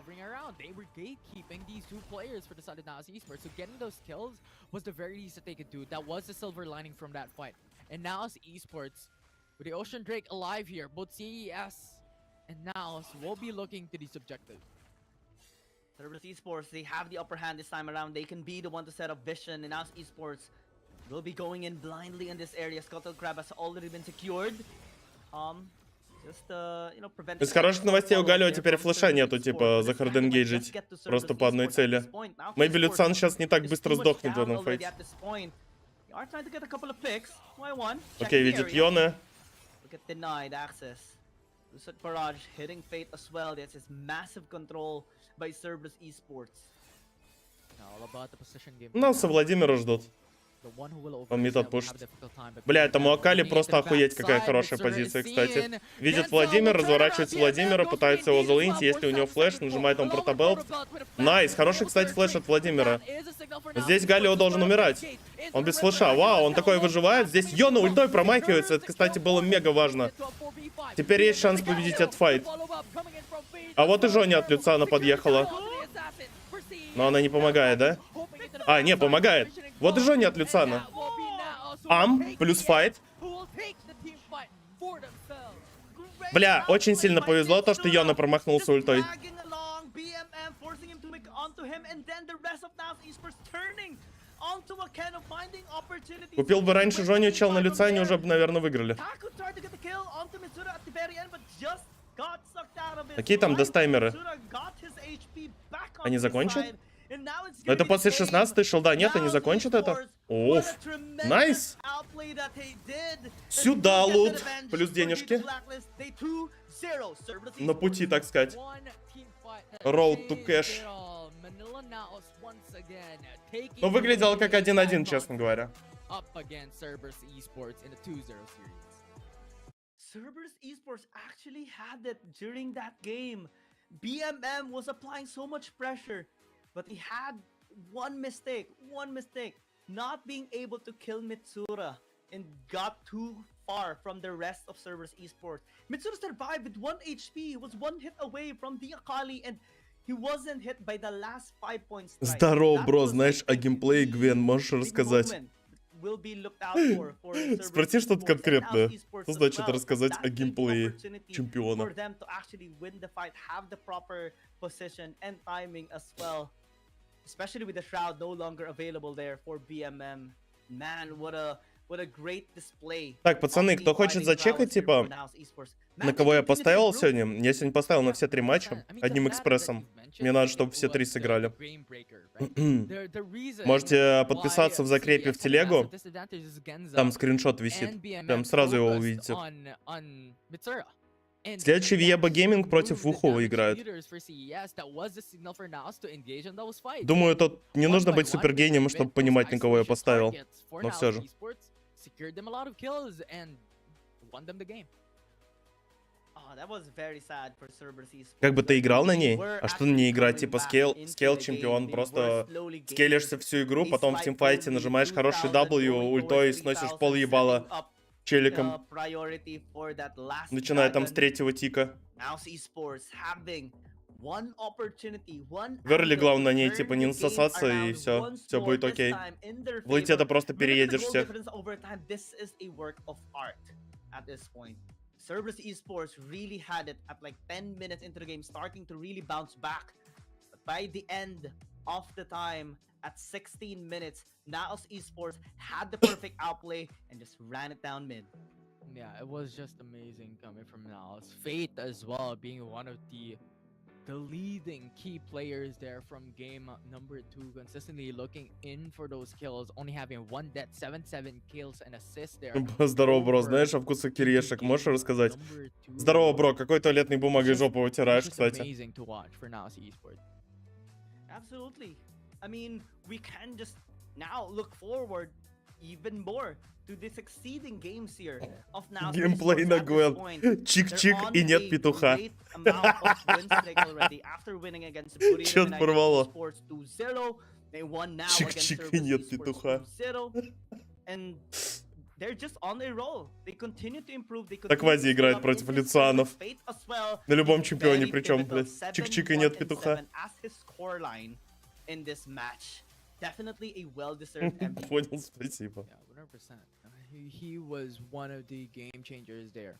Around. They were gatekeeping these two players for the side of NAOS Esports. So getting those kills was the very least that they could do. That was the silver lining from that fight. And NAOS Esports With the Ocean Drake alive here, both CES and NAOS will be looking to these objectives. Cerberus Esports, they have the upper hand this time around. They can be the one to set up vision, and NAOS Esports will be going in blindly in this area. Scuttle Crab has already been secured. Из хороших новостей у Галио теперь флеша нету, типа, за харденгейджить. Просто по одной цели. Maybe Люциан сейчас не так быстро сдохнет в этом файте. Окей, видит Йоне. Barrage hitting Fate as well. That's his massive control by Cerberus Esports. All about the position game. Нас со Владимира ждут. Он метод пушит. Бля, этому Акали просто охуеть, какая хорошая позиция, кстати. Видит Владимир, разворачивается Владимира, пытается его залынить. Если у него флеш, нажимает он протобелт. Найс, хороший, кстати, флеш от Владимира. Здесь Галио должен умирать. Он без флеша. Вау, он такой выживает. Здесь Йона ультой промахивается. Это, кстати, было мега важно. Теперь есть шанс победить этот файт. А вот и Жоня от Люциана подъехала. Но она не помогает, да? А, не, помогает. Вот и Жоня от Люциана. Плюс файт. Бля, очень сильно повезло то, что Йона промахнулся ультой. Купил бы раньше Жоню, чел на Люциане, уже бы, наверное, выиграли. Какие там дестаймеры? Они закончат? Но это после 16-й шилда. Нет, они закончат это? Оф. Найс. Сюда лут. Плюс денежки. На пути, так сказать. Road to cash. Но выглядело как 1-1, честно говоря. Cerberus Esports actually had it during that game. BMM was applying so much pressure, but he had one mistake, not being able to kill Mitsura and got too far from the rest of Cerberus Esports. Mitsura survived with 1 HP, he was 1 hit away from the Akali, and he wasn't hit by the last 5 points. Здорово, бро, знаешь о геймплее Гвен, можешь рассказать? Спроси что-то конкретное. Что значит рассказать о геймплее чемпиона? Especially with the shroud no longer available there for BMM. Man, what a great display. Так, пацаны, кто хочет зачекать, типа, на кого я поставил сегодня? Я сегодня поставил на все 3 матча одним экспрессом. Мне надо, чтобы все 3 сыграли. Можете подписаться в закрепе в телегу. Там скриншот висит. Прям сразу его увидите. Следующий Веба Гейминг против Вухова играет. Думаю, тут не нужно быть супергением, чтобы понимать, на кого я поставил. Но все же. Как бы ты играл на ней? А что на ней играть? Типа скейл чемпион, просто скейлишься всю игру, потом в тимфайте нажимаешь хороший W, ультой, сносишь пол ебала челиком. Начиная там с 3-го тика. Верли, главное, на ней типа не насосаться, и все будет окей. В лейте это просто переедешь всех. Cerberus Esports really had it at like 10 minutes into the game, starting to really bounce back. But by the end of the time, at 16 minutes, Natus Esports had the perfect outplay and just ran it down mid. Yeah, it was just amazing coming from Natus. Fate as well, being one of the leading key players there from game number 2, consistently looking in for those kills, only having 1 death, 7 kills and assists there. Здорово, бро, знаешь о вкусах кириешек, можешь рассказать? Здорово, бро, какой туалетной бумагой жопу вытираешь, кстати? Absolutely. I mean, we can just now look forward even more to the succeeding games here of now. Геймплей на Гвен. Чик-чик и нет петуха. Чё-то порвало. Чик-чик и нет петуха. Так Вази играет против Люцианов. На любом чемпионе причем, блядь. Чик-чик и нет петуха. definitely a well-deserved MVP. Понял, спасибо. Yeah, 100%. He was one of the game changers there.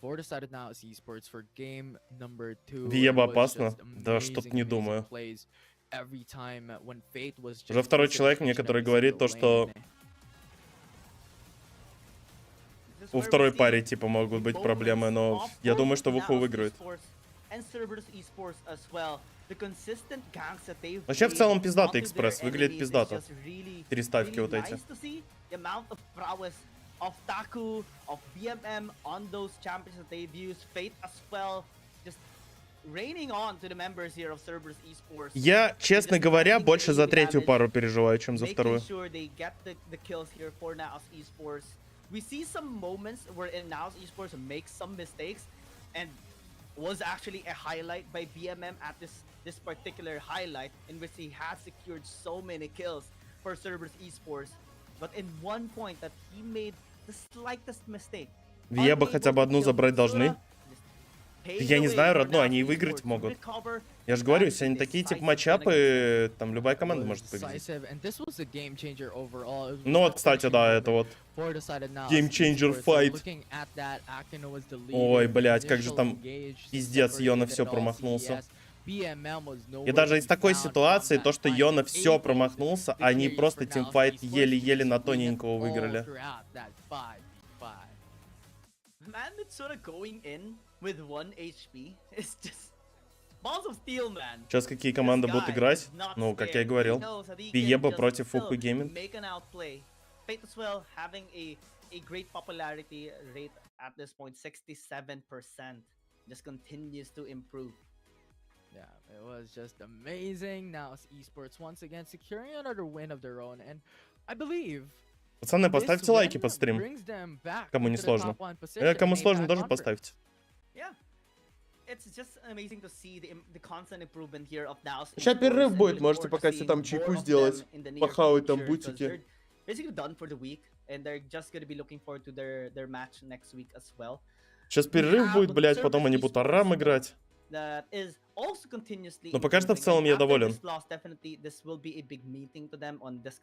For decided now esports for game number 2. Виеба опасно? Да, что-то не думаю. Every time when Fate was Уже второй человек мне, который говорит то, что у второй паре типа могут быть проблемы, но я думаю, что ВУХУ выиграет. Вообще в целом пиздатый экспресс, выглядит пиздато. 3 ставки вот эти. Of Taku, of BMM on those champions that they've used, Fate as well, just raining on to the members here of Cerberus Esports. Я, честно говоря, больше за третью пару переживаю, чем за вторую. Sure they get the kills here for NAOS Esports. We see some moments where NAOS Esports makes some mistakes, and was actually a highlight by BMM at this particular highlight in which he has secured so many kills for Cerberus Esports. But in one point that he made the slightest mistake. Виеба хотя бы одну забрать должны. Я не знаю, родной, они и выиграть могут. Я же говорю, если они такие типа матчапы, там любая команда может победить. Ну вот, кстати, да, это вот Game Changer Fight. Ой, блядь, как же там пиздец, Йона все промахнулся. И даже из такой ситуации, то, что Йона все промахнулся, они просто тимфайт еле-еле на тоненького выиграли. Сейчас какие команды будут играть? Ну, как я и говорил. Виеба против ВУХУ Гейминг. Yeah, it was just amazing. Now esports once again securing another win of their own, and I believe. Пацаны, поставьте лайки под стрим. Кому не сложно. Кому сложно, тоже поставьте. Сейчас перерыв будет, можете пока себе там чайку сделать, похавать там бутики. Сейчас перерыв будет, блять, потом они будут арам играть. Но пока что в целом я доволен.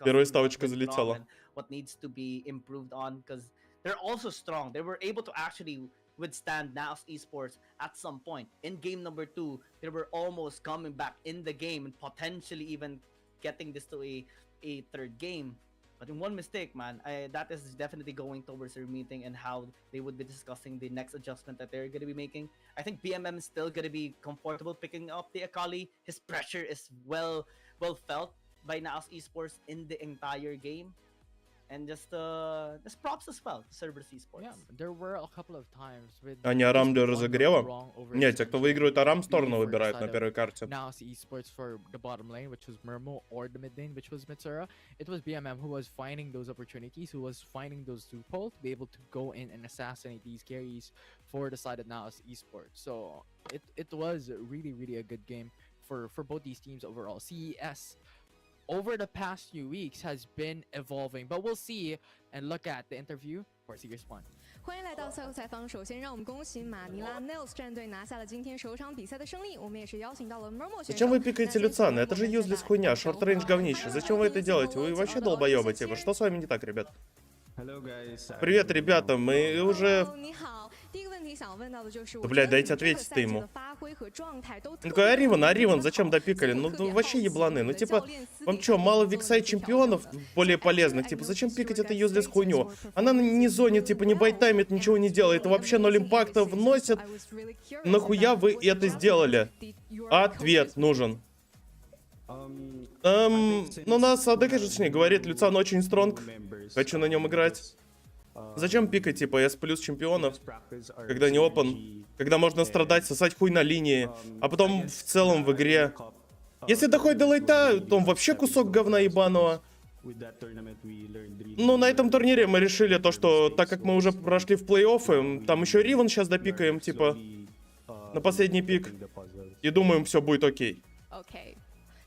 Первая ставочка залетела. Withstand NAOS Esports at some point. In game number 2, they were almost coming back in the game and potentially even getting this to a third game. But in one mistake, man, that is definitely going towards their meeting and how they would be discussing the next adjustment that they're going to be making. I think BMM is still going to be comfortable picking up the Akali. His pressure is well felt by NAOS Esports in the entire game. And just props as well to Cerberus Esports. Yeah, there were a couple of times with Они Арам для разогрева? Нет, те, кто выигрывает Арам, сторону выбирают на первой карте. NAOS Esports for the bottom lane, which was Murmo, or the mid lane, which was Vincere. It was BMM who was finding those opportunities, who was finding those loopholes to be able to go in and assassinate these carries for the side of NAOS Esports. So it was really a good game for both these teams overall. CES over the past few weeks has been evolving, but we'll see and look at the interview for Series 1. 欢迎来到赛后采访。首先，让我们恭喜马尼拉 NAOS 战队拿下了今天首场比赛的胜利。我们也是邀请到了 Murmo 选手。 Зачем вы пикаете Люциана? Это же юзлес хуйня, шорт-рейндж говнище. Зачем вы это делаете? Вы вообще долбоёбы, типа. Что с вами не так, ребят? Привет, ребята, мы уже... Да, блядь, дайте ответить-то ему. Ну какой Ариван, зачем допикали? Ну вообще ебланы. Ну типа, вам чё, мало виксай чемпионов более полезных? Типа, зачем пикать это юзлес хуйню? Она не зонит, типа, не байтаймит, ничего не делает. Вообще 0 импакта вносит. Нахуя вы это сделали? Ответ нужен. Ну нас АДК же, точнее, говорит, Люциан очень стронг. Хочу на нем играть. Зачем пикать, типа, S плюс чемпионов, когда не опен, когда можно страдать, сосать хуй на линии, а потом в целом в игре. Если доходит до лейта, то он вообще кусок говна ебаного. Ну, на этом турнире мы решили то, что так как мы уже прошли в плей-оффы, там еще Ривен сейчас допикаем, типа, на последний пик. И думаем, все будет окей.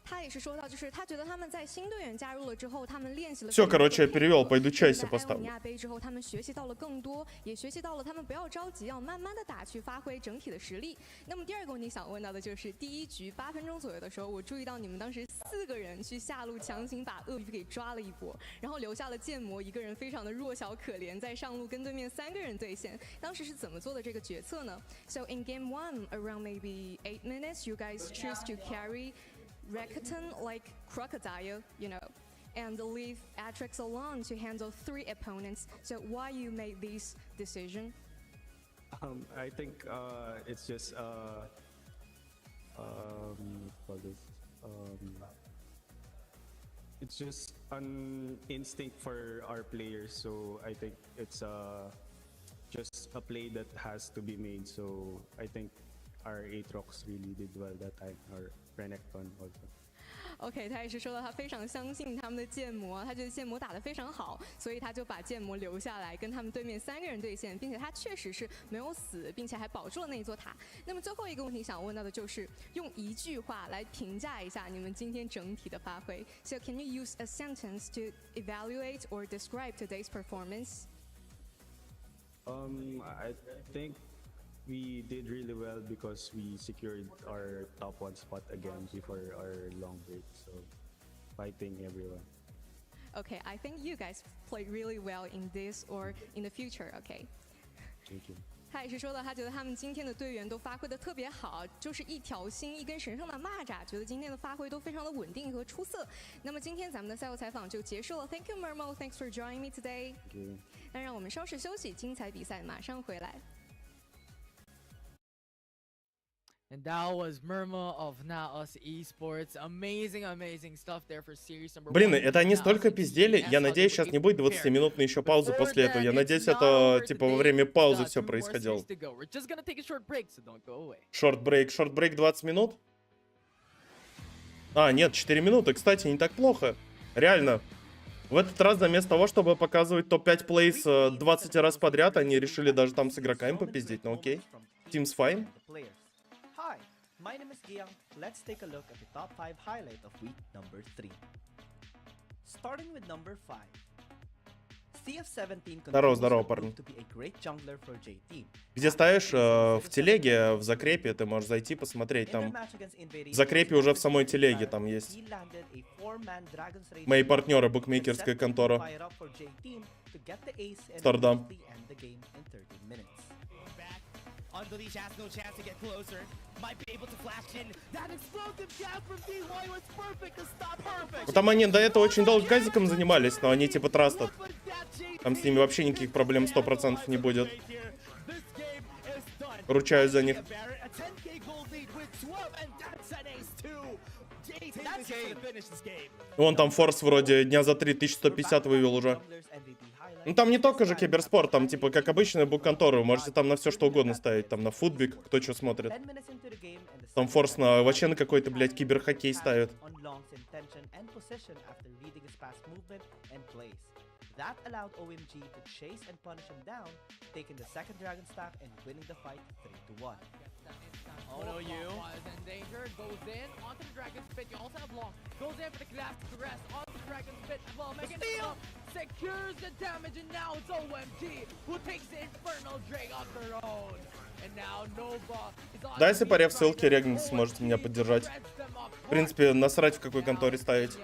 他也是说到，就是他觉得他们在新队员加入了之后，他们练习了。Все, короче, я перевел, пойду чай себе 在 поставлю. 亚杯之后，他们学习到了更多，也学习到了他们不要着急，要慢慢的打，去发挥整体的实力。那么第二个问题想问到的就是第一局8分钟左右的时候，我注意到你们当时4个人去下路强行把鳄鱼给抓了一波，然后留下了剑魔一个人非常的弱小可怜，在上路跟对面3个人对线。当时是怎么做的这个决策呢 ？So in game 1, around maybe 8 minutes, you guys choose to carry Rakuten like crocodile, you know, and leave Atrix alone to handle 3 opponents. So why you made this decision? I think it's just it's just an instinct for our players. So I think it's just a play that has to be made. So I think our Aatrox really did well that time, or Renekton also. OK， 他也是说到他非常相信他们的剑魔，他觉得剑魔打得非常好，所以他就把剑魔留下来跟他们对面3个人对线，并且他确实是没有死，并且还保住了那一座塔。那么最后一个问题想问到的就是用一句话来评价一下你们今天整体的发挥。So can you use a sentence to evaluate or describe today's performance? I think we did really well because we secured our top 1 spot again before our long break. So, fighting everyone. OK, I think you guys played really well in this or in the future. OK. Thank you. 他也是说到，他觉得他们今天的队员都发挥的特别好，就是一条心、一根神圣的蚂蚱，觉得今天的发挥都非常的稳定和出色。那么今天咱们的赛后采访就结束了。Thank you, Mermo. Thanks for joining me today. Thank you. 那让我们稍事休息，精彩比赛马上回来。And that was Murma of NAOS esports. Amazing stuff there for series number 1. Блин, это они столько пиздели. Я надеюсь, сейчас не будет 20-минутной еще паузы после этого. Я надеюсь, это типа во время паузы все происходило. Шорт-брейк 20 минут? А, нет, 4 минуты. Кстати, не так плохо. Реально. В этот раз вместо того, чтобы показывать топ-5 плейс 20 раз подряд, они решили даже там с игроками попиздеть. Ну окей. Team's fine. Hi, my name is Giang. Let's take a look at the top 5 highlight of week number 3. Starting with number 5. CF17 Здорово, парни. to be a great jungler for JT. Где ставишь? В телеге, в закрепе, ты можешь зайти посмотреть. Там в закрепе уже в самой телеге там есть мои партнеры, букмекерская контора. Стардам. Unleash has no chance to get closer. Might be able to flash in. That explosive gap from DY was perfect to stop perfect. Там они до этого очень долго казиком занимались, но они типа трастят. Там с ними вообще никаких проблем 100% не будет. Ручаюсь за них. Вон там форс вроде дня за 3 1150 вывел уже. Ну там не только же киберспорт, там типа как обычная букконтора, вы можете там на все что угодно ставить, там на футбик, кто что смотрит. Там форс на вообще на какой-то, блядь, киберхоккей ставит. That allowed OMG to chase and punish him down, taking the second dragon stack and winning the fight 3-1. Oh no, you was in danger. Goes in onto the dragon's pit. You also have long. Goes in for the class to rest onto the dragon's pit. Well, Megan secures the damage, and now it's OMG who takes the infernal drake off their own. And now Nova is on. Да, если по реф ссылке Регнс сможете меня поддержать. В принципе, насрать в какой конторе ставить.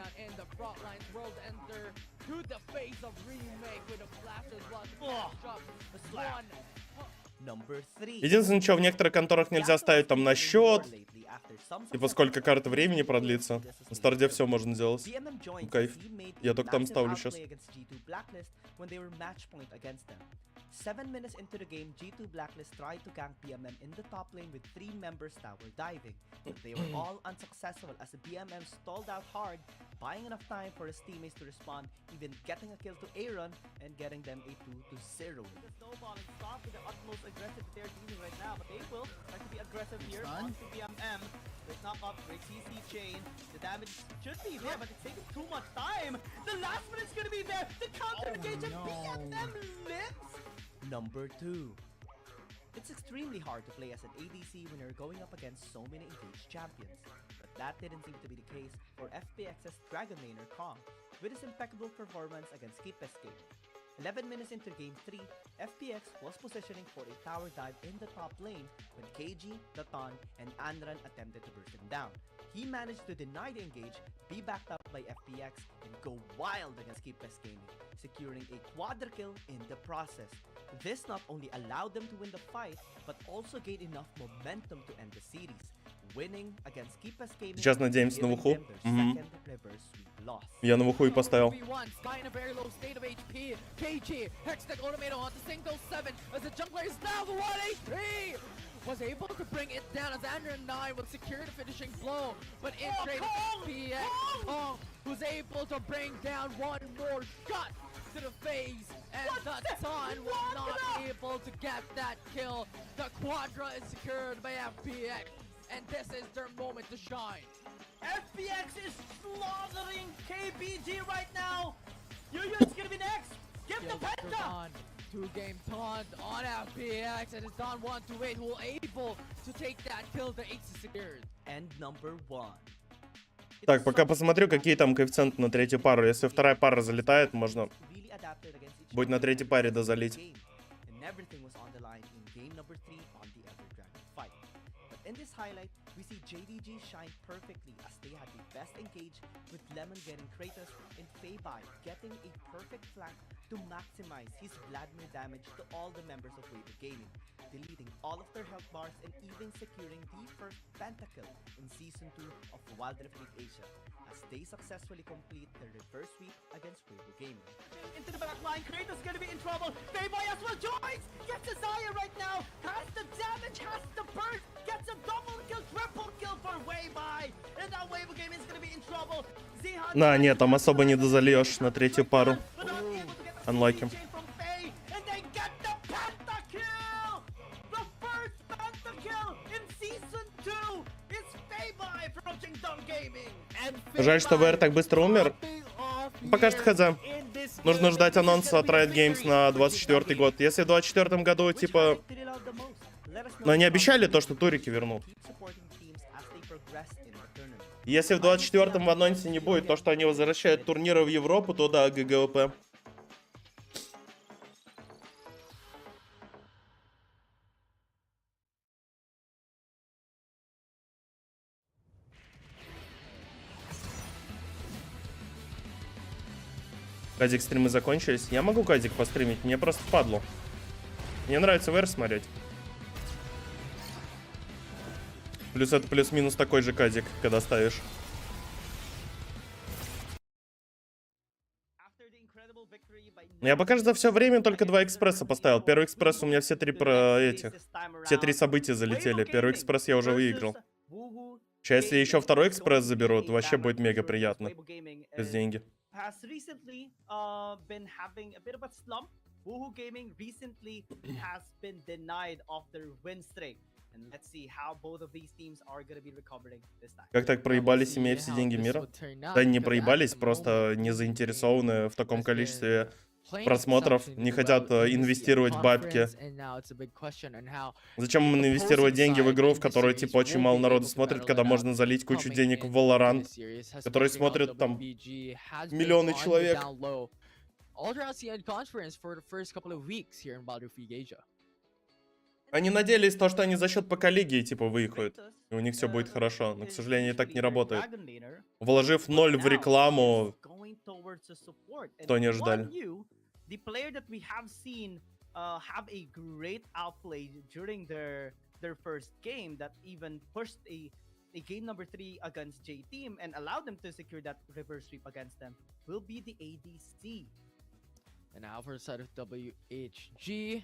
Единственное, что в некоторых конторах нельзя ставить там на счет. Типа сколько карты времени продлится. На старте все можно сделать. Ну, кайф. Я только там ставлю сейчас. 7 minutes into the game, G2 Blacklist tried to gank BMM in the top lane with 3 members tower diving. But they were all unsuccessful as the BMM stalled out hard, buying enough time for his teammates to respond, even getting a kill to Aaron and getting them a 2-0 win. The snowballing stop with the utmost aggressive they're dealing right now, but they will try to be aggressive here onto BMM. Great knock up, great CC chain. The damage should be there, but it's taking too much time. The last minute's gonna be there. The counter engage and BMM lives. Number 2. It's extremely hard to play as an ADC when you're going up against so many engaged champions. But that didn't seem to be the case for FPX's Dragon Laner Kong, with his impeccable performance against Keep's Game. 11 minutes into Game 3, FPX was positioning for a tower dive in the top lane when KG, Datan, and Anran attempted to burst him down. He managed to deny the engage, be backed up by FPX, and go wild against Keep's Gaming, securing a quadra kill in the process. This not only allowed them to win the fight, but also gained enough momentum to end the series, winning against Keep's Gaming. Сейчас надеемся на giving вуху. them their second reverse sweep loss. Я на вуху и поставил. Sky in a very low state of HP. KG, Hextech Automator on the single 7 as the jungler is now the 1 HP. Was able to bring it down as Andrew 9 would secure the finishing blow, but in trade FPX Kong was able to bring down one more shot to the face, and the Sun was not able to get that kill. The Quadra is secured by FPX, and this is their moment to shine. FPX is slaughtering KBG right now. Yu's gonna be next. Give the penta. 2-game taunt on FPX, and it's Don 128 who will able to take that kill. The 8 is secured. And number 1. Так, пока посмотрю, какие там коэффициенты на третью пару. Если вторая пара залетает, можно будет на третьей паре дозалить. In this highlight, we see JDG shine perfectly as they had the best engage, with Lemon getting Kratos and Feibai getting a perfect flank to maximize his Vladimir damage to all the members of WBG Gaming, deleting all of their health bars and even securing the first pentakill in Season 2 of wildrift League Asia, as they successfully complete their reverse sweep against WBG Gaming. Into the back line, Kratos is gonna be in trouble. Feibai as well joins! Gets a Zaya right now! Has the damage, has the burst! Gets a double kill, triple kill for Weibai! And now WBG Gaming is gonna be in trouble! Zihan... На, нет, там особо не дозальешь на третью пару. Unlucky. And they get the pentakill! The first pentakill in Season 2 is Feibai from Jingdong Gaming! Жаль, что ВР так быстро умер. Пока что хз. Нужно ждать анонса от Riot Games на 24 год. Если в 24 году, типа... Но они обещали то, что турики вернут. Если в 24-м в анонсе не будет то, что они возвращают турниры в Европу, то да, ГГОП. Казик стримы закончились. Я могу казик постримить, мне просто впадло. Мне нравится ВР смотреть. Плюс это плюс-минус такой же казик, когда ставишь. Я пока что за все время только 2 экспресса поставил. Первый экспресс у меня все три события залетели. Первый экспресс я уже выиграл. Сейчас, если еще второй экспресс заберут, вообще будет мега приятно. Без деньги. Woohoo Gaming recently has been denied of their win streak. And let's see how both of these teams are going to be recovering this time. Как так проебались, имея все деньги мира? Да не проебались, просто не заинтересованы в таком количестве просмотров, не хотят инвестировать бабки. Зачем им инвестировать деньги в игру, в которой типа очень мало народу смотрит, когда можно залить кучу денег в Valorant, который смотрят там миллионы человек? Они надеялись то, что они за счет ПК лиги типа выиграют, и у них все будет хорошо, но, к сожалению, так не работает. Вложив 0 в рекламу, то не ожидали. The player that we have seen have a great outplay during their first game that even pushed a game number 3 against J Team and allowed them to secure that reverse sweep against them will be the ADC. And now for the side of WHG,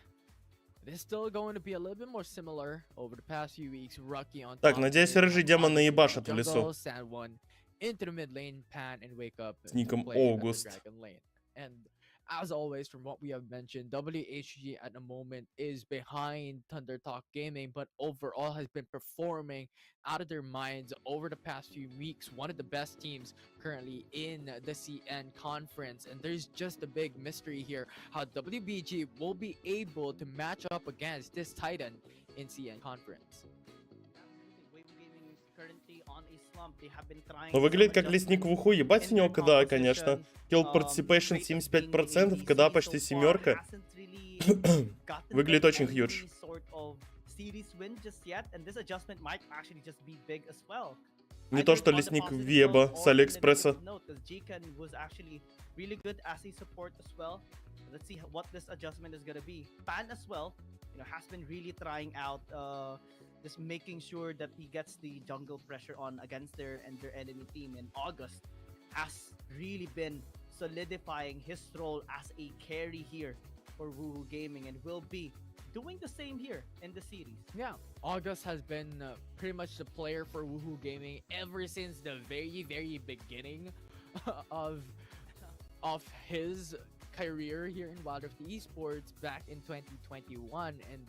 it is still going to be a little bit more similar over the past few weeks. Rocky on так, надеюсь, рыжий демон наебашит в лесу. Into the mid lane, pan and wake up с ником August. And as always, from what we have mentioned, WHG at the moment is behind Thunder Talk Gaming, but overall has been performing out of their minds over the past few weeks. One of the best teams currently in the CN conference, and there's just a big mystery here how WBG will be able to match up against this Titan in CN conference. WBG Gaming is currently Ну, выглядит как лесник в уху. Ебать у него КДА, конечно. Kill participation 75%, КДА почти семерка. Выглядит очень хьюдж. Не то, что лесник Веба с Алиэкспресса. Let's see what this adjustment is gonna be. Pan as well, has been really trying out just making sure that he gets the jungle pressure on against their enemy team. And August has really been solidifying his role as a carry here for Woohoo Gaming and will be doing the same here in the series. Yeah, August has been pretty much the player for Woohoo Gaming ever since the very beginning of his career here in wildrift esports back in 2021, and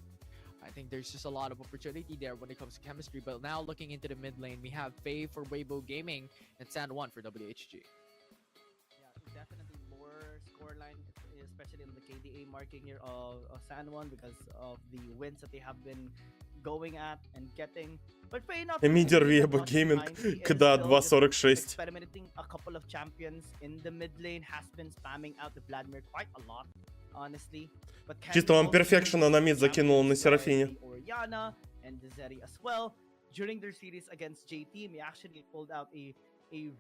I think there's just a lot of opportunity there when it comes to chemistry. But now looking into the mid lane, we have Faye for Weibo Gaming and San1 for WHG. Yeah, definitely more scoreline, especially in the KDA marking here of San1 because of the wins that they have been going at and getting. But Faye not Мидер Weibo Gaming, КДА 2.46. Experimenting a couple of champions in the mid lane, has been spamming out the Vladimir quite a lot, honestly. But Чисто вам перфекшена на мид закинул на Серафине. Oriana and Zeri as well. During their series against JT, he actually pulled out a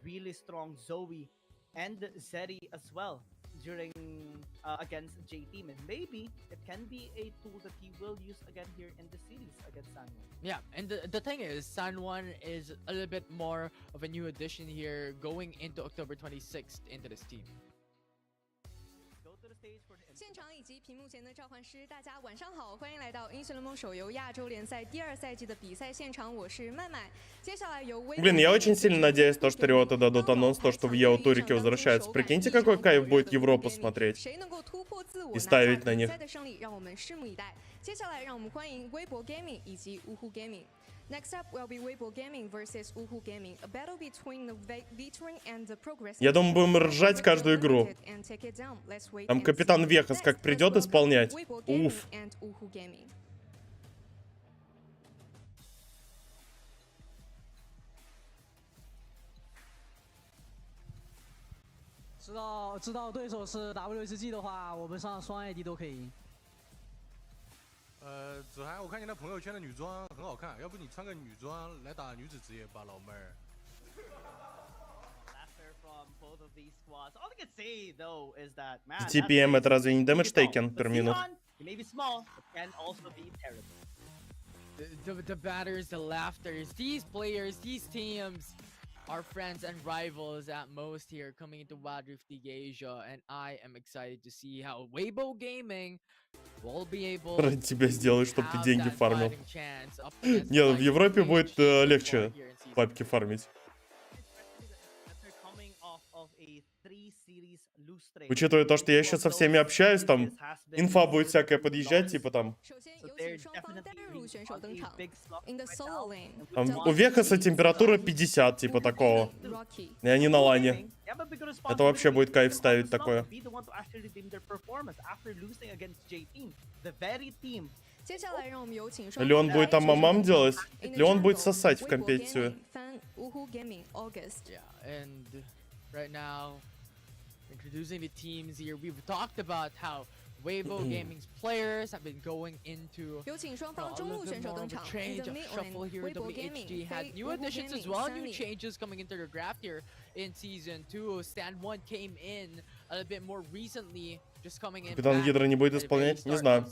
really strong Zoe and Zeri as well during against JT, and maybe it can be a tool that he will use again here in the series against San1. Yeah, and the thing is, San1 is a little bit more of a new addition here going into October 26th into this team. Go to the stage for the 现场以及屏幕前的召唤师，大家晚上好，欢迎来到英雄联盟手游亚洲联赛第2赛季的比赛现场，我是麦麦。接下来由Блин, я очень сильно надеюсь, то, что Риоты дадут анонс, то, что в Ео Турике возвращается. Прикиньте, какой кайф будет Европу смотреть и ставить на них. 让我们拭目以待。接下来让我们欢迎微博 Gaming 以及呜呼 Gaming。Next up will be Weibo Gaming versus Woohoo Gaming, a battle between the veteran and the progressive. Я думаю, будем ржать каждую игру. Там капитан Вехас как придет исполнять. Уф. 知道对手是 WHG 的话，我们上双 AD 都可以赢。子涵，我看你那朋友圈的女装很好看，要不你穿个女装来打女子职业吧，老妹儿。TPM это разве не damage taken per minute? The batters, the laughters, these players, these teams are friends and rivals at most here coming into wildrift League Asia, and I am excited to see how Weibo Gaming will be able Ради тебя сделаю, чтобы ты have деньги that фармил. fighting chance up against Не, в like Европе WBG будет so легче far here in season папки фармить. Учитывая то, что я еще со всеми общаюсь, там инфа будет всякая подъезжать, типа там. 首先有请双方单人路选手登场。In the solo lane, Там у Вехаса температура 50, типа такого. Rocky. И они на лане. Это вообще будет кайф ставить такое. 接下来让我们有请 Или он будет там мамам делать, или он будет сосать в компетицию. Woohoo Gaming August. Yeah, and right now, introducing the teams here, we've talked about how Weibo Gaming's players have been going into 有请双 a 方中路 little 选 bit 手 more 登 of a 场。In change the of mid shuffle lane, here. Weibo WHG Gaming, had Faye, new Woohoo additions as Gaming, well, new Sunny. changes coming into their draft here in season 2. Stand1 came in a little bit more recently, just coming in. Капитан Гидра не будет исполнять? Не знаю.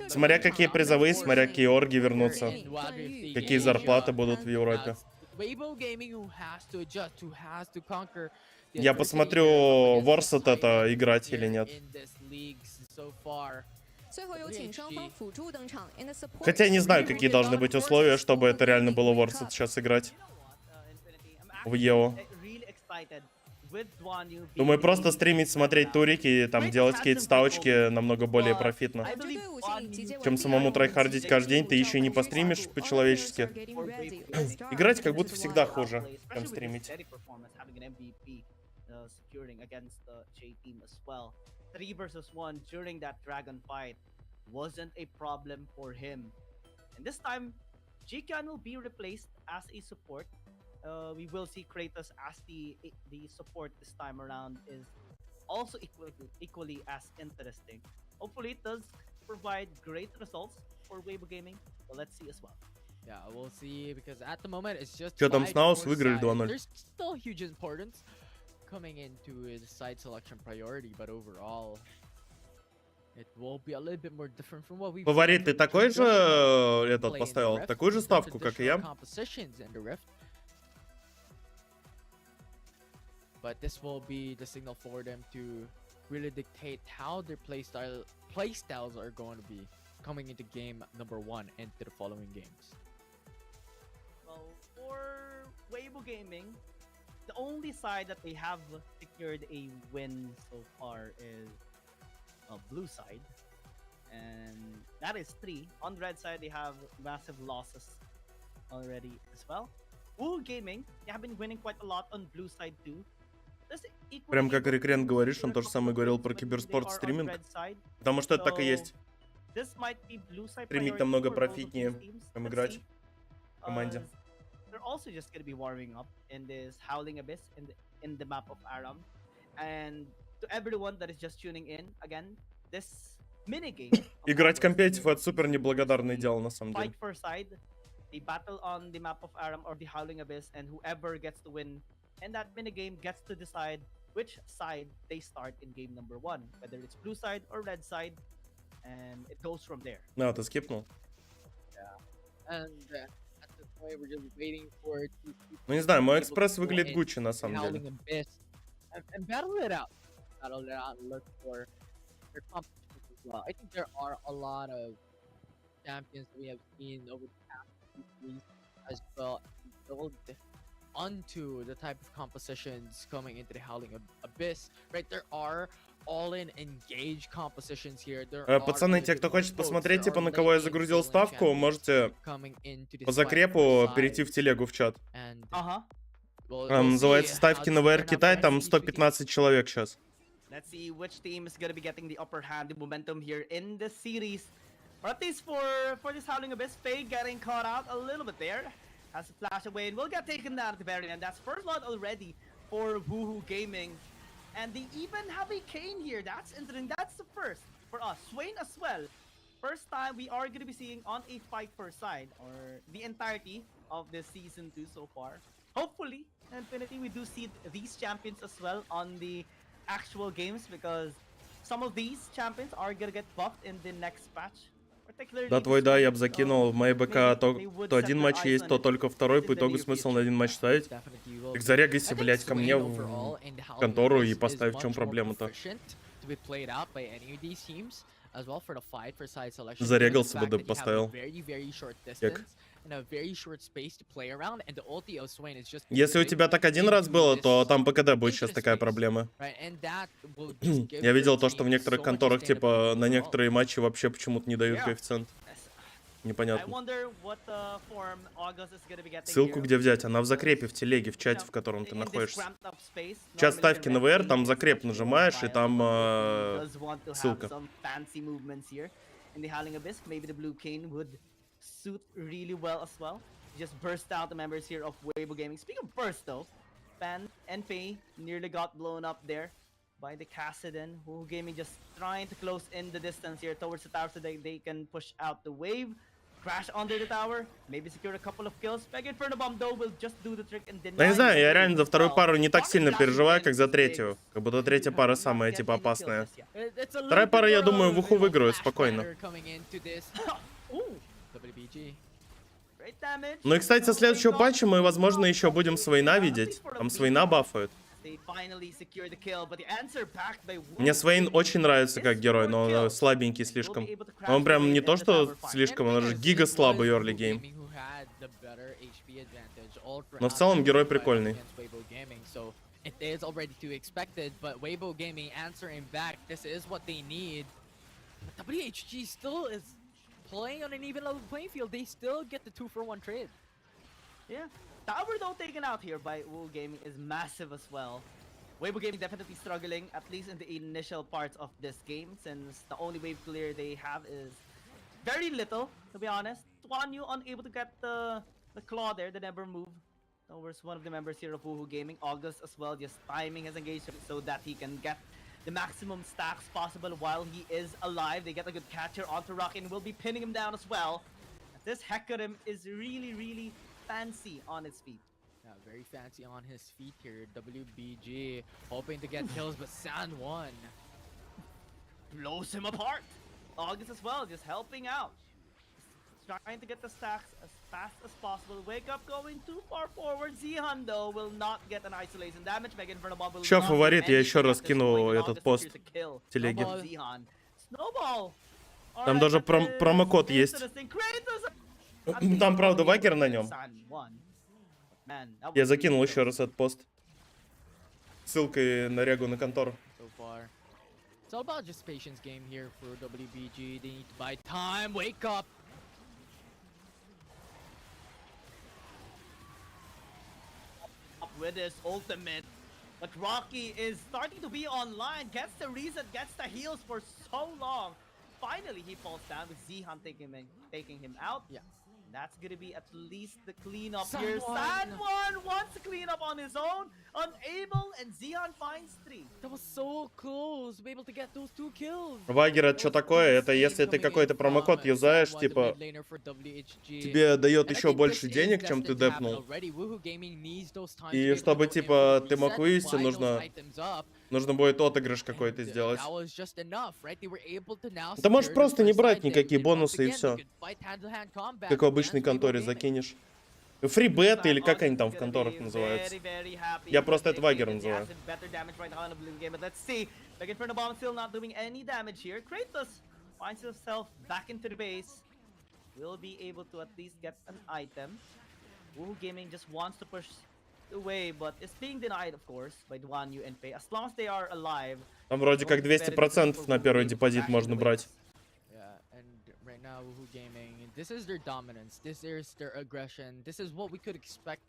Смотря какие призовые, смотря какие орги вернутся. Какие зарплаты будут в Европе. Weibo Gaming who has to adjust, who has to conquer. Я посмотрю, ворсет это играть или нет. 最后有请双方辅助登场。In the support. Хотя я не знаю, какие должны быть условия, чтобы это реально было ворсет сейчас играть. В Ео. Думаю, просто стримить, смотреть турики и там делать какие-то ставочки намного более профитно. Чем самому трайхардить каждый день, ты еще и не постримишь по-человечески. Играть как будто всегда хуже, чем стримить. 3 versus 1 during that dragon fight wasn't a problem for him. And this time, GCan will be replaced as a support. We will see Kratos as the support this time around is also equally as interesting. Hopefully it does provide great results for Weibo Gaming, but let's see as well. Yeah, we'll see, because at the moment it's just Чё там с NAOS? 5-4 Выиграли side. 2-0. There's still huge importance coming into the side selection priority, but overall it will be a little bit more different from what we've Фаворит, ты такой же этот play in the поставил? Rift. Такую же There's ставку, как и я? additional compositions in the Rift. But this will be the signal for them to really dictate how their playstyles are going to be coming into game number 1 and to the following games. Well, for Weibo Gaming, the only side that they have secured a win so far is blue side, and that is 3. On the red side, they have massive losses already as well. Woo Gaming, they have been winning quite a lot on blue side too. Прям как Рекрен говоришь, он тоже самое говорил про киберспорт стриминг. Потому что это так и есть. Стримить намного профитнее, чем играть в команде. They're also just going to be warming up in this Howling Abyss in the map of Aram. And to everyone that is just tuning in, again, this minigame... Играть компетитив — это супер неблагодарное дело, на самом деле. Fight for side, a battle on the map of Aram or the Howling Abyss, and whoever gets to win in that minigame gets to decide which side they start in game number 1, whether it's blue side or red side, and it goes from there. На, ты скипнул. Yeah. And at this point, we're just waiting for it to... Ну не знаю, мой экспресс выглядит Гуччи на самом деле. And battle it out. Battle it out and look for their competition as well. I think there are a lot of champions we have seen over the past few weeks as well. Build onto the type of compositions coming into the Howling Abyss, right? There are all-in engaged compositions here. Пацаны, те, кто хочет посмотреть, типа, на кого я загрузил ставку, можете по закрепу перейти в телегу в чат. Называется «Ставки новые Китай», там 115 человек сейчас. Let's see which team is going to be getting the upper hand, the momentum here in the series. But at least for this Howling Abyss, Faye getting caught out a little bit there. Has to flash away and will get taken down at the very end. That's first blood already for Woohoo Gaming. And they even have a Kane here. That's interesting. That's the first for us. Swain as well. First time we are going to be seeing on a fight per side, or the entirety of this season 2 so far. Hopefully, Infinity, we do see these champions as well on the actual games, because some of these champions are going to get buffed in the next patch. Да, твой, да, я бы закинул. В моей БК то один матч есть, то только второй. По итогу смысл на один матч ставить. Так зарегайся, блядь, ко мне в контору и поставь, в чем проблема-то. Зарегался бы, да поставил. Если у тебя так один раз было, то там ПКД будет сейчас такая проблема. Я видел то, что в некоторых конторах, типа, на некоторые матчи вообще почему-то не дают коэффициент. Непонятно. Ссылку где взять? Она в закрепе, в телеге, в чате, в котором ты находишься. Чат ставки на ВР, там закреп нажимаешь, и там ссылка. Suit really well as well. Just burst out the members here of Weibo Gaming. Speaking of burst though, Fan and Faye nearly got blown up there by the Kassadin. Woohoo Gaming just trying to close in the distance here towards the tower so they can push out the wave. Crash under the tower, maybe secure a couple of kills. Mega Inferno Bomb though will just do the trick and deny. Да не знаю, я реально за вторую пару не так сильно переживаю, как за третью. Как будто третья пара самая, типа, опасная. Вторая пара, я думаю, Вуху выиграю спокойно. WBG. Ну и, кстати, со следующего патча мы, возможно, еще будем Свейна видеть. Там Свейна бафают. Мне Свейн очень нравится как герой, но он слабенький слишком. Он прям не то, что слишком, он же гига слабый early game. Но в целом герой прикольный. It is already too expected, but Weibo Gaming answering back. This is what they need. But WHG still is playing on an even level playing field. They still get the 2-for-1 trade. Yeah. Tower though taken out here by Woohoo Gaming is massive as well. Weibo Gaming definitely struggling, at least in the initial parts of this game, since the only wave clear they have is very little, to be honest. Wanyu unable to get the claw there, the never move towards one of the members here of Woohoo Gaming. August as well, just timing his engagement so that he can get the maximum stacks possible while he is alive. They get a good catcher onto Rocky and will be pinning him down as well. This Hecarim is really fancy on its feet. Yeah, very fancy on his feet here. WBG hoping to get kills, but San1 blows him apart. August as well, just helping out. Trying to get the stacks as fast as possible. Wake up going too far forward. Zihan though will not get an isolation damage. Megan for the bomb will Чё, not фаворит? get Я any еще раз damage. кину этот August пост secures a kill в телеге. from Zihan. Snowball. Там Alright, даже that is промокод есть. interesting. Kratos- Там, правда, Вагер на нем. Man, that Я was закинул really еще раз этот пост. Ссылкой на регу на контору. so far. It's all about just patience game here for WBG. They need to buy time. Wake up. up with his ultimate. But Rocky is starting to be online. Gets the reset, gets the heals for so long. Finally, he falls down with Zihan taking him out. Yeah. That's gonna be at least the cleanup here. San1. San1 wants to clean up on his own. Unable, and Zihan finds 3. That was so close to be able to get those 2 kills. Вагер, это что такое? Это если ты какой-то промокод юзаешь, типа, тебе дает еще больше денег, чем ты депнул. И чтобы, типа, ты мог вывести, нужно будет отыгрыш какой-то сделать. Ты можешь просто не брать никакие бонусы и все. Как в обычной конторе закинешь. Фрибеты или как они там в конторах называются. Я просто это Вагер называю. Looking for the bomb, still not doing any damage here. Kratos finds himself back into the base. Will be able to at least get an item. Woohoo Gaming just wants to push away, but it's being denied, of course, by Wanyu and Pei. As long as they are alive. Там вроде как 200% на первый депозит можно брать. Right now, Woohoo Gaming, this is their dominance, this is their aggression, this is what we could expect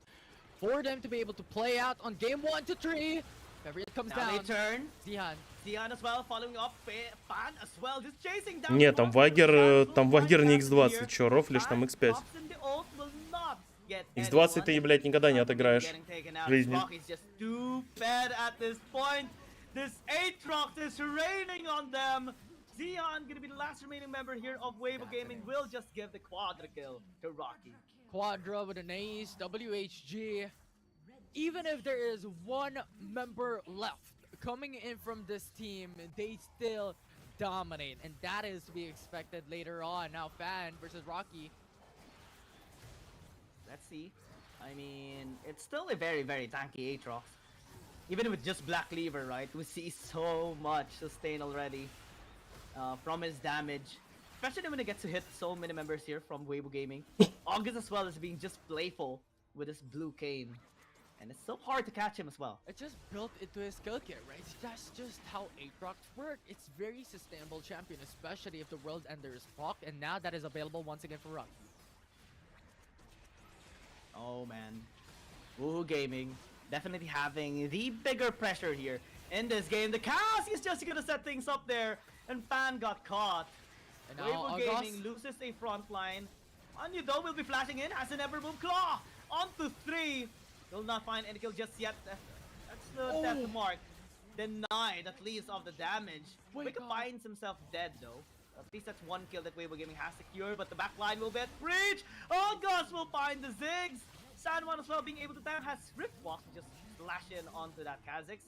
for them to be able to play out on game 1 to 3. Every it comes Now down. they turn. Zihan as well, following up. Fan as well, just chasing down. Нет, там Вагер не X20. Чё, рофлишь, там X5. X20 ты, блядь, никогда не отыграешь в жизни. Just too bad at this point. This Aatrox is raining on them. Zihan, gonna be the last remaining member here of WBG Gaming, will just give the quadra kill to Rocky. Quadra with an ace, WHG. Even if there is one member left coming in from this team, they still dominate, and that is to be expected later on. Now, Fan versus Rocky. Let's see. I mean, it's still a very tanky Aatrox. Even with just Black Cleaver, right? We see so much sustain already from his damage. Especially when he gets to hit so many members here from WBG Gaming. August as well is being just playful with his blue cane. And it's so hard to catch him as well. It's just built into his skill kit, right? That's just how Aatrox work. It's very sustainable champion, especially if the World Ender is proc, and now that is available once again for Rocky. Oh man. Woohoo Gaming definitely having the bigger pressure here in this game. The Chaos is just gonna set things up there, and Fan got caught. And now WBG Gaming loses a front line. Wanyu though will be flashing in, has an ever move claw onto 3. Will not find any kill just yet. That's the death mark. Denied at least of the damage. Wake finds himself dead though. At least that's one kill that WBG Gaming has secured, but the back line will get breached. August will find the Ziggs. San1 as well being able to down, has Rift Walk to just slash in onto that Kha'Zix.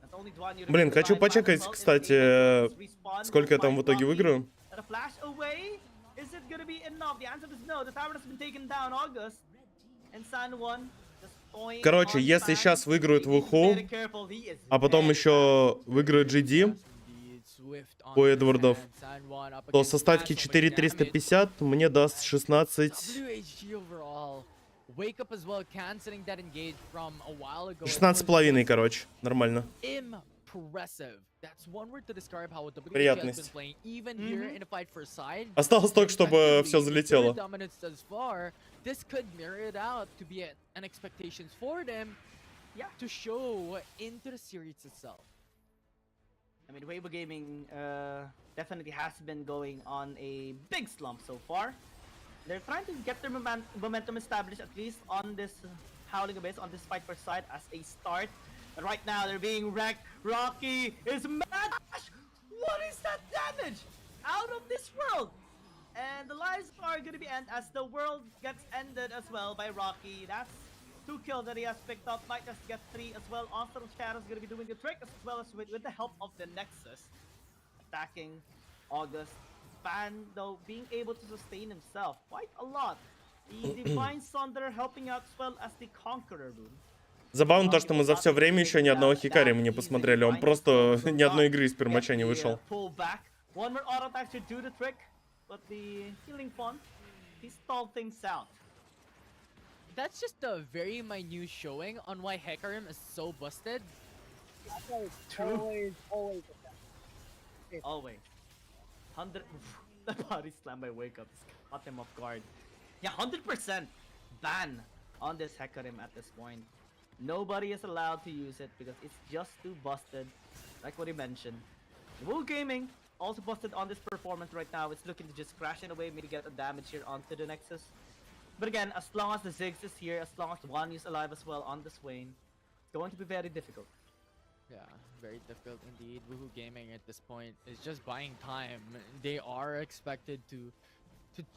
That's only Wanyu. Блин, хочу почекать, кстати, сколько я там в итоге выиграю. A flash away. Is it gonna be enough? The answer is no. The tower has been taken down. August and San1. Короче, если сейчас выиграют Вуху, а потом еще выиграют GD у Эдвардов, то со ставки 4350 мне даст 16... 16,5, короче, нормально. Приятность. Осталось только, чтобы все залетело. This could mirror it out to be an expectations for them to show into the series itself. I mean, WBG Gaming definitely has been going on a big slump so far. They're trying to get their momentum established, at least on this Howling Abyss, on this fight for side as a start. But right now, they're being wrecked. Rocky is mad. What is that damage? Out of this world! And the lives are going to be end as the world gets ended as well by Rocky. That's 2 kills that he has picked up. Might just get 3 as well. Awesome Shadow's going to be doing the trick as well as with the help of the Nexus. Attacking August. Fan, though, being able to sustain himself quite a lot. The Divine Sunder helping out as well as the Conqueror Rune. Забавно то, что мы за все время еще ни одного Хикари мы не посмотрели. Он просто ни одной игры из первого не вышел. One more auto attack should do the trick, but the healing font, he stalled things out. That's just a very minute showing on why Hecarim is so busted. True. Always. 100. The body slam by Wake Up caught him off guard. Yeah, 100% ban on this Hecarim at this point. Nobody is allowed to use it because it's just too busted, like what he mentioned. Wu Gaming also busted on this performance right now. It's looking to just crash it away, maybe get a damage here onto the Nexus. But again, as long as the Ziggs is here, as long as the one is alive as well on the Swain, it's going to be very difficult. Yeah, very difficult indeed. Woohoo Gaming at this point is just buying time. They are expected to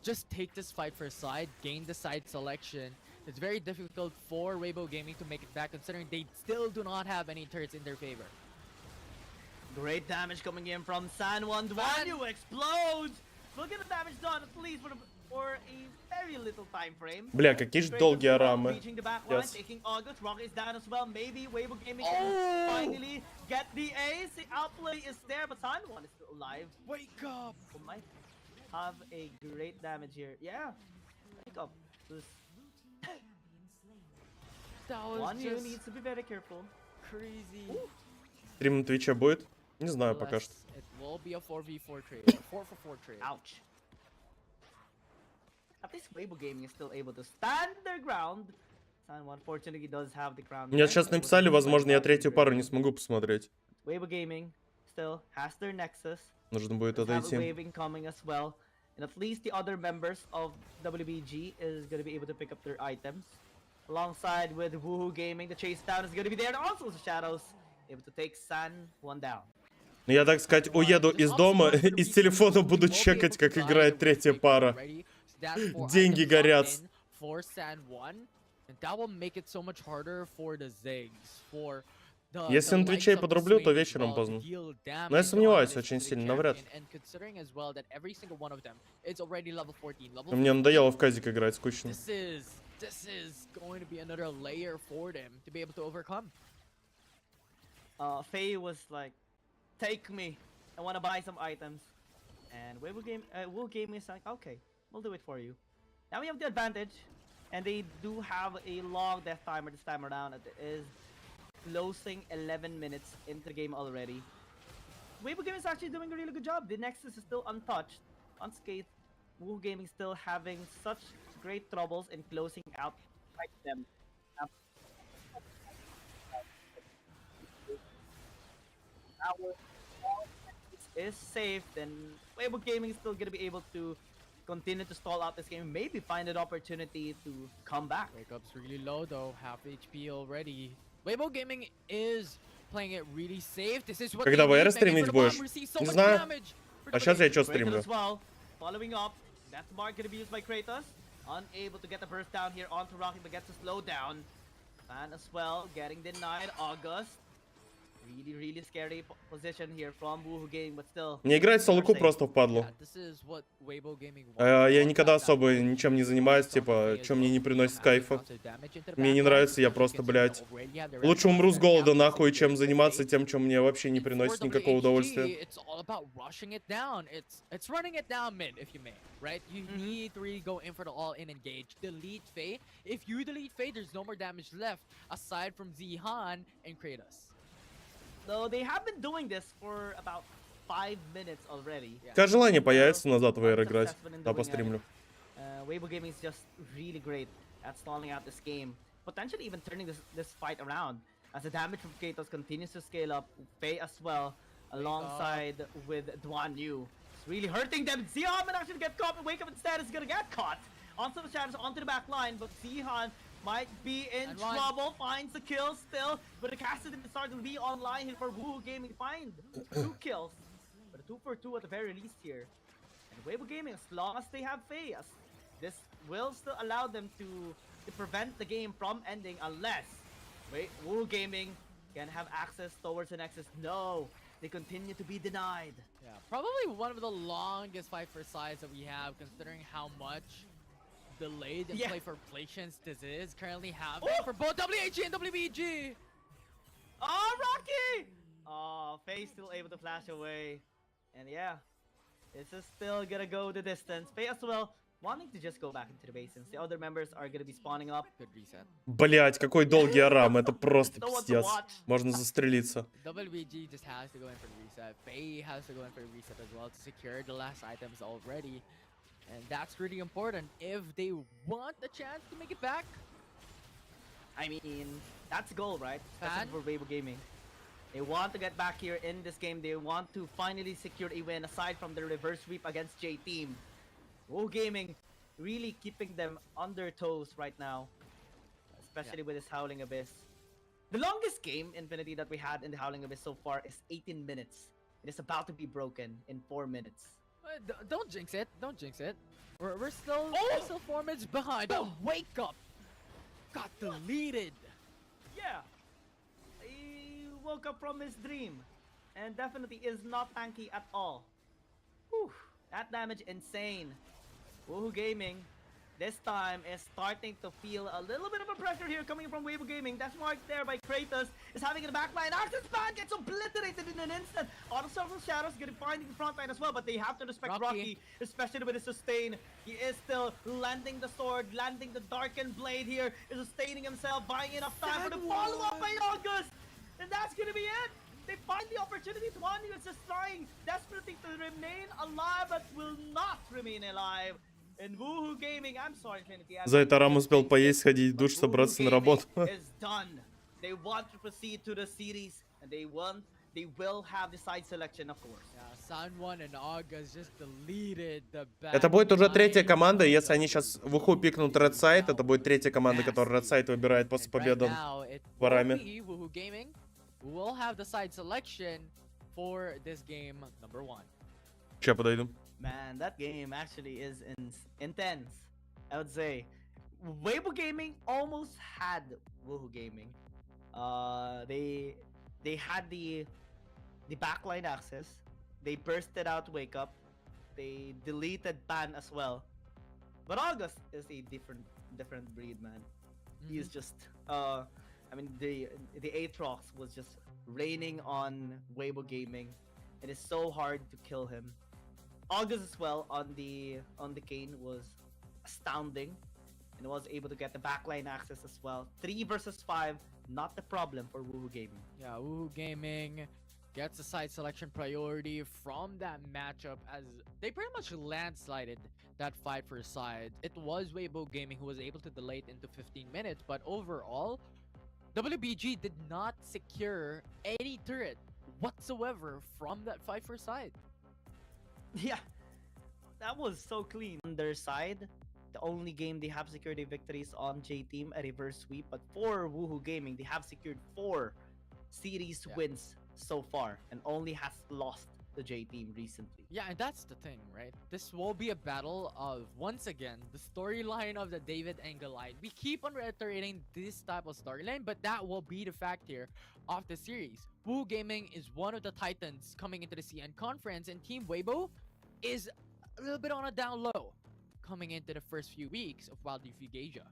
just take this fight for side, gain the side selection. It's very difficult for Weibo Gaming to make it back, considering they still do not have any turrets in their favor. Great damage coming in from San Juan. Duanyu explodes! Look at the damage done, at least for a very little time frame. Бля, какие же долгие арамы. Reaching the back line, taking August. Rock is down as well. Maybe Weibo Gaming can finally get the ace. The outplay is there, but San Juan is still alive. Wake up! So might have a great damage here. Yeah, wake up. One you needs to be very careful. Crazy. Стрим на Твиче будет? Не знаю пока что. It will be a 4v4 trade. 4-for-4 trade. Ouch. At least Weibo Gaming is still able to stand their ground. San Juan fortunately does have the crown. Мне сейчас написали, возможно, я третью пару не смогу посмотреть. Weibo Gaming still has their Nexus. Нужно будет отойти. Waving coming as well. And at least the other members of WBG is going to be able to pick up their items. Alongside with Woohoo Gaming, the chase down is going to be there. And also the Shadows able to take San Juan down. Я, так сказать, уеду из дома и с телефона буду чекать, как играет третья пара. Деньги горят. For San Juan, and that will make it so much harder for the Ziggs, for Если на Твиче подрублю, то вечером поздно. Но я сомневаюсь очень сильно, навряд ли. Мне надоело в казик играть, скучно. This is going to be another layer for them to be able to overcome. Faye was like, take me, I want to buy some items. And Woo Gaming is like, okay, we'll do it for you. Now we have the advantage, and they do have a long death timer this time around. It is closing 11 minutes into the game already. Weibo Gaming is actually doing a really good job. The Nexus is still untouched, unscathed. Woo Gaming still having such great troubles in closing out them. Is safe, then Weibo Gaming is still gonna be able to continue to stall out this game, maybe find an opportunity to come back. Wake Up's really low though, half HP already. Weibo Gaming is playing it really safe. This is what Когда VR стримить будешь? Не знаю. А сейчас я что стримлю? Following up, that's mark gonna be used by Kratos. Unable to get the burst down here onto Rocky, but gets a slow down. And as well, getting denied. August. Really scary position here from Woohoo Gaming, but still. Не играть в солоку просто впадлу. Я никогда особо ничем не занимаюсь, типа, что мне не приносит кайфа. Мне не нравится, я просто, блядь, лучше умру с голода нахуй, чем заниматься тем, что мне вообще не приносит никакого удовольствия. So they have been doing this for about 5 minutes already. Когда желание появится назад в VR играть, да, постримлю. Weibo Gaming is just really great at stalling out this game, potentially even turning this fight around as the damage from Kratos continues to scale up. Faye as well, alongside with Duanyu. It's really hurting them. Xiaoman actually get caught, but Wake Up instead is gonna get caught. onto the shadows, onto the back line, but Zihan might be in And run. trouble. Finds the kill still, but the Cassidy is starting to be online here for Woohoo Gaming. Find 2 kills, but a 2 for 2 at the very least here. And Weibo Gaming, as long as they have Faye, this will still allow them to prevent the game from ending unless Woohoo Gaming can have access towards the Nexus. No, they continue to be denied. Yeah, probably one of the longest fight for sides that we have, considering how much delayed in play for patience this is currently happening for both WHG and WBG. Oh, Rocky! Oh, Faye still able to flash away. And yeah, this is still gonna go the distance. Faye as well wanting to just go back into the base since the other members are gonna be spawning up. Good reset. Блять, какой долгий арам, это просто пиздец. Можно застрелиться. WBG just has to go in for the reset. Faye has to go in for the reset as well to secure the last items already. And that's really important if they want the chance to make it back. I mean, that's the goal, right? And Especially for Weibo Gaming. They want to get back here in this game. They want to finally secure a win aside from the reverse sweep against J-Team. Weibo Gaming really keeping them on their toes right now. Especially with this Howling Abyss. The longest game, Infinity, that we had in the Howling Abyss so far is 18 minutes. It is about to be broken in 4 minutes. Don't jinx it. Don't jinx it. We're still 4 minutes behind. But wake up! Got deleted. Yeah. He woke up from his dream. And definitely is not tanky at all. Whew. That damage insane. Woohoo Gaming this time is starting to feel a little bit of a pressure here coming from Weibo Gaming. That's marked there by Kratos. Is having in the back line. Arthur's Band gets obliterated in an instant. Auto Several Shadows getting finding the front line as well, but they have to respect Rocky, especially with his sustain. He is still landing the sword, landing the darkened blade here, is sustaining himself, buying enough time for the follow-up by August. And that's gonna be it. They find the opportunity. One is just trying desperately to remain alive, but will not remain alive. And Woohoo Gaming, I'm sorry, Infinity. За это Рам успел поесть, сходить в душ, собраться на работу. Is done. They want to proceed to the series, and they will have the side selection, of course. Yeah, Sun1 and August just deleted the back. Это будет уже третья команда, если они сейчас в уху пикнут Red Side, это будет третья команда, которая Red Side выбирает после победы в Араме. Woohoo Gaming will have the side selection for this game number 1. Че, подойду? Man, that game actually is intense, I would say. Weibo Gaming almost had Woohoo Gaming. They had the backline access. They bursted out Wake Up. They deleted Pan as well. But August is a different breed, man. He is just I mean the Aatrox was just raining on Weibo Gaming. It is so hard to kill him. August as well on the Kane was astounding and was able to get the backline access as well. 3 versus 5, not the problem for Woohoo Gaming. Yeah, Woohoo Gaming gets the side selection priority from that matchup as they pretty much landslided that fight for side. It was Weibo Gaming who was able to delay it into 15 minutes, but overall, WBG did not secure any turret whatsoever from that fight for side. Yeah, that was so clean. On their side, the only game they have secured a victory is on J-Team, a reverse sweep. But for Woohoo Gaming, they have secured 4 series wins so far and only has lost the J-Team recently. Yeah, and that's the thing, right? This will be a battle of, once again, the storyline of the David and Goliath. We keep on reiterating this type of storyline, but that will be the fact here of the series. Woohoo Gaming is one of the titans coming into the CN conference, and Team Weibo is a little bit on a down low coming into the first few weeks of wildrift Asia.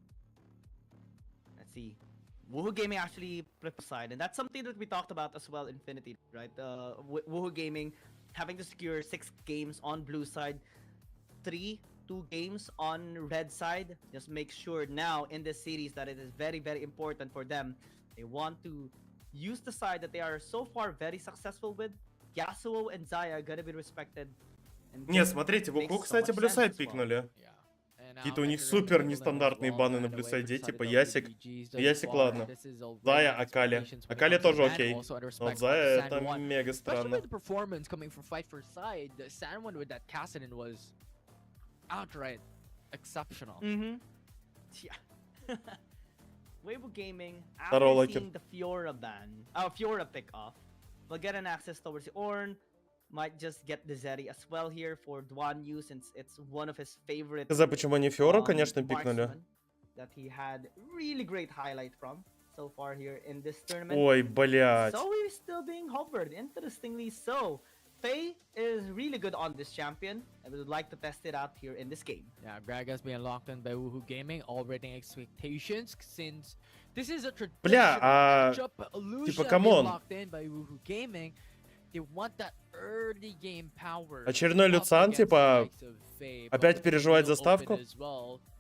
Let's see. Woohoo Gaming actually flipped side, and that's something that we talked about as well, Infinity, right? Woohoo Gaming having to secure 6 games on blue side, 2 games on red side. Just make sure now in this series that it is very, very important for them. They want to use the side that they are so far very successful with. Yasuo and Zaya are gonna be respected. Не, смотрите, в уху, кстати, блюсайд пикнули. Какие-то у них супер нестандартные баны на блюсайде, типа Ясик. Ясик, ладно. Зая, Акали. Акали тоже окей. Но вот Зая это мега странно. Especially the performance coming from fight for side, San1 with that Kassadin was outright exceptional. Yeah. Weibo Gaming, Здорово, after Лаки. seeing the Fiora ban, Fiora pick off, will get an access towards the Ornn. Might just get the Zeri as well here for Duan Yu, since it's one of his favorite. Сказать, почему они Фиора, конечно, пикнули. marksmen that he had really great highlight from so far here in this tournament. Ой, блядь. So he's still being hovered. Interestingly so. Faye is really good on this champion. I would like to test it out here in this game. Yeah, Greg has been locked in by Woohoo Gaming, already expectations since this is a traditional matchup. Illusion come on. locked in by Woohoo Gaming. They want that early game power. Очередной Люциан, типа, опять переживает заставку.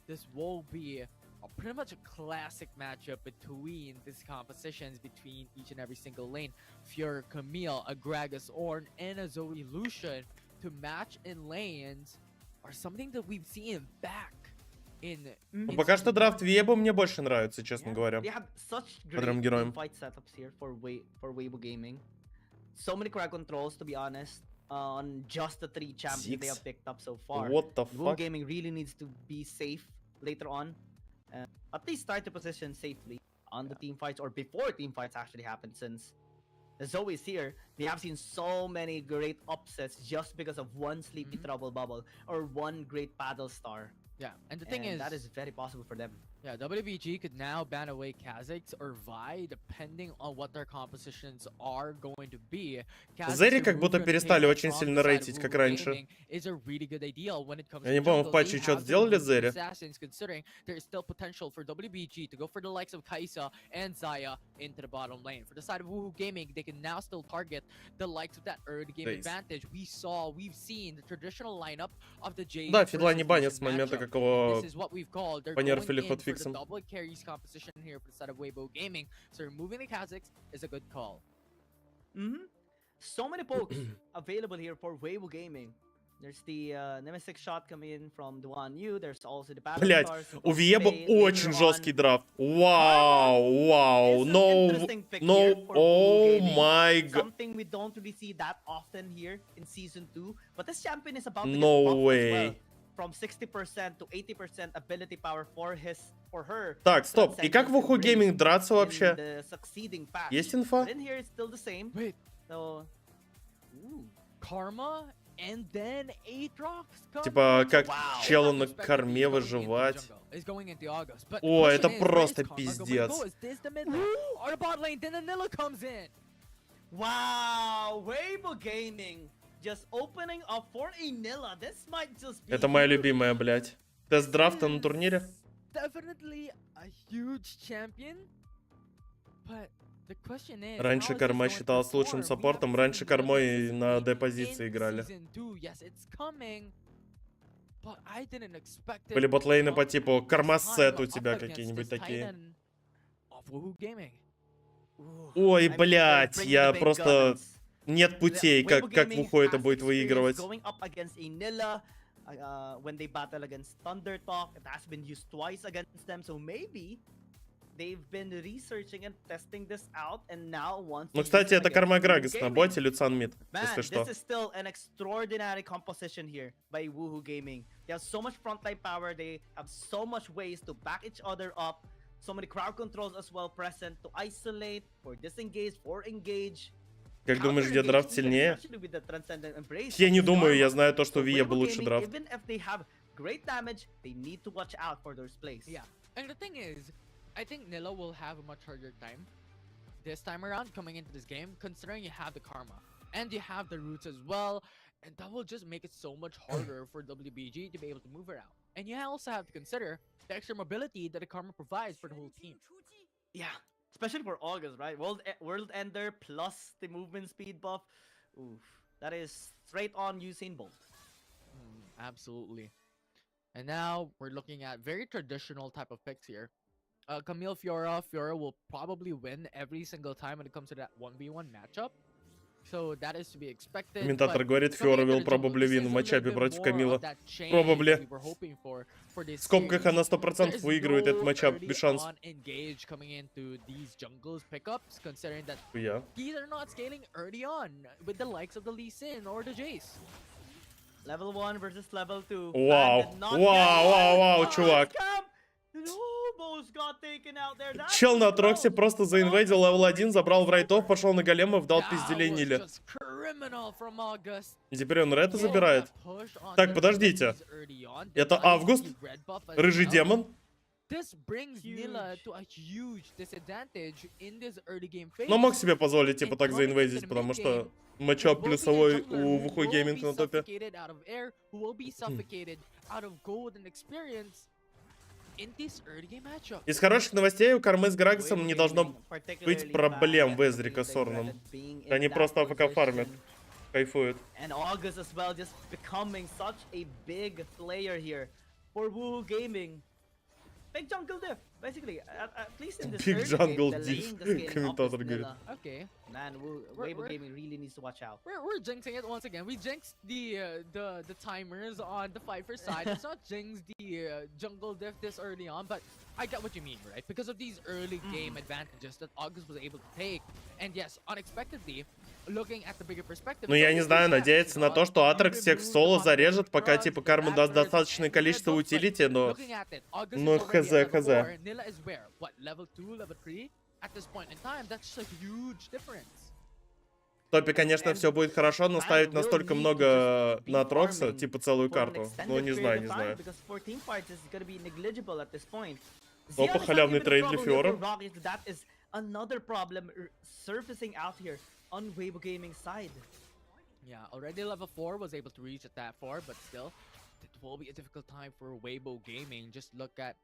This will be pretty much a classic matchup between these compositions between each and every single lane. Fiora Camille, a Gragas Ornn, and a Zoe Lucian to match in lanes are something that we've seen back in. Ну, пока что драфт Вебу мне больше нравится, честно говоря. They have such По трем great героям. fight setups here for Weibo Gaming. So many crowd controls, to be honest, on just the 3 champions they have picked up so far. What the Weibo fuck? Gaming really needs to be safe later on. At least start the position safely on the team fights, or before team fights actually happen, since Zoe's here. They have seen so many great upsets just because of one sleepy trouble bubble or one great paddle star. Yeah, and the thing is, that is very possible for them. Yeah, WBG could now ban away Kha'Zix or Vi depending on what their compositions are going to be. Зери как будто перестали очень сильно рейтить, как раньше. Is a really good idea when it comes Я не помню, в патче что-то сделали Зери? Assassins, considering there is still potential for WBG to go for the likes of Kaisa and Zaya into the bottom lane. For the side of Woohoo Gaming, they can now still target the likes of that early game advantage. We've seen the traditional lineup of the J. Да, Фидла не банят с момента, как его This is what we've called. They're понерфили going in for the хотфиксом. double carries composition here for the side of Weibo Gaming. So removing the Kha'Zix is a good call. So many pokes available here for Weibo Gaming. There's the Nemesis shot coming in from Duan Yu. There's also the battle Блять, stars у of Веба Faye очень later жесткий on. драфт. Вау, вау, It's an no, interesting pick no, here for oh Weibo Gaming. my god, Something we don't really see that often here in season 2. But this champion is about to get no buffed as way. well. From 60% to 80% ability power for her. Так, стоп, и как в Woohoo Gaming драться вообще? In the succeeding patch. Есть инфа? But in here it's still the same. Wait. So, Karma and then Aatrox. Типа, как челу на корме выживать. О, это просто пиздец. Wow, Weibo Gaming just opening up for a Nilla. This might just be Это моя любимая, блядь. Тест драфта на турнире. Definitely a huge champion, but the question is, Раньше Карма считалась лучшим саппортом, раньше Кармой на D-позиции играли. Были ботлейны по типу Карма сет у тебя какие-нибудь такие. Ой, блядь, я просто... Нет путей, как в Уху это будет выигрывать. When they battle against Thunder Talk, it has been used twice against them, so maybe they've been researching and testing this out, and now want to. Ну, кстати, это Карма Грагас на боте, Люциан мид, если что. This is still an extraordinary composition here by Woohoo Gaming. They have so much frontline power, they have so much ways to back each other up, so many crowd controls as well present to isolate, for disengage, for engage. Как думаешь, где драфт сильнее? Я не думаю, я знаю то, что у Вия был лучше драфт. Great damage, they need to watch out for those plays. Yeah, and the thing is, I think Nilla will have a much harder time this time around coming into this game, considering you have the Karma and you have the roots as well, and that will just make it so much harder for WBG to be able to move around. And you also have to consider the extra mobility that the Karma provides for the whole team. Yeah, especially for August, right? World Ender plus the movement speed buff. Oof, that is straight on Usain Bolt. Absolutely. And now we're looking at very traditional type of picks here. Camille Fiora will probably win every single time when it comes to that 1v1 matchup. So that is to be expected. Комментатор говорит, Fiora will probably win в матчапе против Камила. Probably. В скобках она 100% выигрывает этот матчап без шансов. These are not scaling early on with the likes of the Lee Sin or the Jace. Level 1 versus level 2. Вау, вау, чувак. Чел на Троксе просто заинвейдил левел 1, забрал в райтов, пошел на голема, вдал пизделей Ниле. И теперь он рета забирает. Так, подождите. Это Август? Рыжий демон? Но мог себе позволить, типа, так заинвейдить, потому что матчап плюсовой у WHG Gaming на топе. Из хороших новостей у Кармы с Грагасом не должно быть проблем в Эзрика с Орном. Они просто АФК фармят. Кайфуют. Big jungle diff, basically. At least in this Big early jungle game, diff. delaying the scaling Комментатор of this говорит. Nilla. Okay. Man, WBG Gaming really needs to watch out. We're jinxing it once again. We jinxed the timers on the Pfeiffer side. It's not jinxed the jungle diff this early on, but I get what you mean, right? Because of these early game advantages that August was able to take, and yes, unexpectedly, looking at the bigger perspective. Ну, я не знаю, надеяться на то, что Атрекс всех в соло зарежет, пока, типа, Карма даст достаточное количество утилити, но... Ну, хз. Nilla is where? What, level 2, level 3? At this point in time, that's just a huge difference. В топе, конечно, все будет хорошо, но ставить настолько много на Трокса, типа целую карту. Ну, не знаю. Опа, халявный трейд для Фиора. Yeah, already level 4 was able to reach at that far, but still, it will be a difficult time for WBG Gaming. Just look at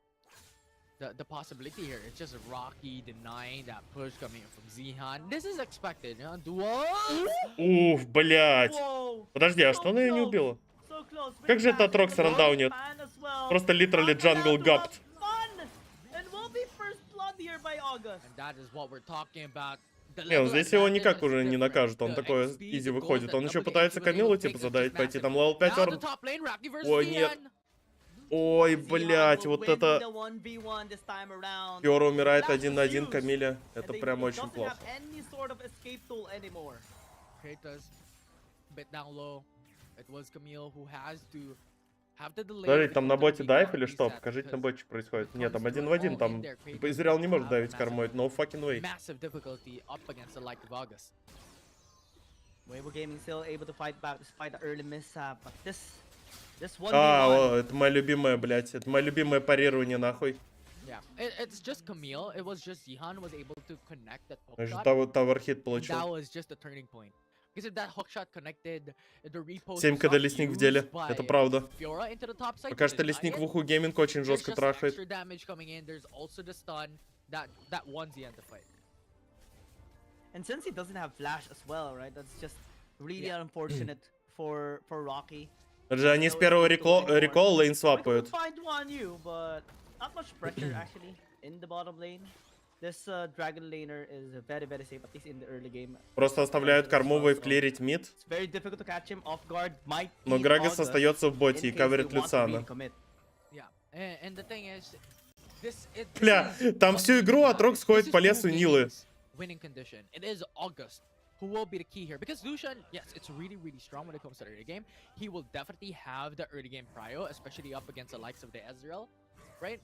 the possibility here. It's just Rocky denying that push coming in from Zihan. This is expected, you know? Duel? Уф, блять. Подожди, а что она ее не убила? Как же это от Рокса рандаунит? Просто literally jungle gapped. And that is what we're talking about. Не, ну здесь его никак уже не накажут, он такой изи выходит. Он еще пытается Камилу, типа, задавить, пойти там левел 5 орн. Ой, нет. Ой, блять, вот это... Фиора умирает 1 на 1, Камиля. Это прям очень плохо. Смотрите, там на боте дайв или что? Покажите на боте, что происходит. Нет, там 1 в 1, там типа Израил не может давить кормой. No fucking way. Это моя любимая, блять. Это мое любимое парирование, нахуй. Таверхит получил. 7 КД лесник в деле, это правда. Пока что лесник в WHG Gaming очень жестко трахает. And since he doesn't have flash as well, right? That's just really unfortunate for Rocky. Даже они с первого рекола лейн свапают. This dragon laner is very safe, at least in the early game. Просто оставляют кормовый вклирить мид. Но Грагас остается в боте и каверит Люциана. Бля, там всю игру Атрокс ходит по лесу Нилы. Who will be the key here? Because Lucian, yes, it's really strong when it comes to the early game. He will definitely have the early game prio, especially up against the likes of the Ezreal, right?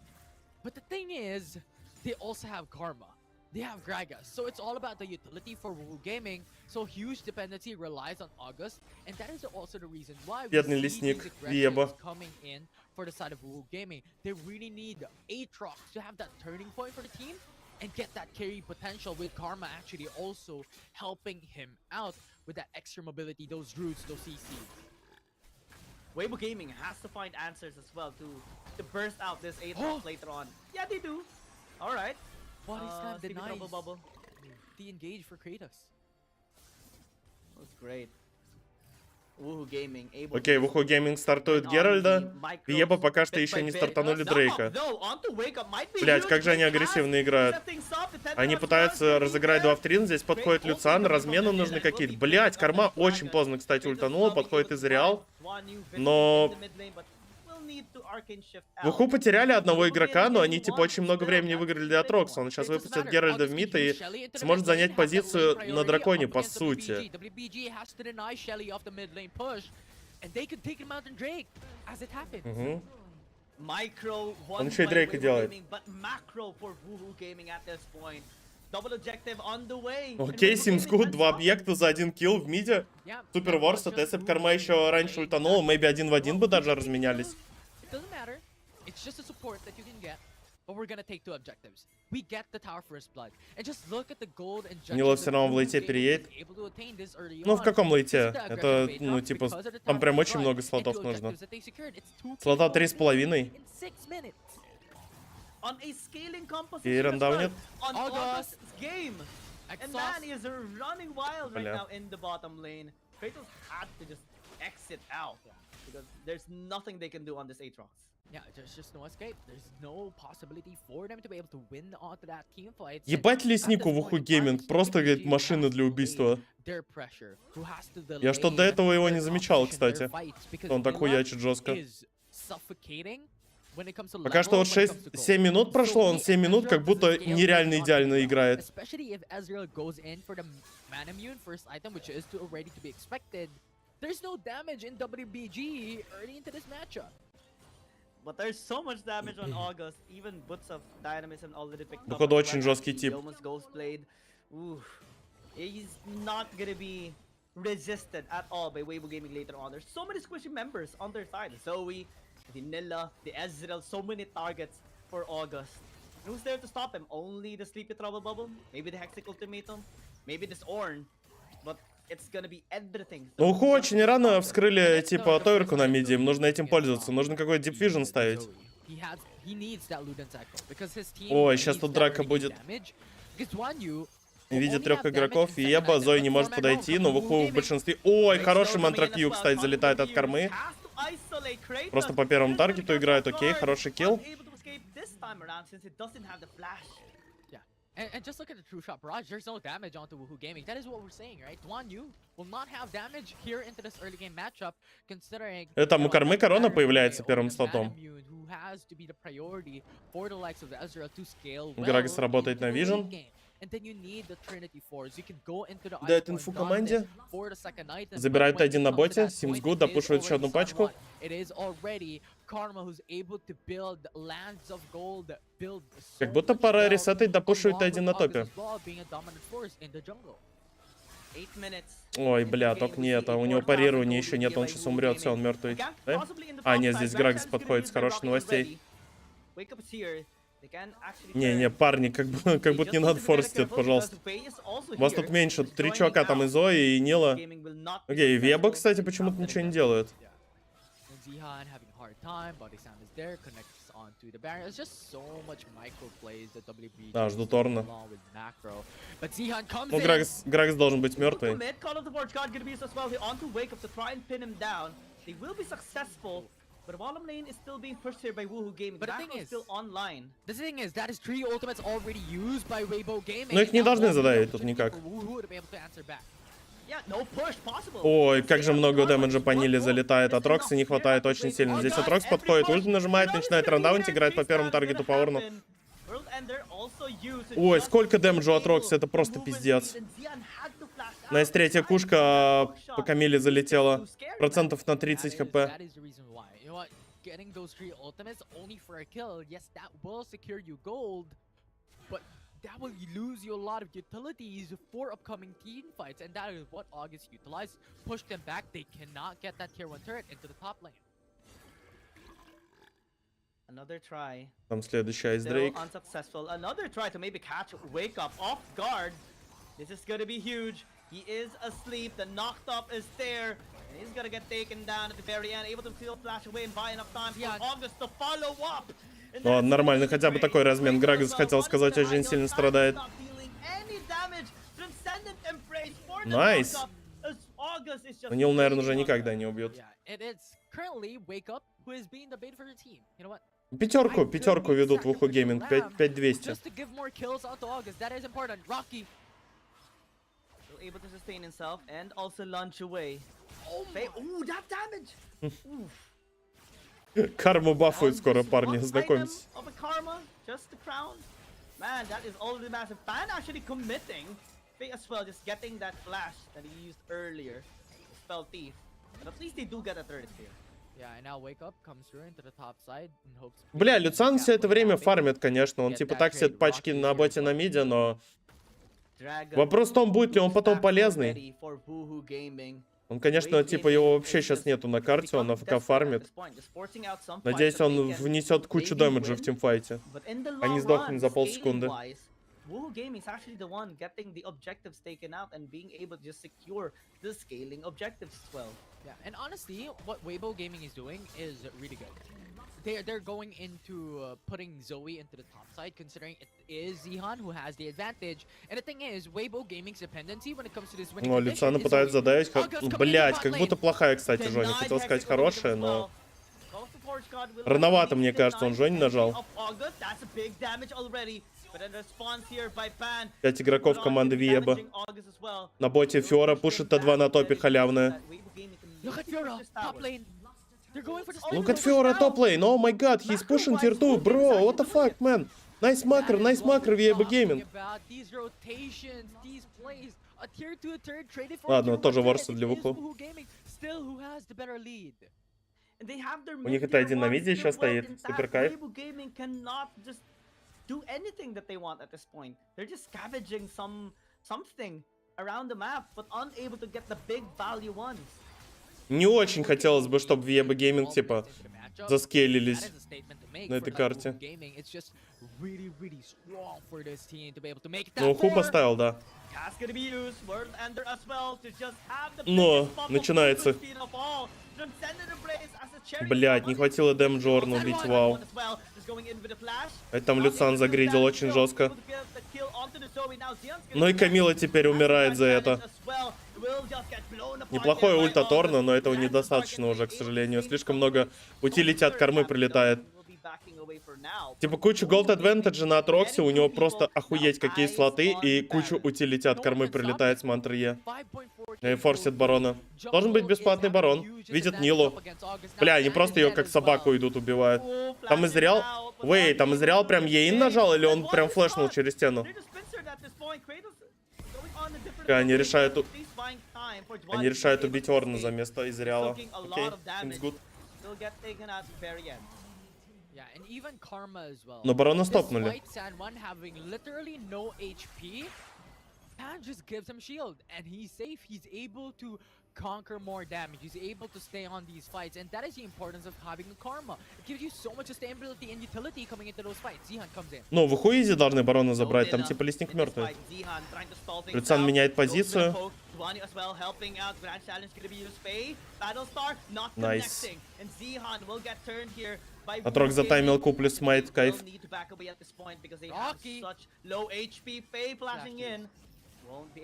But the thing is, they also have Karma. They have Gragas. So it's all about the utility for WHG Gaming. So huge dependency relies on August. And that is also the reason why we see these aggressions coming in for the side of WHG Gaming. They really need Aatrox to have that turning point for the team and get that carry potential, with Karma actually also helping him out with that extra mobility, those roots, those CCs. WBG Gaming has to find answers as well to burst out this Aatrox later on. Yeah, they do. Alright. Body slam denies bubble. The engage for Kratos. That's great. Окей, WHG Gaming стартует Геральда. Виеба пока что еще не стартанули Дрейка. Блять, как же они агрессивно играют. Они пытаются разыграть 2 в 3. Здесь подходит Люциан, размены нужны какие-то. Блять, Карма очень поздно, кстати, ультанула. Подходит Израил. Но... WHG потеряли одного игрока, но они типа очень много времени выиграли для Атрокса. Он сейчас выпустит Геральда в мид и сможет занять позицию на драконе, по сути. and they could take him out in Drake as it happens. Micro Он one еще и by Дрейка Weibo делает. Gaming, but macro for Woohoo Gaming at this point. Double objective on the way. Окей, Симскут, 2 объекта за 1 килл в миде. Супер ворст, от если бы Карма еще раньше ультанула, maybe 1 в 1 бы даже разменялись. It doesn't matter. It's just a support that you can get. But we're gonna take 2 objectives. We get the tower first blood. And just look at the gold and Нила все равно в лейте переедет. Ну, в каком лейте? Это, ну, типа, там прям очень много слотов нужно. Слота 3,5. On a scaling composition И рандаунит. on August's game. And man, he is running wild right now in the bottom lane. Kratos had to just exit out because there's nothing they can do on this Aatrox. Yeah, there's just no escape. There's no possibility for them to be able to win onto that team fight. Ебать леснику в уху гейминг. Просто, говорит, машина для убийства. Я что до этого его не замечал, кстати. Он так хуячит жестко. Пока что вот 7 минут прошло, он 7 минут как будто нереально идеально играет. There's no damage in WBG early into this matchup. But there's so much damage on August. Even boots of dynamism already picked up. Походу очень жесткий тип. He's not gonna be resisted at all by Weibo Gaming later on. There's so many squishy members on their side. Zoe, the Nilla, the Ezreal, so many targets for August. And who's there to stop him? Only the Sleepy Trouble Bubble? Maybe the Hexic Ultimatum? Maybe this Ornn? But it's gonna be everything. Ну, уху очень рано вскрыли, типа, товерку на миде. Им нужно этим пользоваться. Нужно какой-то Deep Vision ставить. Ой, сейчас тут драка будет. Видит 3 игроков, и Еба, Зои не может подойти, но в уху в большинстве... Ой, хороший мантракью, кстати, залетает от кормы. Просто по первому таргету играет, окей, хороший килл. And just look at the true shot barrage. There's no damage onto Woohoo Gaming. That is what we're saying, right? Duan Yu will not have damage here into this early game matchup, considering. Это у кормы корона появляется первым слотом. Грагас работает на Vision. Дает инфу команде. Забирает один на боте. Seems good, допушивает еще одну пачку. Как будто пора ресетать, допушивает один на топе. Ой, бля, только не это. У него парирования еще нет, он сейчас умрет, все, он мертвый. Да? А, нет, здесь Грагас подходит с хороших новостей. Не, парни, как будто не надо форсить это, пожалуйста. Вас тут меньше. 3 чувака там и Зои, и Нила. Окей, Веба, кстати, почему-то ничего не делает. Да, жду Торна. Ну, Грагас должен быть мертвый. But bottom lane is still being pushed here by Woohoo Gaming. But the thing is still online. The thing is, that is 3 ultimates already used by Weibo Gaming. Но их не должны задавить тут никак. Ой, как же много дэмэджа по Ниле залетает. От Рокса не хватает очень сильно. Здесь от Рокс подходит, ульт нажимает, начинает рандаунить, играет по первому таргету по Орну. Ой, сколько дэмэджа от Рокса, это просто пиздец. На S3 кушка по Камиле залетела. Процентов на 30 хп. Getting those 3 ultimates only for a kill, yes, that will secure you gold, but that will lose you a lot of utilities for upcoming team fights, and that is what August utilized. Push them back, they cannot get that tier 1 turret into the top lane. Another try. Там следующая из Дрейк. Unsuccessful. Another try to maybe catch Wake Up off guard. This is gonna be huge. He is asleep, the knocked up is there. He's gonna get taken down at the very end, able to still flash away and buy enough time for August to follow up. Ну, нормально, хотя бы такой размен. Грагас, хотел сказать, очень сильно страдает. Найс. Но Нил, наверное, уже никогда не убьет. Пятерку ведут в Уху Гейминг, 5200. Able to sustain himself and also launch away. Ooh, that damage! Карму бафует скоро, парни, знакомьтесь. Karma, just the crown. Man, that is already massive. Fan actually committing. Faye as well, just getting that flash that he used earlier. Spell Thief. But at least they do get a third here. Бля, Люциан все это время фармит, конечно. Он типа таксит пачки на боте на миде, но... Вопрос в том, будет ли он потом полезный. Он, конечно, типа его вообще сейчас нету на карте, он АФК фармит. Надеюсь, он внесет кучу дэмэджа в тимфайте, а не сдохнет за полсекунды. Woohoo Gaming is actually the one getting the objectives taken out and being able to just secure the scaling objectives as well. Yeah, and honestly, what Weibo Gaming is doing is really good. They're going into putting Zoe into the top side, considering it is Zihan who has the advantage. And the thing is, Weibo Gaming's dependency when it comes to this winning position. Люциана пытается задавить, блять, как будто плохая, кстати, Жони. Хотел сказать хорошая, но... Рановато, мне кажется, он Жони нажал. 5 игроков команды Виеба. На боте Фиора пушит Т2 на топе халявная. Look at Fiora top lane. Oh my god, he's pushing tier 2, bro. What the fuck, man? Nice macro, WBG Gaming. Ладно, тоже ворсы для вуху. У них это один на миде еще стоит. Супер кайф. Do anything that they want at this point. They're just scavenging something around the map, but unable to get the big value ones. Не очень хотелось бы, чтобы WBG Gaming типа заскейлились на этой карте. Ну, уху поставил, да. Но начинается. Блять, не хватило дэмджорна убить, вау. Это там Люциан загридил очень жестко. Ну и Камила теперь умирает за это. Неплохой ульт от Орна, но этого недостаточно уже, к сожалению. Слишком много утилити от кормы прилетает. Типа кучу голд адвентеджа на Атроксе, у него просто охуеть какие слоты, и кучу утилити от кормы прилетает с мантры Е. И форсит барона. Должен быть бесплатный барон. Видит Нилу. Бля, они просто ее как собаку идут убивают. Там изрял... Вей, там изрял прям Еин нажал, или он прям флешнул через стену? Они решают убить Орна за место изряла. Окей, seems good. Но барона стопнули. Pan just gives him shield and he's safe. He's able to conquer more damage. He's able to stay on these fights, and that is the importance of having a karma. It gives you so much sustainability and utility coming into those fights. Zihan comes in. Ну, в Хуизе должны барона забрать, там типа лесник мертвый. Люциан меняет позицию. Найс. Атрок затаймил куплю смайт, кайф.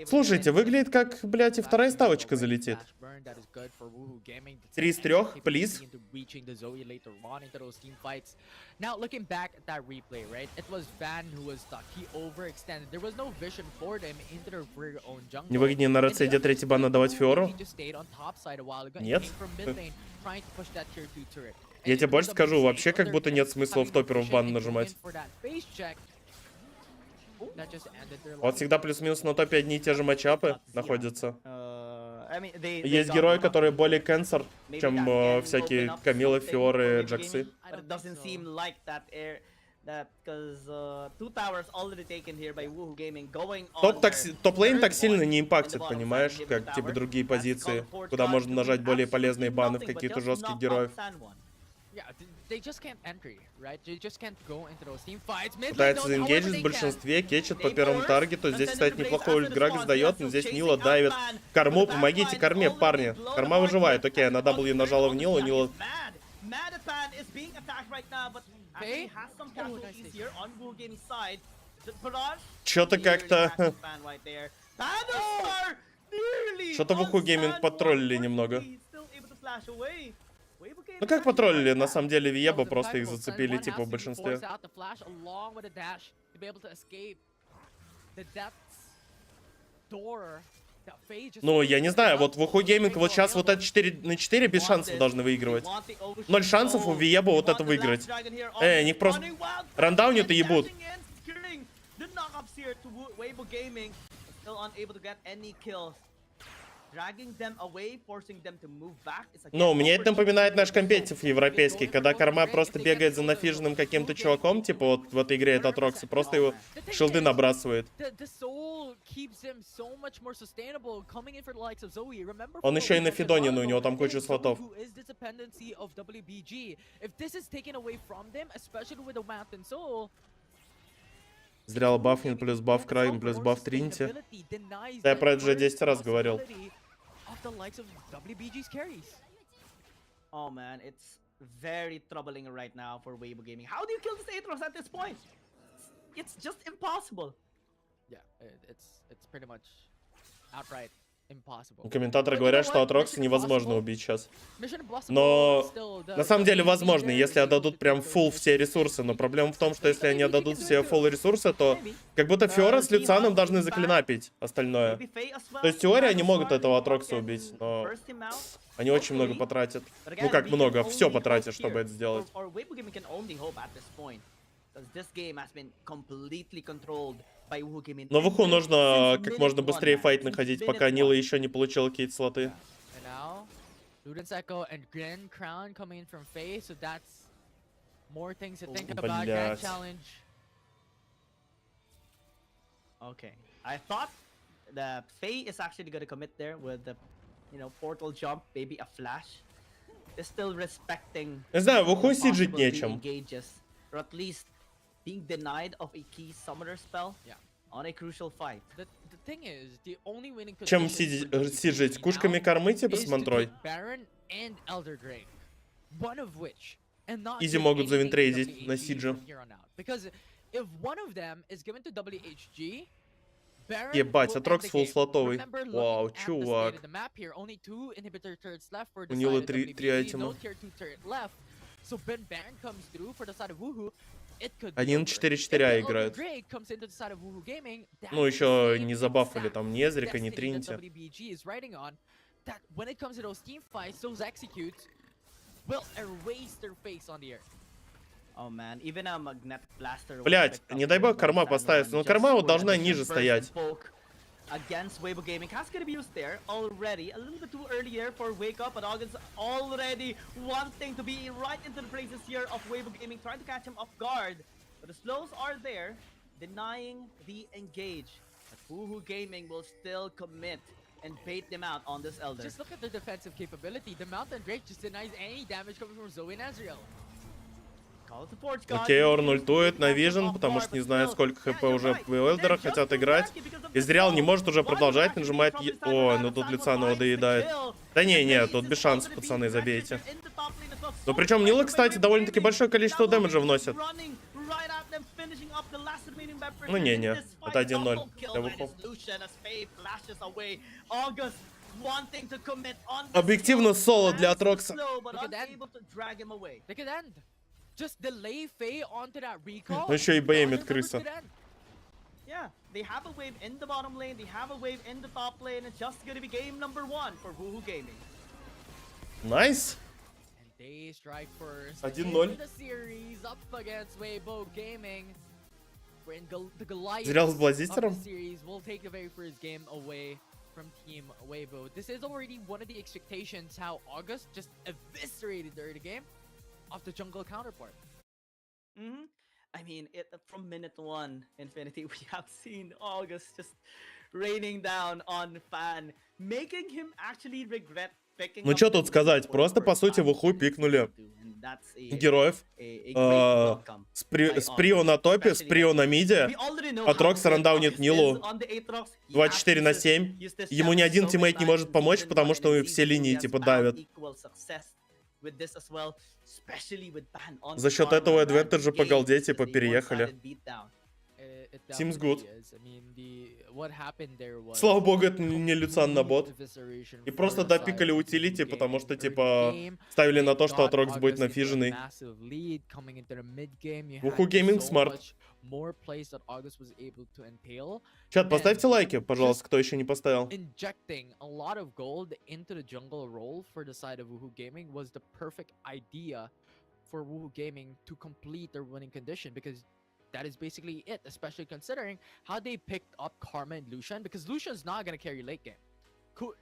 Слушайте, выглядит как, блядь, и вторая ставочка залетит. 3 из 3, плиз. Невыгоднее на РЦ идет третий бан отдавать Фиору? Нет. Я тебе больше скажу, вообще как будто нет смысла в топеру в бан нажимать. Вот всегда плюс-минус на топе одни и те же матчапы находятся. Есть герои, которые более кэнсер, чем всякие Камилы, Фиоры, Джаксы. Топ-лейн так сильно не импактит, понимаешь, как типа другие позиции, куда можно нажать более полезные баны в каких-то жестких героев. Пытается заингейджить в большинстве, кетчит по первому таргету. Здесь, кстати, неплохой ульт Грага сдает, но здесь Нила давит корму. Помогите корме, парни. Корма выживает. Окей, она W нажала в Нилу, Нила... Чё-то как-то... Что-то в Уху Гейминг потроллили немного. Ну как потроллили? На самом деле Виеба просто их зацепили, типа, в большинстве. Ну, я не знаю, вот в Уху Гейминг вот сейчас вот это 4 на 4 без шансов должны выигрывать. 0 шансов у Виеба вот это выиграть. Они просто рандаунят и ебут. dragging them away, forcing them to move back. It's again Ну, мне это opportunity напоминает наш for компетитив европейский, когда Карма просто бегает за нафиженным каким-то чуваком, типа вот в этой игре этот Рокс, и просто его шилды набрасывает. Он еще и на фидоне, но у него там куча слотов. Зря бафнин плюс баф Крайм плюс баф Тринити. Я про это уже 10 раз говорил. Oh man, it's very troubling right now for Weibo Gaming. How do you kill this Aatrox at this point? It's just impossible. Yeah, it's pretty much outright impossible. Комментаторы говорят, что Атрокса невозможно убить сейчас. Но на самом деле возможно, если отдадут прям фулл все ресурсы. Но проблема в том, что если они отдадут все фулл ресурсы, то как будто Фиора с Люцианом должны заклинапить остальное. То есть в теории они могут этого Атрокса убить, но они очень много потратят. Ну как много, все потратят, чтобы это сделать. Но Вуху нужно как можно быстрее файт находить, пока Нила еще не получила какие-то слоты. Блять. Okay, I thought the Faye is actually gonna commit there with the, you know, portal jump, maybe a flash. Is still respecting. Не знаю, Вуху сиджить нечем. Or at least being denied of a key summoner spell on a crucial fight. The thing is, the only winning Чем сиджить? Кушками кормы типа с мантрой? Изи могут завинтрейдить на сиджи. Ебать, Атрокс фулл слотовый. Вау, чувак. У Нилы 3 айтема. 1-4-4 играют. Ну, еще не забафали там ни Эзрика, ни Тринити. Блять, не дай бог Карма поставится, но Карма вот должна ниже стоять. Against Weibo Gaming has gonna be used there already. A little bit too early here for Wake Up, but August already wanting to be right into the places here of Weibo Gaming, trying to catch him off guard. But the slows are there, denying the engage. But Woohoo Gaming will still commit and bait them out on this Elder. Just look at their defensive capability. The Mountain Drake just denies any damage coming from Zoe and Azrael. Окей, Орн ультует на Вижен, потому что не знает, сколько хп уже в Элдера, хотят играть. Изреал не может уже продолжать, нажимает... О, ну тут Люцианова доедает. Да не, тут без шансов, пацаны, забейте. Ну причем Нила, кстати, довольно-таки большое количество дэмэджа вносит. Ну не, это 1-0. Объективно соло для Атрокса. Ну еще и беймит крыса. Yeah, they have a wave in the bottom lane, they have a wave in the top lane. It's just gonna be game number 1 for Woohoo Gaming. Nice. 1-0. Зря с блазистером. From Team Weibo. This is already one of the expectations how August just eviscerated the early game of the jungle counterpart. I mean, from minute 1, Infinity, we have seen August just raining down on Fan, making him actually regret picking. Ну что тут сказать, просто по сути в уху пикнули героев. С Прио на топе, с Прио на миде. Атрокс рандаунит Нилу 24/7. Ему ни один тиммейт не может помочь, потому что все линии типа давят. За счет этого адвентеджа по голде типа переехали. Seems good. Слава богу, это не Люциан на бот. И просто допикали утилити, потому что, типа, ставили на то, что Атрокс будет нафиженный. Вуху Гейминг смарт. Чат, поставьте лайки, пожалуйста, кто еще не поставил. Injecting a lot of gold into the jungle role for the side of Woohoo Gaming was the perfect idea for Woohoo Gaming to complete their winning condition, because that is basically it, especially considering how they picked up Karma and Lucian, because Lucian's not going to carry late game.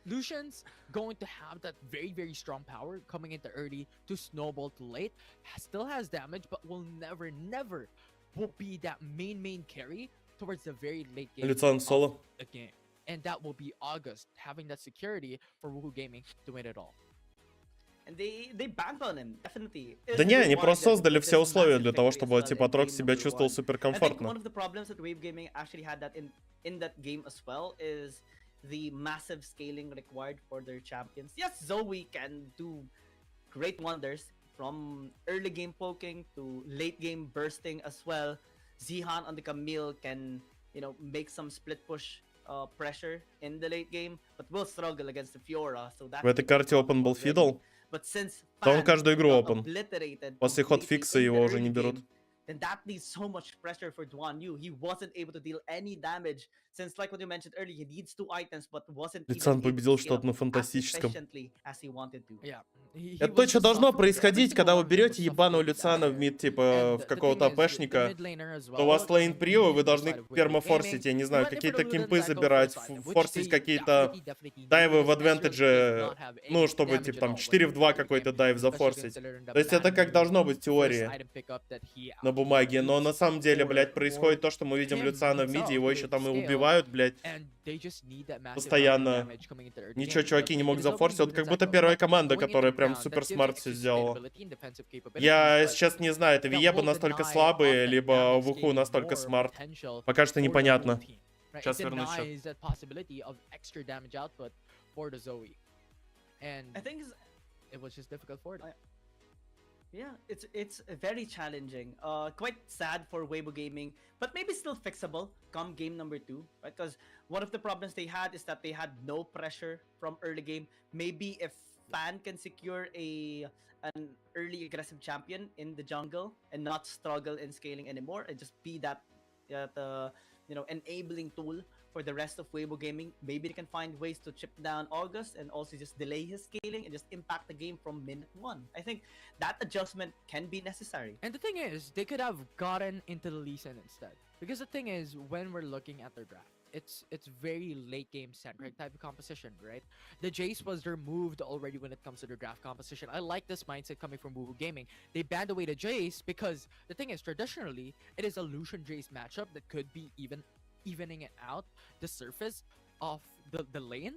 Lucian's going to have that very, very strong power coming into early to snowball to late. Still has damage, but will never will be that main carry towards the very late game Люциан соло. of the game. And that will be August having that security for Woohoo Gaming to win it all. And they banked on him, definitely. Да не, они просто создали все условия для того, чтобы типа Atrox себя чувствовал супер I think комфортно. one of the problems that Wave Gaming actually had that in that game as well is the massive scaling required for their champions. Yes, Zoe can do great wonders from early game poking to late game bursting as well. Zihan on the Camille can, you know, make some split push pressure in the late game, but will struggle against the Fiora. So that В этой карте open был Fiddle. But since Да он Fan каждую игру got open. obliterated После completely хотфикса in the его уже early не берут. game, then that leaves so much pressure for Duan Yu. He wasn't able to deal any damage since, like what you mentioned earlier, he needs 2 items, but wasn't Лицан even able победил to scale что-то на up as фантастическом. efficiently as he wanted to. Yeah. Это то, что должно происходить, когда вы берете ебаного Люциана в мид, типа, в какого-то АПшника, то у вас лейн прио, вы должны пермафорсить, я не знаю, какие-то кемпы забирать, форсить какие-то дайвы в адвентедже, ну, чтобы, типа, там, 4 в 2 какой-то дайв зафорсить. То есть это как должно быть в теории, на бумаге, но на самом деле, блядь, происходит то, что мы видим Люциана в миде, его еще там и убивают, блядь, постоянно. Ничего, чуваки не могут зафорсить, вот как будто первая команда, которая прям супер смарт все сделала. Я сейчас не знаю, это Виеба настолько слабые, либо Вуху настолько смарт. Пока что непонятно. Сейчас вернусь еще. I think it was just difficult for them. Yeah, it's very challenging. Quite sad for Weibo Gaming, but maybe still fixable come game number 2, right? Because one of the problems they had is that they had no pressure from early game. Maybe if Fan can secure an early aggressive champion in the jungle and not struggle in scaling anymore, and just be that you know, enabling tool for the rest of Weibo Gaming, maybe they can find ways to chip down August and also just delay his scaling and just impact the game from minute 1. I think that adjustment can be necessary. And the thing is, they could have gotten into the Lee Sin instead. Because the thing is, when we're looking at their draft, it's very late game centric type of composition, right? The Jace was removed already when it comes to their draft composition. I like this mindset coming from Woohoo Gaming. They banned away the Jace because the thing is, traditionally, it is a Lucian Jace matchup that could be evening it out the surface of the lane,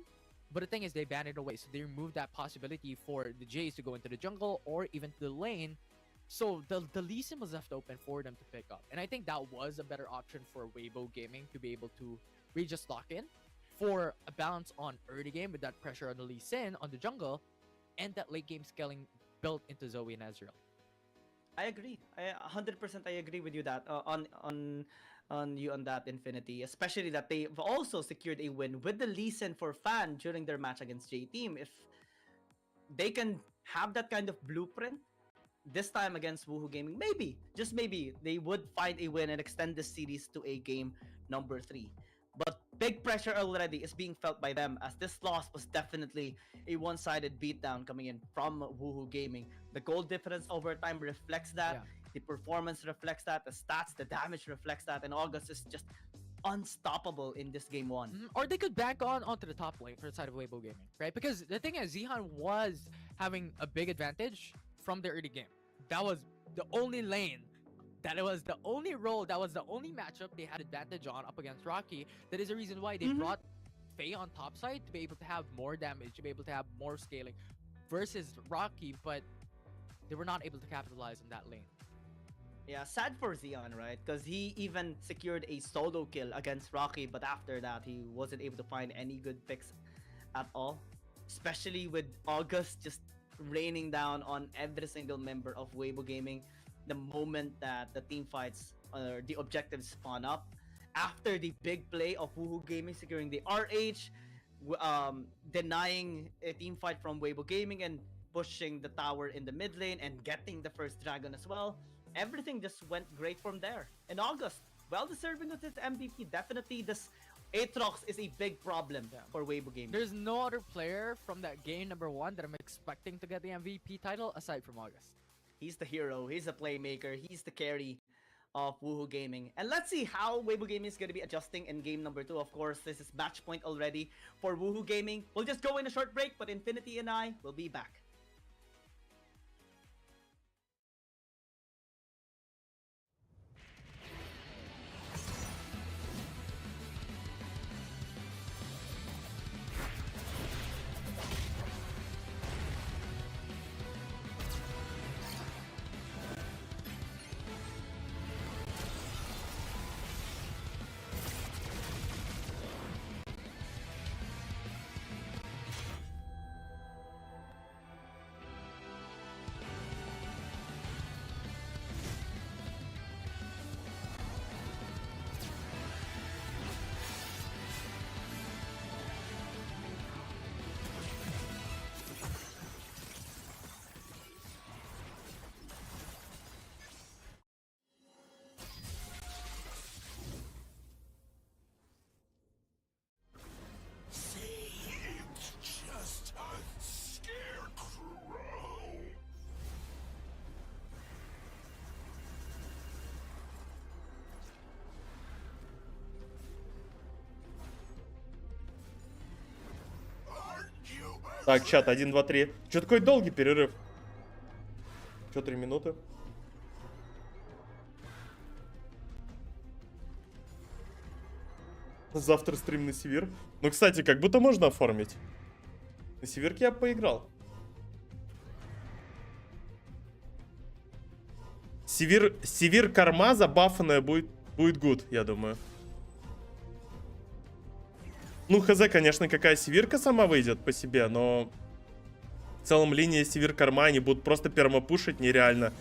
but the thing is they banned it away, so they removed that possibility for the Jays to go into the jungle or even to the lane, so the Lee Sin was left open for them to pick up, and I think that was a better option for Weibo Gaming to be able to really just lock in for a balance on early game with that pressure on the Lee Sin on the jungle and that late game scaling built into Zoe and Ezreal. I agree. 100% I agree with you that on that, Infinity, especially that they've also secured a win with the Lee Sin for Fan during their match against J-Team. If they can have that kind of blueprint this time against Woohoo Gaming, maybe, just maybe, they would find a win and extend this series to a game number 3. But big pressure already is being felt by them, as this loss was definitely a one-sided beatdown coming in from Woohoo Gaming. The goal difference over time reflects that. Yeah. The performance reflects that. The stats, the damage reflects that. And August is just unstoppable in this game 1. Or they could bank onto the top lane for the side of Weibo Gaming, right? Because the thing is, Zihan was having a big advantage from the early game. That was the only lane. That was the only role. That was the only matchup they had advantage on up against Rocky. That is the reason why they brought Faye on top side to be able to have more damage, to be able to have more scaling versus Rocky, but they were not able to capitalize on that lane. Yeah, sad for Xion, right? Because he even secured a solo kill against Rocky, but after that, he wasn't able to find any good picks at all. Especially with August just raining down on every single member of Weibo Gaming the moment that the team fights or the objectives spawn up. After the big play of Woohoo Gaming securing the RH, denying a team fight from Weibo Gaming and pushing the tower in the mid lane and getting the first dragon as well. Everything just went great from there. In August, well deserving of his MVP. Definitely this Aatrox is a big problem for Weibo Gaming. There's no other player from that game number 1 that I'm expecting to get the MVP title aside from August. He's the hero, he's a playmaker, he's the carry of Woohoo Gaming. And let's see how Weibo Gaming is going to be adjusting in game number 2. Of course, this is match point already for Woohoo Gaming. We'll just go in a short break, but Infinity and I will be back. Так, чат, 1, 2, 3. Че такой долгий перерыв? Че, 3 минуты? Завтра стрим на Севир. Ну, кстати, как будто можно оформить. На Северке я поиграл. Севир корма забафанная будет good, я думаю. Ну, хз, конечно, какая северка сама выйдет по себе, но в целом линия севир-корма, они будут просто пермопушить нереально.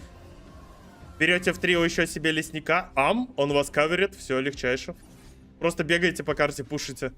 Берете в трио еще себе лесника, он вас каверит, все, легчайше. Просто бегаете по карте, пушите.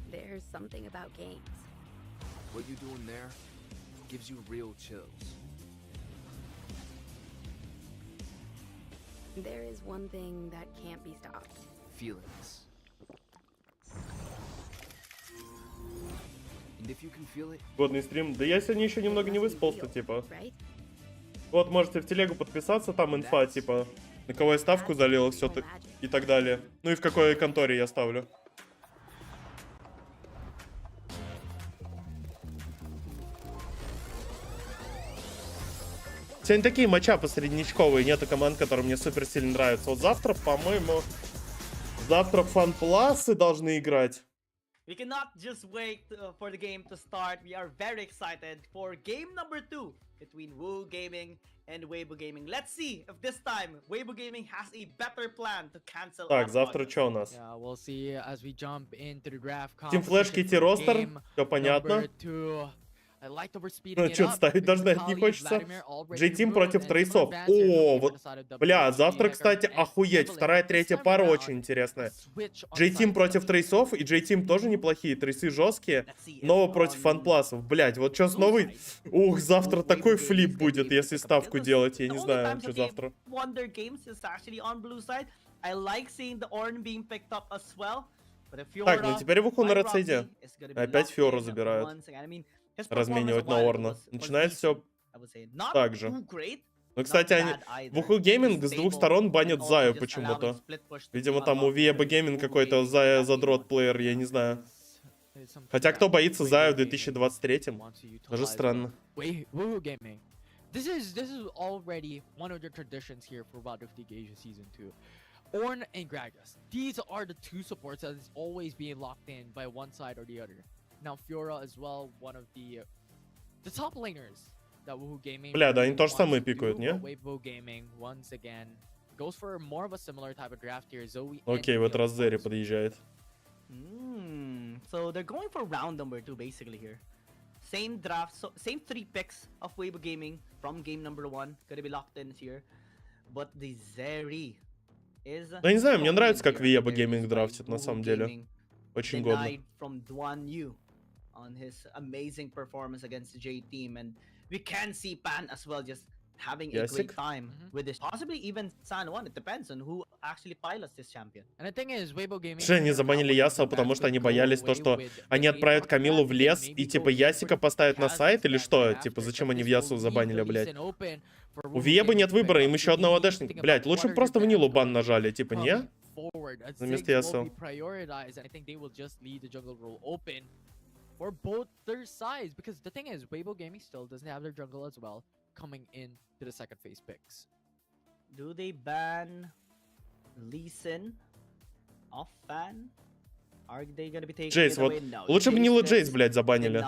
There's something about games. What you doing there gives you real chills. There is one thing that can't be stopped. Feelings. And if you can feel it, Годный стрим. Да я сегодня еще немного не выспался, типа. Вот, можете в телегу подписаться, там инфа, типа, на кого я ставку залил, все и так далее. Ну и в какой конторе я ставлю. Сегодня такие матчапы среднячковые, нету команд, которые мне супер сильно нравятся. Вот завтра, по-моему, завтра фан-пласы должны играть. We cannot just wait for the game to start. We are very excited for game number 2 between Woohoo Gaming and Weibo Gaming. Let's see if this time Weibo Gaming has a better plan to cancel. Так, завтра что у нас? Yeah, we'll see as we jump into the draft. Team Flash, Kitty Roster, все понятно. Ну, что-то ставить даже на это не хочется. J-Team против трейсов. О, вот, бля, завтра, кстати, охуеть. Вторая, третья пара очень интересная. J-Team против трейсов, и J-Team тоже неплохие. Трейсы жесткие. Нова против фанпласов. Блять, вот что с новой? Ух, завтра такой флип будет, если ставку делать. Я не знаю, что завтра. Так, ну теперь Вуху на рацейде. Опять Фиору забирают. Разменивать на Орна. Начинает все так же. Ну, кстати, они... Woohoo Gaming с двух сторон банят Заю почему-то. Видимо, там у WBG Gaming какой-то Зая задрот плеер, я не знаю. Хотя кто боится Заю в 2023-м? Даже странно. Woohoo Gaming. This is already one of the traditions here for WildRift Asia Season 2. Ornn and Gragas. These are the two supports that is always being locked in by one side or the other. Now Fiora as well, one of the top laners that Woohoo Gaming. Бля, да, они то же самое пикают, не? Weibo Gaming once again goes for more of a similar type of draft here. Zoe. Окей, вот Раззери подъезжает. So they're going for round number 2 basically here. Same draft, so same 3 picks of Weibo Gaming from game number 1 gonna be locked in here, but the Zeri is. Я не знаю, мне нравится, как WBG Gaming драфтит на самом деле. Очень годно. From Duan Yu on his amazing performance against the J team, and we can see Pan as well just having a great time with this. Possibly even San Juan. It depends on who actually pilots this champion. And the thing is, Weibo Gaming. Что они забанили Ясова, потому что они боялись то, что они отправят Камилу в лес и типа Ясика поставят на сайт или что? Типа зачем они в Ясу забанили, блядь? У Виебы нет выбора, им еще одного дэшника. Блядь, лучше бы просто в Нилу бан нажали, типа не? Вместо Ясу. For both their sides, because the thing is, Weibo Gaming still doesn't have their jungle as well coming in to the second phase picks. Do they ban Lee Sin off ban? Are they gonna be taking Джейс, it вот away? No. лучше бы Нилу Джейс, блядь, забанили.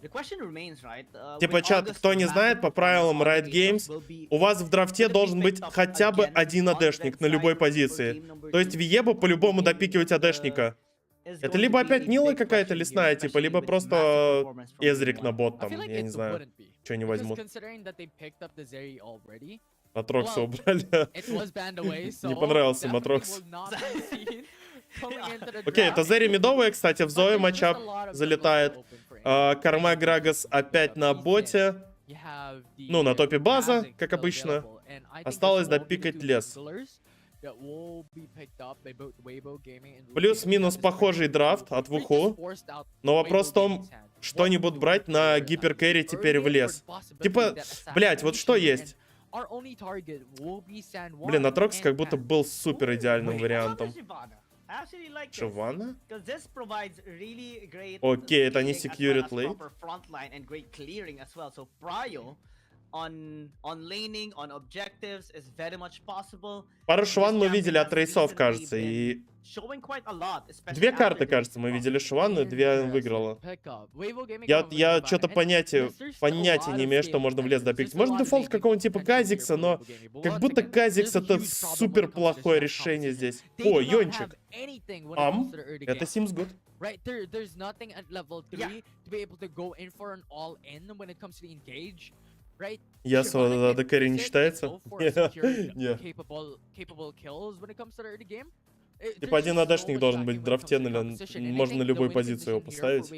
The question remains, right? Типа, чат, кто не знает, по правилам Riot Games, у вас в драфте должен быть хотя бы один АДшник на любой позиции. То есть Виебу по-любому допикивать АДшника. Это либо опять Нила какая-то лесная, типа, либо просто Эзрик на бот там, я не знаю, что не возьмут. Матрокса убрали. Не понравился Матрокс. Окей, это Зери мидовая, кстати, в Зое матчап залетает. Карма Грагас опять на боте. Ну, на топе база, как обычно. Осталось допикать лес. Плюс-минус похожий драфт от Вуху. Но вопрос в том, что они будут брать на гиперкэри теперь в лес. Типа, блять, вот что есть? Блин, Атрокс как будто был супер идеальным вариантом. Шивана? Окей, это не secured late. On laning, on objectives is very much possible. Пару шван мы видели от рейсов, кажется, и... Две карты, кажется, мы видели шван, и две выиграла. Я что-то понятия не имею, что можно в лес допикать. Можно дефолт какого-нибудь типа Казикса, но как будто Казикс это супер плохое решение здесь. О, Йончик. Это seems good. Right, there's nothing at level 3 to be able to go in for an all-in when it comes to the engage. Right? Ясо АДК не считается? Типа один АДшник должен быть в драфте, можно на любой позиции его поставить.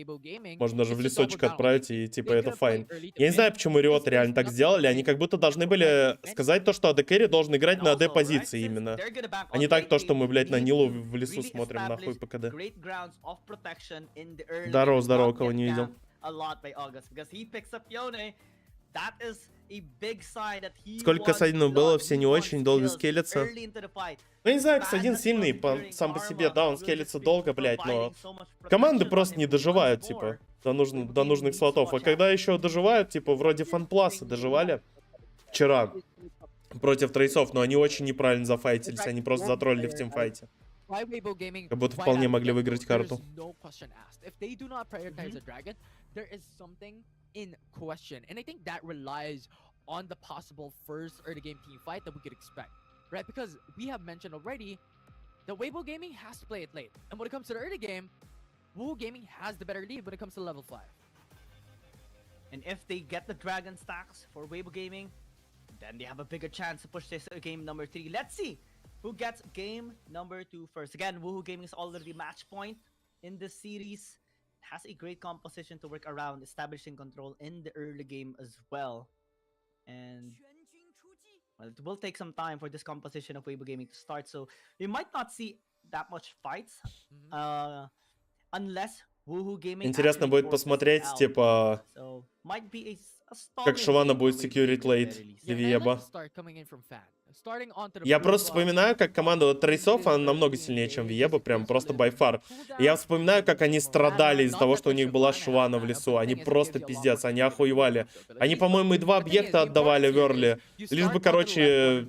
Можно даже в лесочек отправить, и типа это файн. Я не знаю, почему Риот реально так сделали. Они как будто должны были сказать то, что АДК должен играть на АД позиции именно. А не так то, что мы, блядь, на Нилу в лесу смотрим, нахуй ПКД. Здорово, кого не видел. Сколько касадинов было, все не очень долго скелятся. Ну, я не знаю, касадин сильный сам по себе, да, он скелится долго, блядь, но команды просто не доживают, типа, до нужных слотов. А когда еще доживают, типа, вроде фанпласа доживали вчера против трейсов, но они очень неправильно зафайтились, они просто затроллили в тимфайте. Как будто вполне могли выиграть карту. In question, and I think that relies on the possible first early game team fight that we could expect, right? Because we have mentioned already that Weibo Gaming has to play it late, and when it comes to the early game, Wu Gaming has the better lead when it comes to level 5. And if they get the dragon stacks for Weibo Gaming, then they have a bigger chance to push this game number 3. Let's see who gets game number 2 first. Again, Woohoo Gaming is already match point in this series. Has a great composition to work around, establishing control in the early game as well. And well, it will take some time for this composition of Weibo Gaming to start, so we might not see that much fights unless Woohoo Gaming. Интересно будет посмотреть, типа, как Шивана будет security late Виеба. Я просто вспоминаю, как команда от трейсов, она намного сильнее, чем Виеба, прям просто by far. Я вспоминаю, как они страдали из-за того, что у них была Швана в лесу. Они просто пиздец, они охуевали. Они, по-моему, и 2 объекта отдавали в эрли. Лишь бы, короче,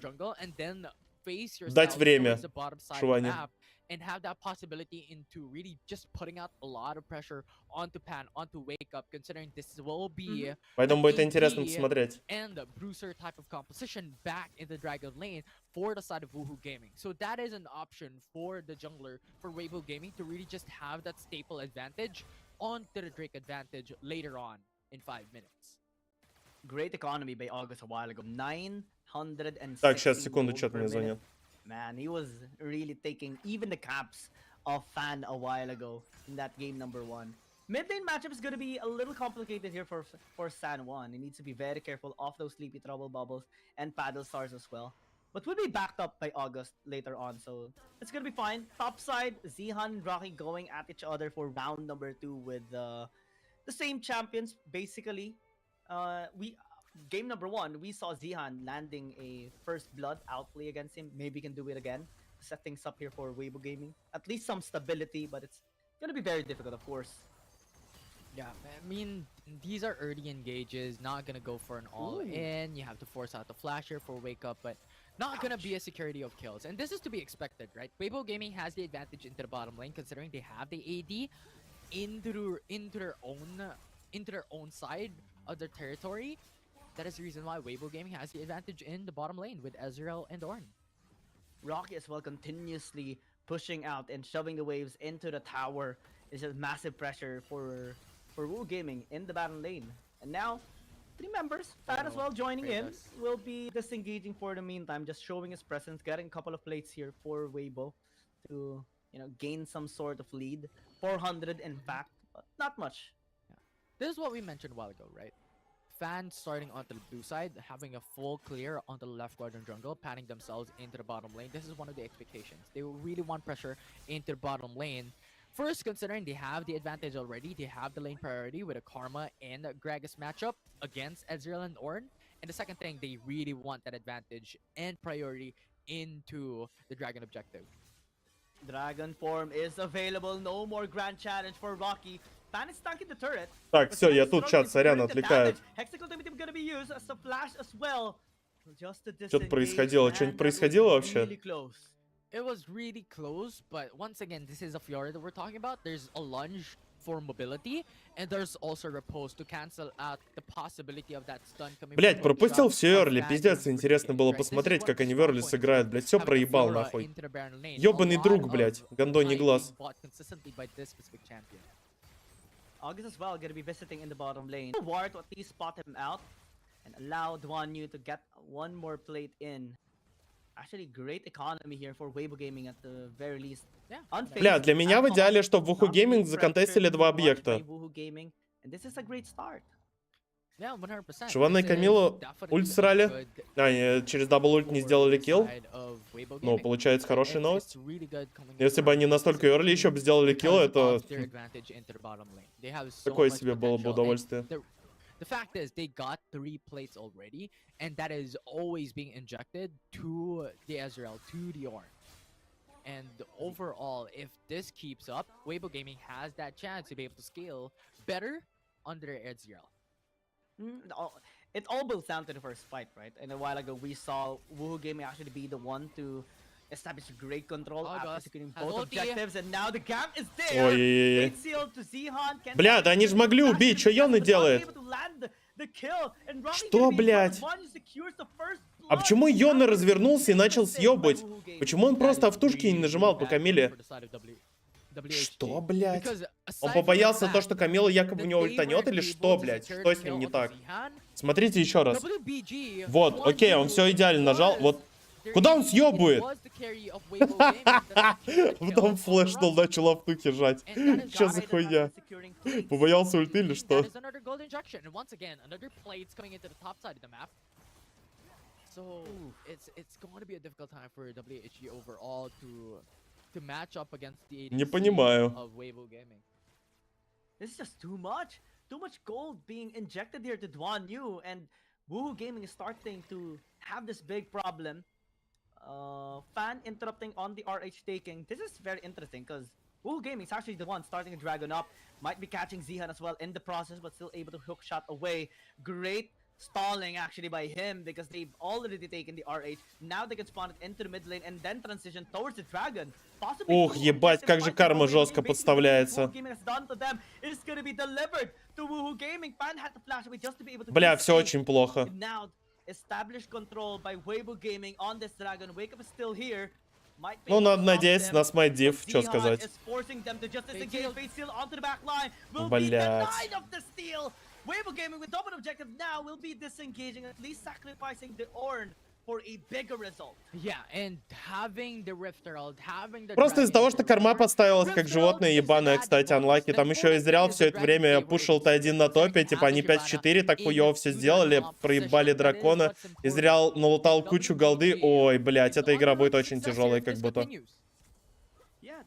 face Дать yourself время, towards the bottom side of the Шивани. map and have that possibility into really just putting out a lot of pressure onto Pan, onto Wake Up, considering this will be Поэтому будет интересно AD посмотреть. and the Bruiser type of composition back in the Dragon lane for the side of Woohoo Gaming. So that is an option for the jungler, for Weibo Gaming, to really just have that staple advantage onto the Drake advantage later on in 5 minutes. Great economy by August a while ago. 960 Так, сейчас, секунду, gold что-то per мне minute. звонил. Man, he was really taking even the caps of Fan a while ago in that game number 1. Mid lane matchup is going to be a little complicated here for San Juan. He needs to be very careful of those sleepy trouble bubbles and paddle stars as well. But we'll be backed up by August later on, so it's going to be fine. Top side, Zihan and Rocky going at each other for round number 2 with the same champions, basically. Game number 1, we saw Zihan landing a first blood outplay against him. Maybe he can do it again. Set things up here for Weibo Gaming. At least some stability, but it's gonna be very difficult, of course. Yeah, I mean, these are early engages, not gonna go for an all-in. You have to force out the flasher for Wake Up, but not gonna be a security of kills. And this is to be expected, right? Weibo Gaming has the advantage into the bottom lane, considering they have the AD into their own side of their territory. That is the reason why Weibo Gaming has the advantage in the bottom lane with Ezreal and Ornn. Rocky as well continuously pushing out and shoving the waves into the tower. It's just massive pressure for Wu Gaming in the bottom lane. And now, 3 members, Fan as well joining in, will be disengaging for the meantime, just showing his presence, getting a couple of plates here for Weibo to, gain some sort of lead. 400 in fact, but not much. Yeah. This is what we mentioned a while ago, right? Fans starting onto the blue side, having a full clear onto the left quadrant jungle, panning themselves into the bottom lane. This is one of the expectations. They really want pressure into the bottom lane. First, considering they have the advantage already, they have the lane priority with a Karma and a Gragas matchup against Ezreal and Ornn. And the second thing, they really want that advantage and priority into the Dragon objective. Dragon form is available. No more grand challenge for Rocky. Fan is stuck in the turret. Так, все, я тут, чат, сорян, отвлекает. Что-то происходило. Что-нибудь происходило вообще? It was really close, but once again, this is a Fiora that we're talking about. There's a lunge for mobility, and there's also repose to cancel out the possibility of that stun coming. Блять, пропустил все Эрли, пиздец, интересно было посмотреть, как они в Эрли сыграют, блять, все проебал нахуй. Ёбаный друг, блять, гондоний глаз. August as well, gonna be visiting in the bottom lane. Ward to at least spot him out and allow Duanyu to get one more plate in. Actually, great economy here for Weibo Gaming at the very least. Бля, для меня в идеале, чтобы в Woohoo Gaming законтестили 2 объекта. Шивана и Камилу ульт срали. Через дабл ульт не сделали килл. Ну, получается, хорошая новость. Если бы они настолько early еще бы сделали килл, это такое себе было бы удовольствие. The fact is, they got 3 plates already, and that is always being injected to the Ezreal, to the Ornn. And overall, if this keeps up, Weibo Gaming has that chance to be able to scale better under Ezreal. It all boils down to the first fight, right? And a while ago, we saw Woohoo Gaming actually be the one to establish great control after securing both objectives, and now the gap is there. Ой-ой-ой. Бля, да они же могли убить, что Йоны делает? Что, блядь? А почему Йоны развернулся и начал съебывать? Почему он просто автушки не нажимал по Камиле? Что, блядь? Он побоялся то, что Камила якобы у него ультанет, или что, блядь? Что с ним не так? Смотрите еще раз. Вот, окей, он все идеально нажал. Вот. Куда он съебывает? Потом флешнул, начал автухи жать. Че за хуйня? Побоялся ульты или что? So it's going to be a difficult time for WHG overall to match up against the Не понимаю. of Weibo Gaming. This is just too much. Too much gold being injected here to Duanyu, and Woohoo Gaming is starting to have this big problem. Fan interrupting on the RH taking. This is very interesting because Woohoo Gaming is actually the one starting a dragon up. Might be catching Zihan as well in the process, but still able to hook shot away. Great stalling actually by him because they've already taken the RH. Now they can spawn it into the mid lane and then transition towards the dragon. Possibly Ух, ебать, как же карма жестко подставляется. Бля, все очень плохо. Established control by Weibo Gaming on this dragon. Wake Up is still here. Ну, надо надеяться на смайдив, что сказать. Блять. Weibo Gaming with double objective now will be disengaging, at least sacrificing the Ornn for a bigger result. Yeah, and having the Rift Herald, having the Просто из-за того, что карма подставилась как животное ебаное, кстати, анлаки. Там еще Израил все это время пушил Т1 на топе, типа они 5-4, так хуёво все сделали, проебали дракона. Израил налутал кучу голды. Ой, блять, эта игра будет очень тяжелой, как будто. Yeah,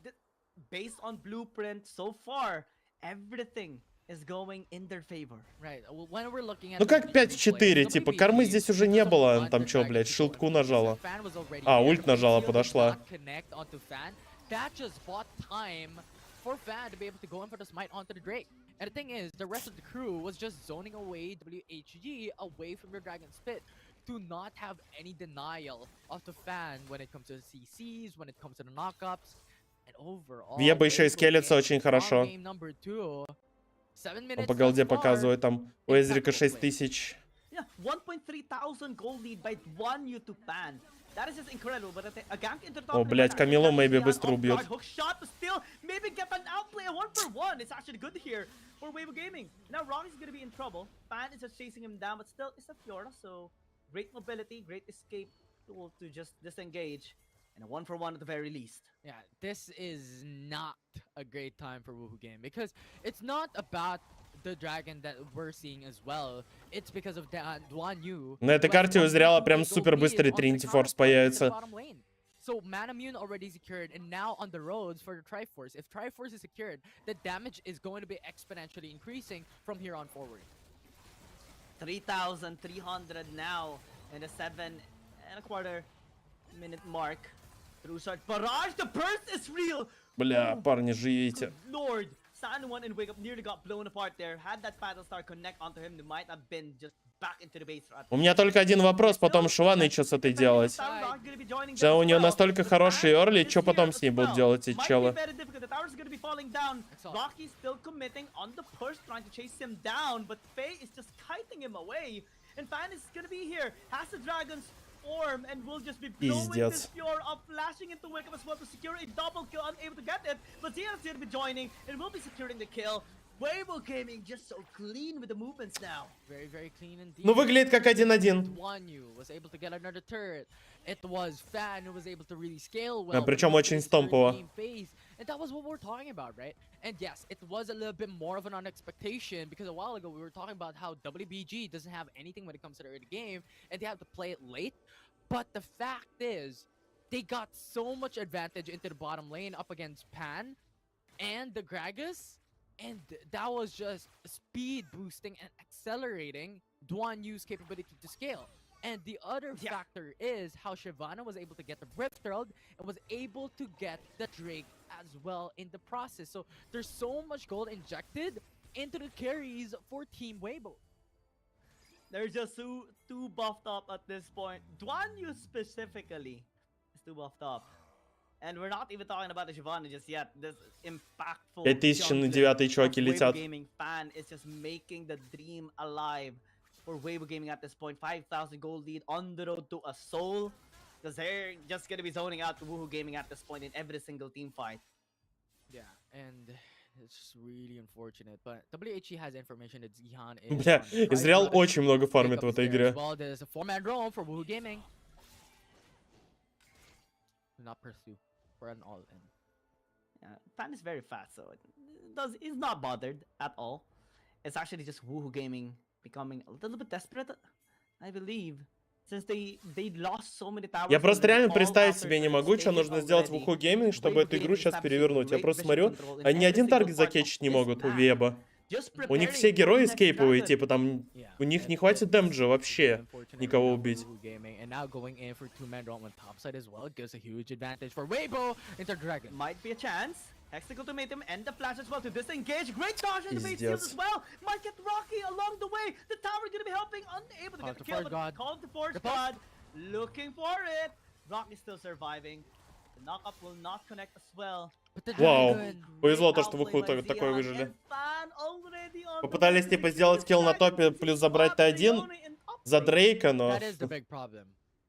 based on blueprint so far, everything is going in their favor. Right. When we're looking at Ну как 5-4, типа, кармы здесь уже не было. Там чё, блядь, шилдку нажала. А, ульт нажала, подошла. That just bought time for Fan to be able to go in for the smite onto the Drake. And the thing is, the rest of the crew was just zoning away WHG away from your Dragon Spit to not have any denial of the Fan when it comes to the CCs, when it comes to the knockups, and overall. Веба еще и скелется очень хорошо. Он по голде показывает, там у Эзрика 6000. Yeah, 1,300 gold lead by one you to ban. That is just incredible. But a gank into the top. О, блять, Камилу maybe быстро убьет. Hook shot, but still maybe get an outplay, a 1-for-1. It's actually good here for Weibo Gaming. Now Ronnie's gonna be in trouble. Fan is just chasing him down, but still it's a Fiora, so great mobility, great escape tool to just disengage. And a 1-for-1 at the very least. Yeah, this is not a great time for Woohoo Game because it's not about the dragon that we're seeing as well. It's because of Duan Yu. На этой карте у Израила прям супер быстрый Trinity Force появится. So Manamune already secured, and now on the roads for the Triforce. If Triforce is secured, the damage is going to be exponentially increasing from here on forward. 3,300 now in the 7.25 minute mark. Through such barrage, the burst is real. Бля, парни, живите. Lord, San1 and Wake Up nearly got blown apart there. Had that battle star connect onto him, they might have been just back into the base. У меня только один вопрос, потом Шваны что с этой делать? Что у нее настолько хороший early, что потом с ней будут делать эти челы? Rocky still committing on the push, trying to chase him down, but Faye is just kiting him away. And Fan is gonna be here, has the dragons form, and will just be blowing this Fiora up, flashing into Wake Up as well to secure a double kill, unable to get it. But Zia's here to be joining, and will be securing the kill. Weibo Gaming just so clean with the movements now. Very, very clean indeed. Ну выглядит как 1-1. Was able to get another turret. It was Fan who was able to really scale well. Причем очень стомпово. And that was what we're talking about, right? And yes, it was a little bit more of an unexpectation because a while ago we were talking about how WBG doesn't have anything when it comes to the early game and they have to play it late. But the fact is, they got so much advantage into the bottom lane up against Pan and the Gragas, and that was just speed boosting and accelerating Duan Yu's capability to scale. And the other factor is how Shyvana was able to get the Rift Herald and was able to get the Drake as well in the process. So there's so much gold injected into the carries for Team Weibo. They're just too buffed up at this point. Duan Yu specifically is too buffed up. And we're not even talking about the Shyvana just yet. This impactful 5000 на 9 чуваки летят. Gaming Fan is just making the dream alive for Weibo Gaming at this point. 5,000 gold lead on the road to a soul. Because they're just going to be zoning out to Woohoo Gaming at this point in every single team fight. Yeah, and it's just really unfortunate. But WHG has information that Zihan is... Бля, Израил очень много фармит в этой игре. Well, there's a 4-man drone for Woohoo Gaming. Do not pursue for an all-in. Yeah, Fan is very fast, so he's not bothered at all. It's actually just Woohoo Gaming becoming a little bit desperate, I believe. Since they lost so many towers. Я просто реально представить себе не могу, что нужно сделать в Woohoo Gaming, чтобы эту игру сейчас перевернуть. Я просто смотрю, они ни один таргет закетчить не могут у Веба. У них все герои скейповые, типа там, у них не хватит дэмэджа вообще никого убить. Might be a chance. Hexical to meet him and the flash as well to disengage. Great charge on the base field as well. Might get Rocky along the way. The tower gonna be helping, unable to get the kill, but call the Forge God. Looking for it. Rocky still surviving. The knockup will not connect as well. Вау, повезло то, что в уху такой выжили. Попытались типа сделать килл на топе, плюс забрать Т1 за Дрейка, но... That is the big problem.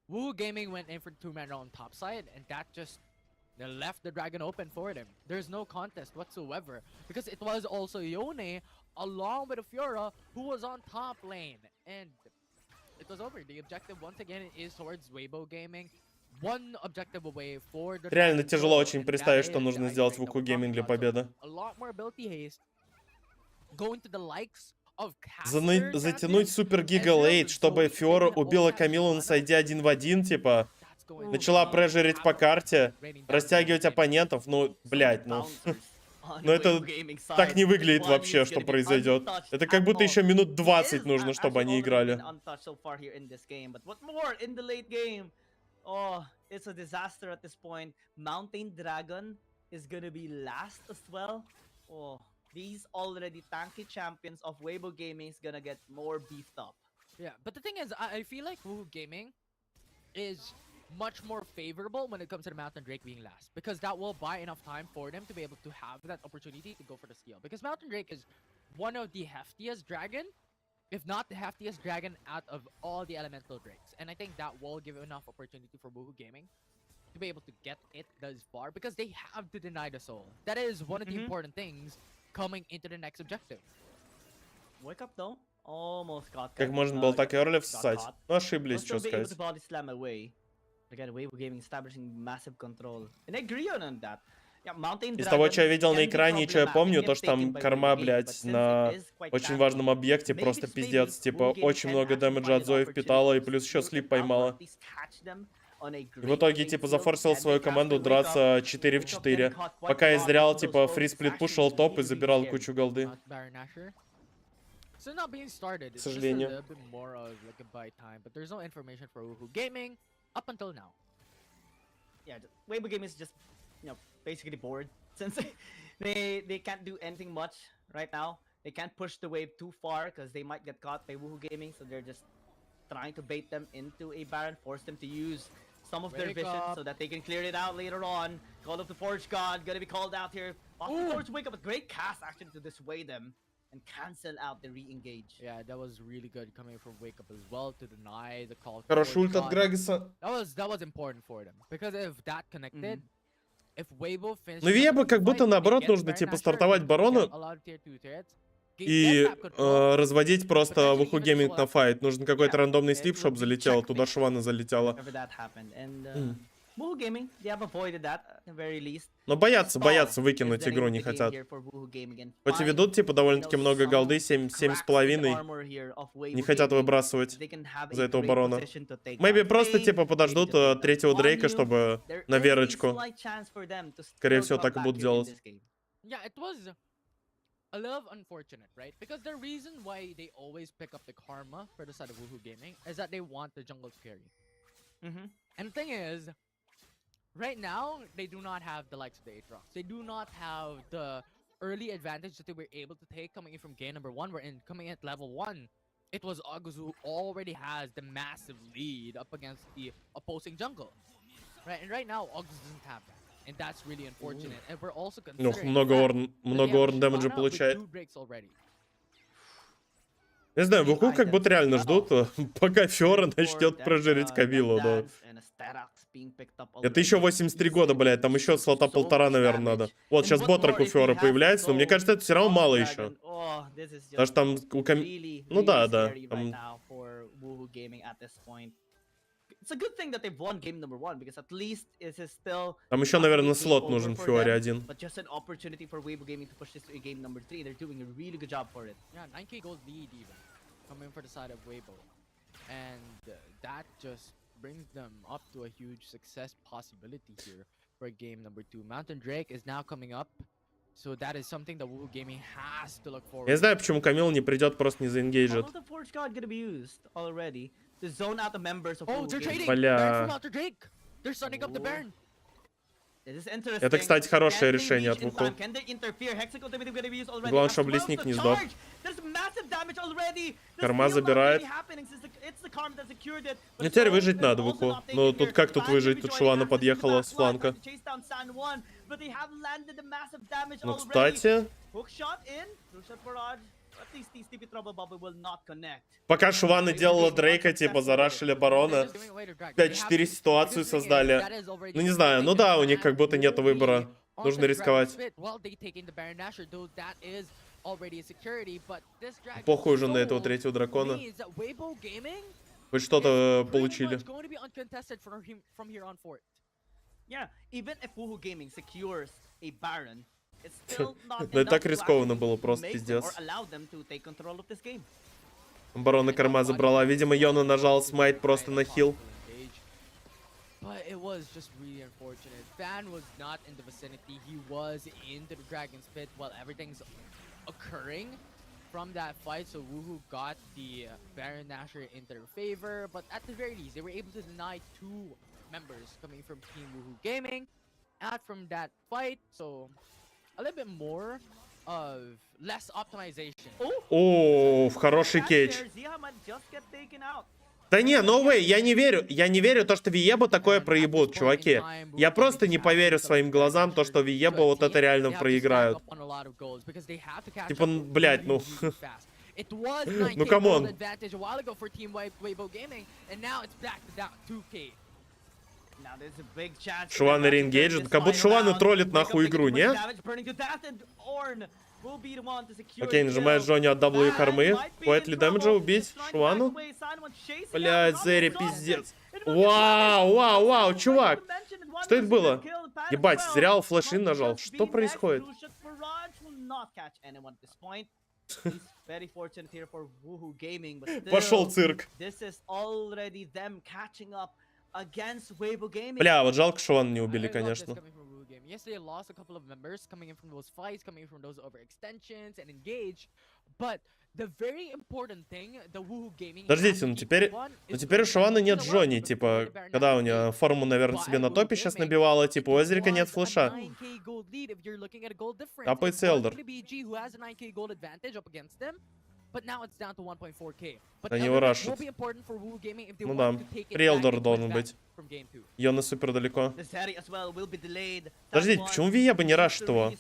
Woo Gaming went in for 2-man on top side, and that just left the dragon open for them. There's no contest whatsoever, because it was also Yone along with Fiora who was on top lane, and it was over. The objective once again is towards Weibo Gaming. One objective away for the Реально тяжело очень представить, что нужно сделать в Уку Гейминг для победы. A lot more ability haste. Going to the likes of Затянуть супер гига лейт, чтобы Фиора убила Камилу на сайде 1 в 1, типа. Начала прежерить по карте, растягивать оппонентов, ну, блять, ну. Но это так не выглядит вообще, что произойдет. Это как будто еще минут 20 нужно, чтобы они играли. Oh, it's a disaster at this point. Mountain Dragon is gonna be last as well. Oh, these already tanky champions of Weibo Gaming is gonna get more beefed up. Yeah, but the thing is, I feel like Woohoo Gaming is much more favorable when it comes to the Mountain Drake being last, because that will buy enough time for them to be able to have that opportunity to go for the steal. Because Mountain Drake is one of the heftiest dragon, if not the heftiest dragon out of all the elemental drakes, and I think that will give enough opportunity for Woohoo Gaming to be able to get it thus far, because they have to deny the soul. That is one of the important things coming into the next objective. Wake up though, almost got. Как можно было так early всосать? Ну, ошиблись, что сказать. Again, Weibo Gaming establishing massive control. And I agree on that. Из того, что я видел на экране и что я помню, то, что там корма, блядь, на очень важном объекте просто пиздец. Типа, очень много дэмэджа от Зои впитала, и плюс еще слип поймала. И в итоге, типа, зафорсил свою команду драться 4 в 4. Пока я зрял, типа, фри-сплит пушил топ и забирал кучу голды. К сожалению. Up until now. Yeah, Weibo Gaming is just, you know, basically bored since they can't do anything much right now. They can't push the wave too far because they might get caught by Woohoo Gaming, so they're just trying to bait them into a Baron, force them to use some of their vision so that they can clear it out later on. Call of the Forge God gonna be called out here. Austin Forge Wake Up, a great cast actually to dissuade them and cancel out the re-engage. Yeah, that was really good coming from Wake Up as well to deny the call. Хороший ульт от Грегиса. That was important for them, because if that connected, if Weibo finished. Ну, Веба как будто наоборот нужно типа стартовать барона и разводить просто Woohoo Gaming на файт. Нужен какой-то рандомный слип, чтобы залетел, туда Швана залетела. Woohoo Gaming, they have avoided that at the very least. Но боятся выкинуть игру, не хотят. Хоть и ведут, типа, довольно-таки много голды, 7,5. Не хотят выбрасывать за этого барона. Maybe просто, типа, подождут третьего Дрейка, чтобы на верочку. Скорее всего, так и будут делать. Yeah, it was a little unfortunate, right? Because the reason why they always pick up the karma for the side of Woohoo Gaming is that they want the jungle to carry. And the thing is, right now, they do not have the likes of the Aatrox. They do not have the early advantage that they were able to take coming in from game number 1. We're in coming in at level 1. It was August who already has the massive lead up against the opposing jungle. Right, and right now, August doesn't have that. And that's really unfortunate. And we're also considering много орн дэмэджа получает. Не знаю, Вуку как будто реально ждут, пока Фиора начнет прожирить Камилу, да. Это еще 83 года, блядь, там еще слота 1,5, наверное, надо. Вот, сейчас ботрак у Фиора появляется, но мне кажется, это все равно мало еще. Даже там у Камилы... Ну да. Там... Там еще, наверное, слот нужен Фиоре один. Coming for the side of Weibo, and that just brings them up to a huge success possibility here for game number 2. Mountain Drake is now coming up, so that is something that Woohoo Gaming has to look forward. Я знаю, почему Камил не придет, просто не заэнгейджит. Oh, they're trading. Бля. They're starting up the Baron. Это, кстати, хорошее решение от Вуху. Главное, чтобы лесник не сдох. Карма забирает. Ну, теперь выжить надо, Вуху. Ну, тут как тут выжить? Тут Шуана подъехала с фланка. Ну, кстати... Пока Шувана делала Дрейка, типа, зарашили барона. 5-4 ситуацию создали. Ну, не знаю, ну да, у них как будто нет выбора. Нужно рисковать. Похуй уже на этого третьего дракона. Хоть что-то получили. Ну и так рискованно было, просто пиздец. Барона Карма забрала. Видимо, Йона нажал смайт просто на хил. But it was just really unfortunate. Fan was not in the vicinity. He was in the Dragon's Pit while everything's occurring from that fight. So Woohoo got the Baron Nashor in their favor. But at the very least, they were able to deny 2 members coming from Team Woohoo Gaming out from that fight. So a little bit more of less optimization. О, хороший кетч. Да не, новые, я не верю. Я не верю то, что Виебо такое проебут, чуваки. Я просто не поверю своим глазам, то, что Виебо вот это реально проиграют. Типа, блядь, ну... Ну, камон. Шувана реингейджит. Как будто Шувана троллит нахуй игру, не? Окей, нажимает Джонни от W кормы. Хватит ли дэмэджа убить Шувану? Блядь, Зери, пиздец. Вау, вау, вау, чувак. Что это было? Ебать, зря флэш-ин нажал. Что происходит? Пошел цирк. Бля, вот жалко, что Шувана не убили, конечно. Yes, they lost a couple of members coming in from those fights, coming from those overextensions and engage. But the very important thing, the Woohoo Gaming... Подождите, ну теперь у Шувана нет Джонни, типа, когда у нее форму, наверное, себе на топе сейчас набивала, типа, у Эзрика нет флеша. Тапает Элдер. Они его рашат. Ну да, Элдер должен быть. Йона супер далеко. Подождите, почему Виеба не рашит его?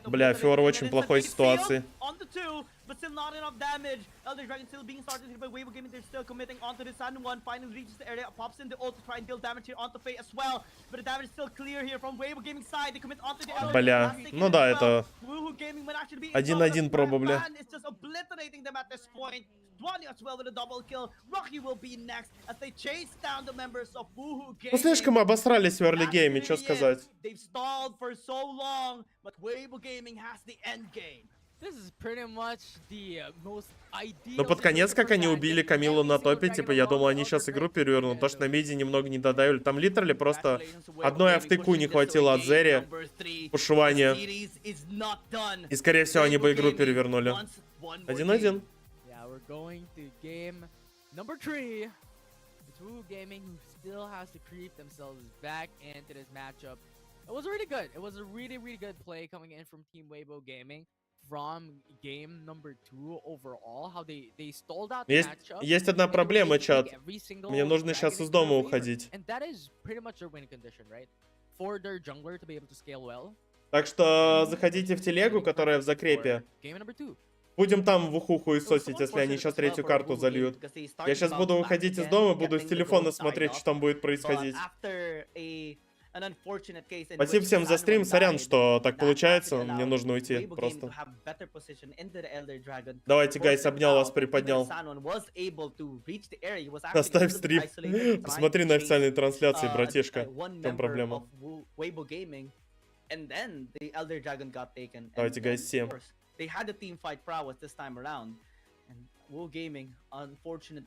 Бля, Фиора в очень плохой ситуации. Бля, ну да, это 1-1 пробовали. Ну слишком обосрались в early game, что сказать. Но под конец, как они убили Камилу на топе, типа, я думал, они сейчас игру перевернут. То, что на миде немного не додавили. Там литерали просто одной автыку не хватило от Зери. Пушевания. И, скорее всего, они бы игру перевернули. 1-1. Going to game number 3. It's Woohoo Gaming who still has to creep themselves back into this matchup. It was really good. It was a really, really good play coming in from Team Weibo Gaming from game number 2 overall. How they stalled out the matchup. Есть одна проблема, чат. Мне нужно сейчас из дома уходить. And that is pretty much their winning condition, right? For their jungler to be able to scale well. Так что заходите в телегу, которая в закрепе. Game number 2. Будем там в ухуху и сосить, если они сейчас 3-ю карту зальют. Я сейчас буду выходить из дома, буду с телефона смотреть, что там будет происходить. Спасибо всем за стрим, сорян, что так получается, мне нужно уйти просто. Давайте, гайс, обнял вас, приподнял. Оставь стрим. Посмотри на официальной трансляции, братишка. В чем проблема? Давайте, гайс, всем. They had the team fight prowess this time around, and Woohoo Gaming, unfortunately,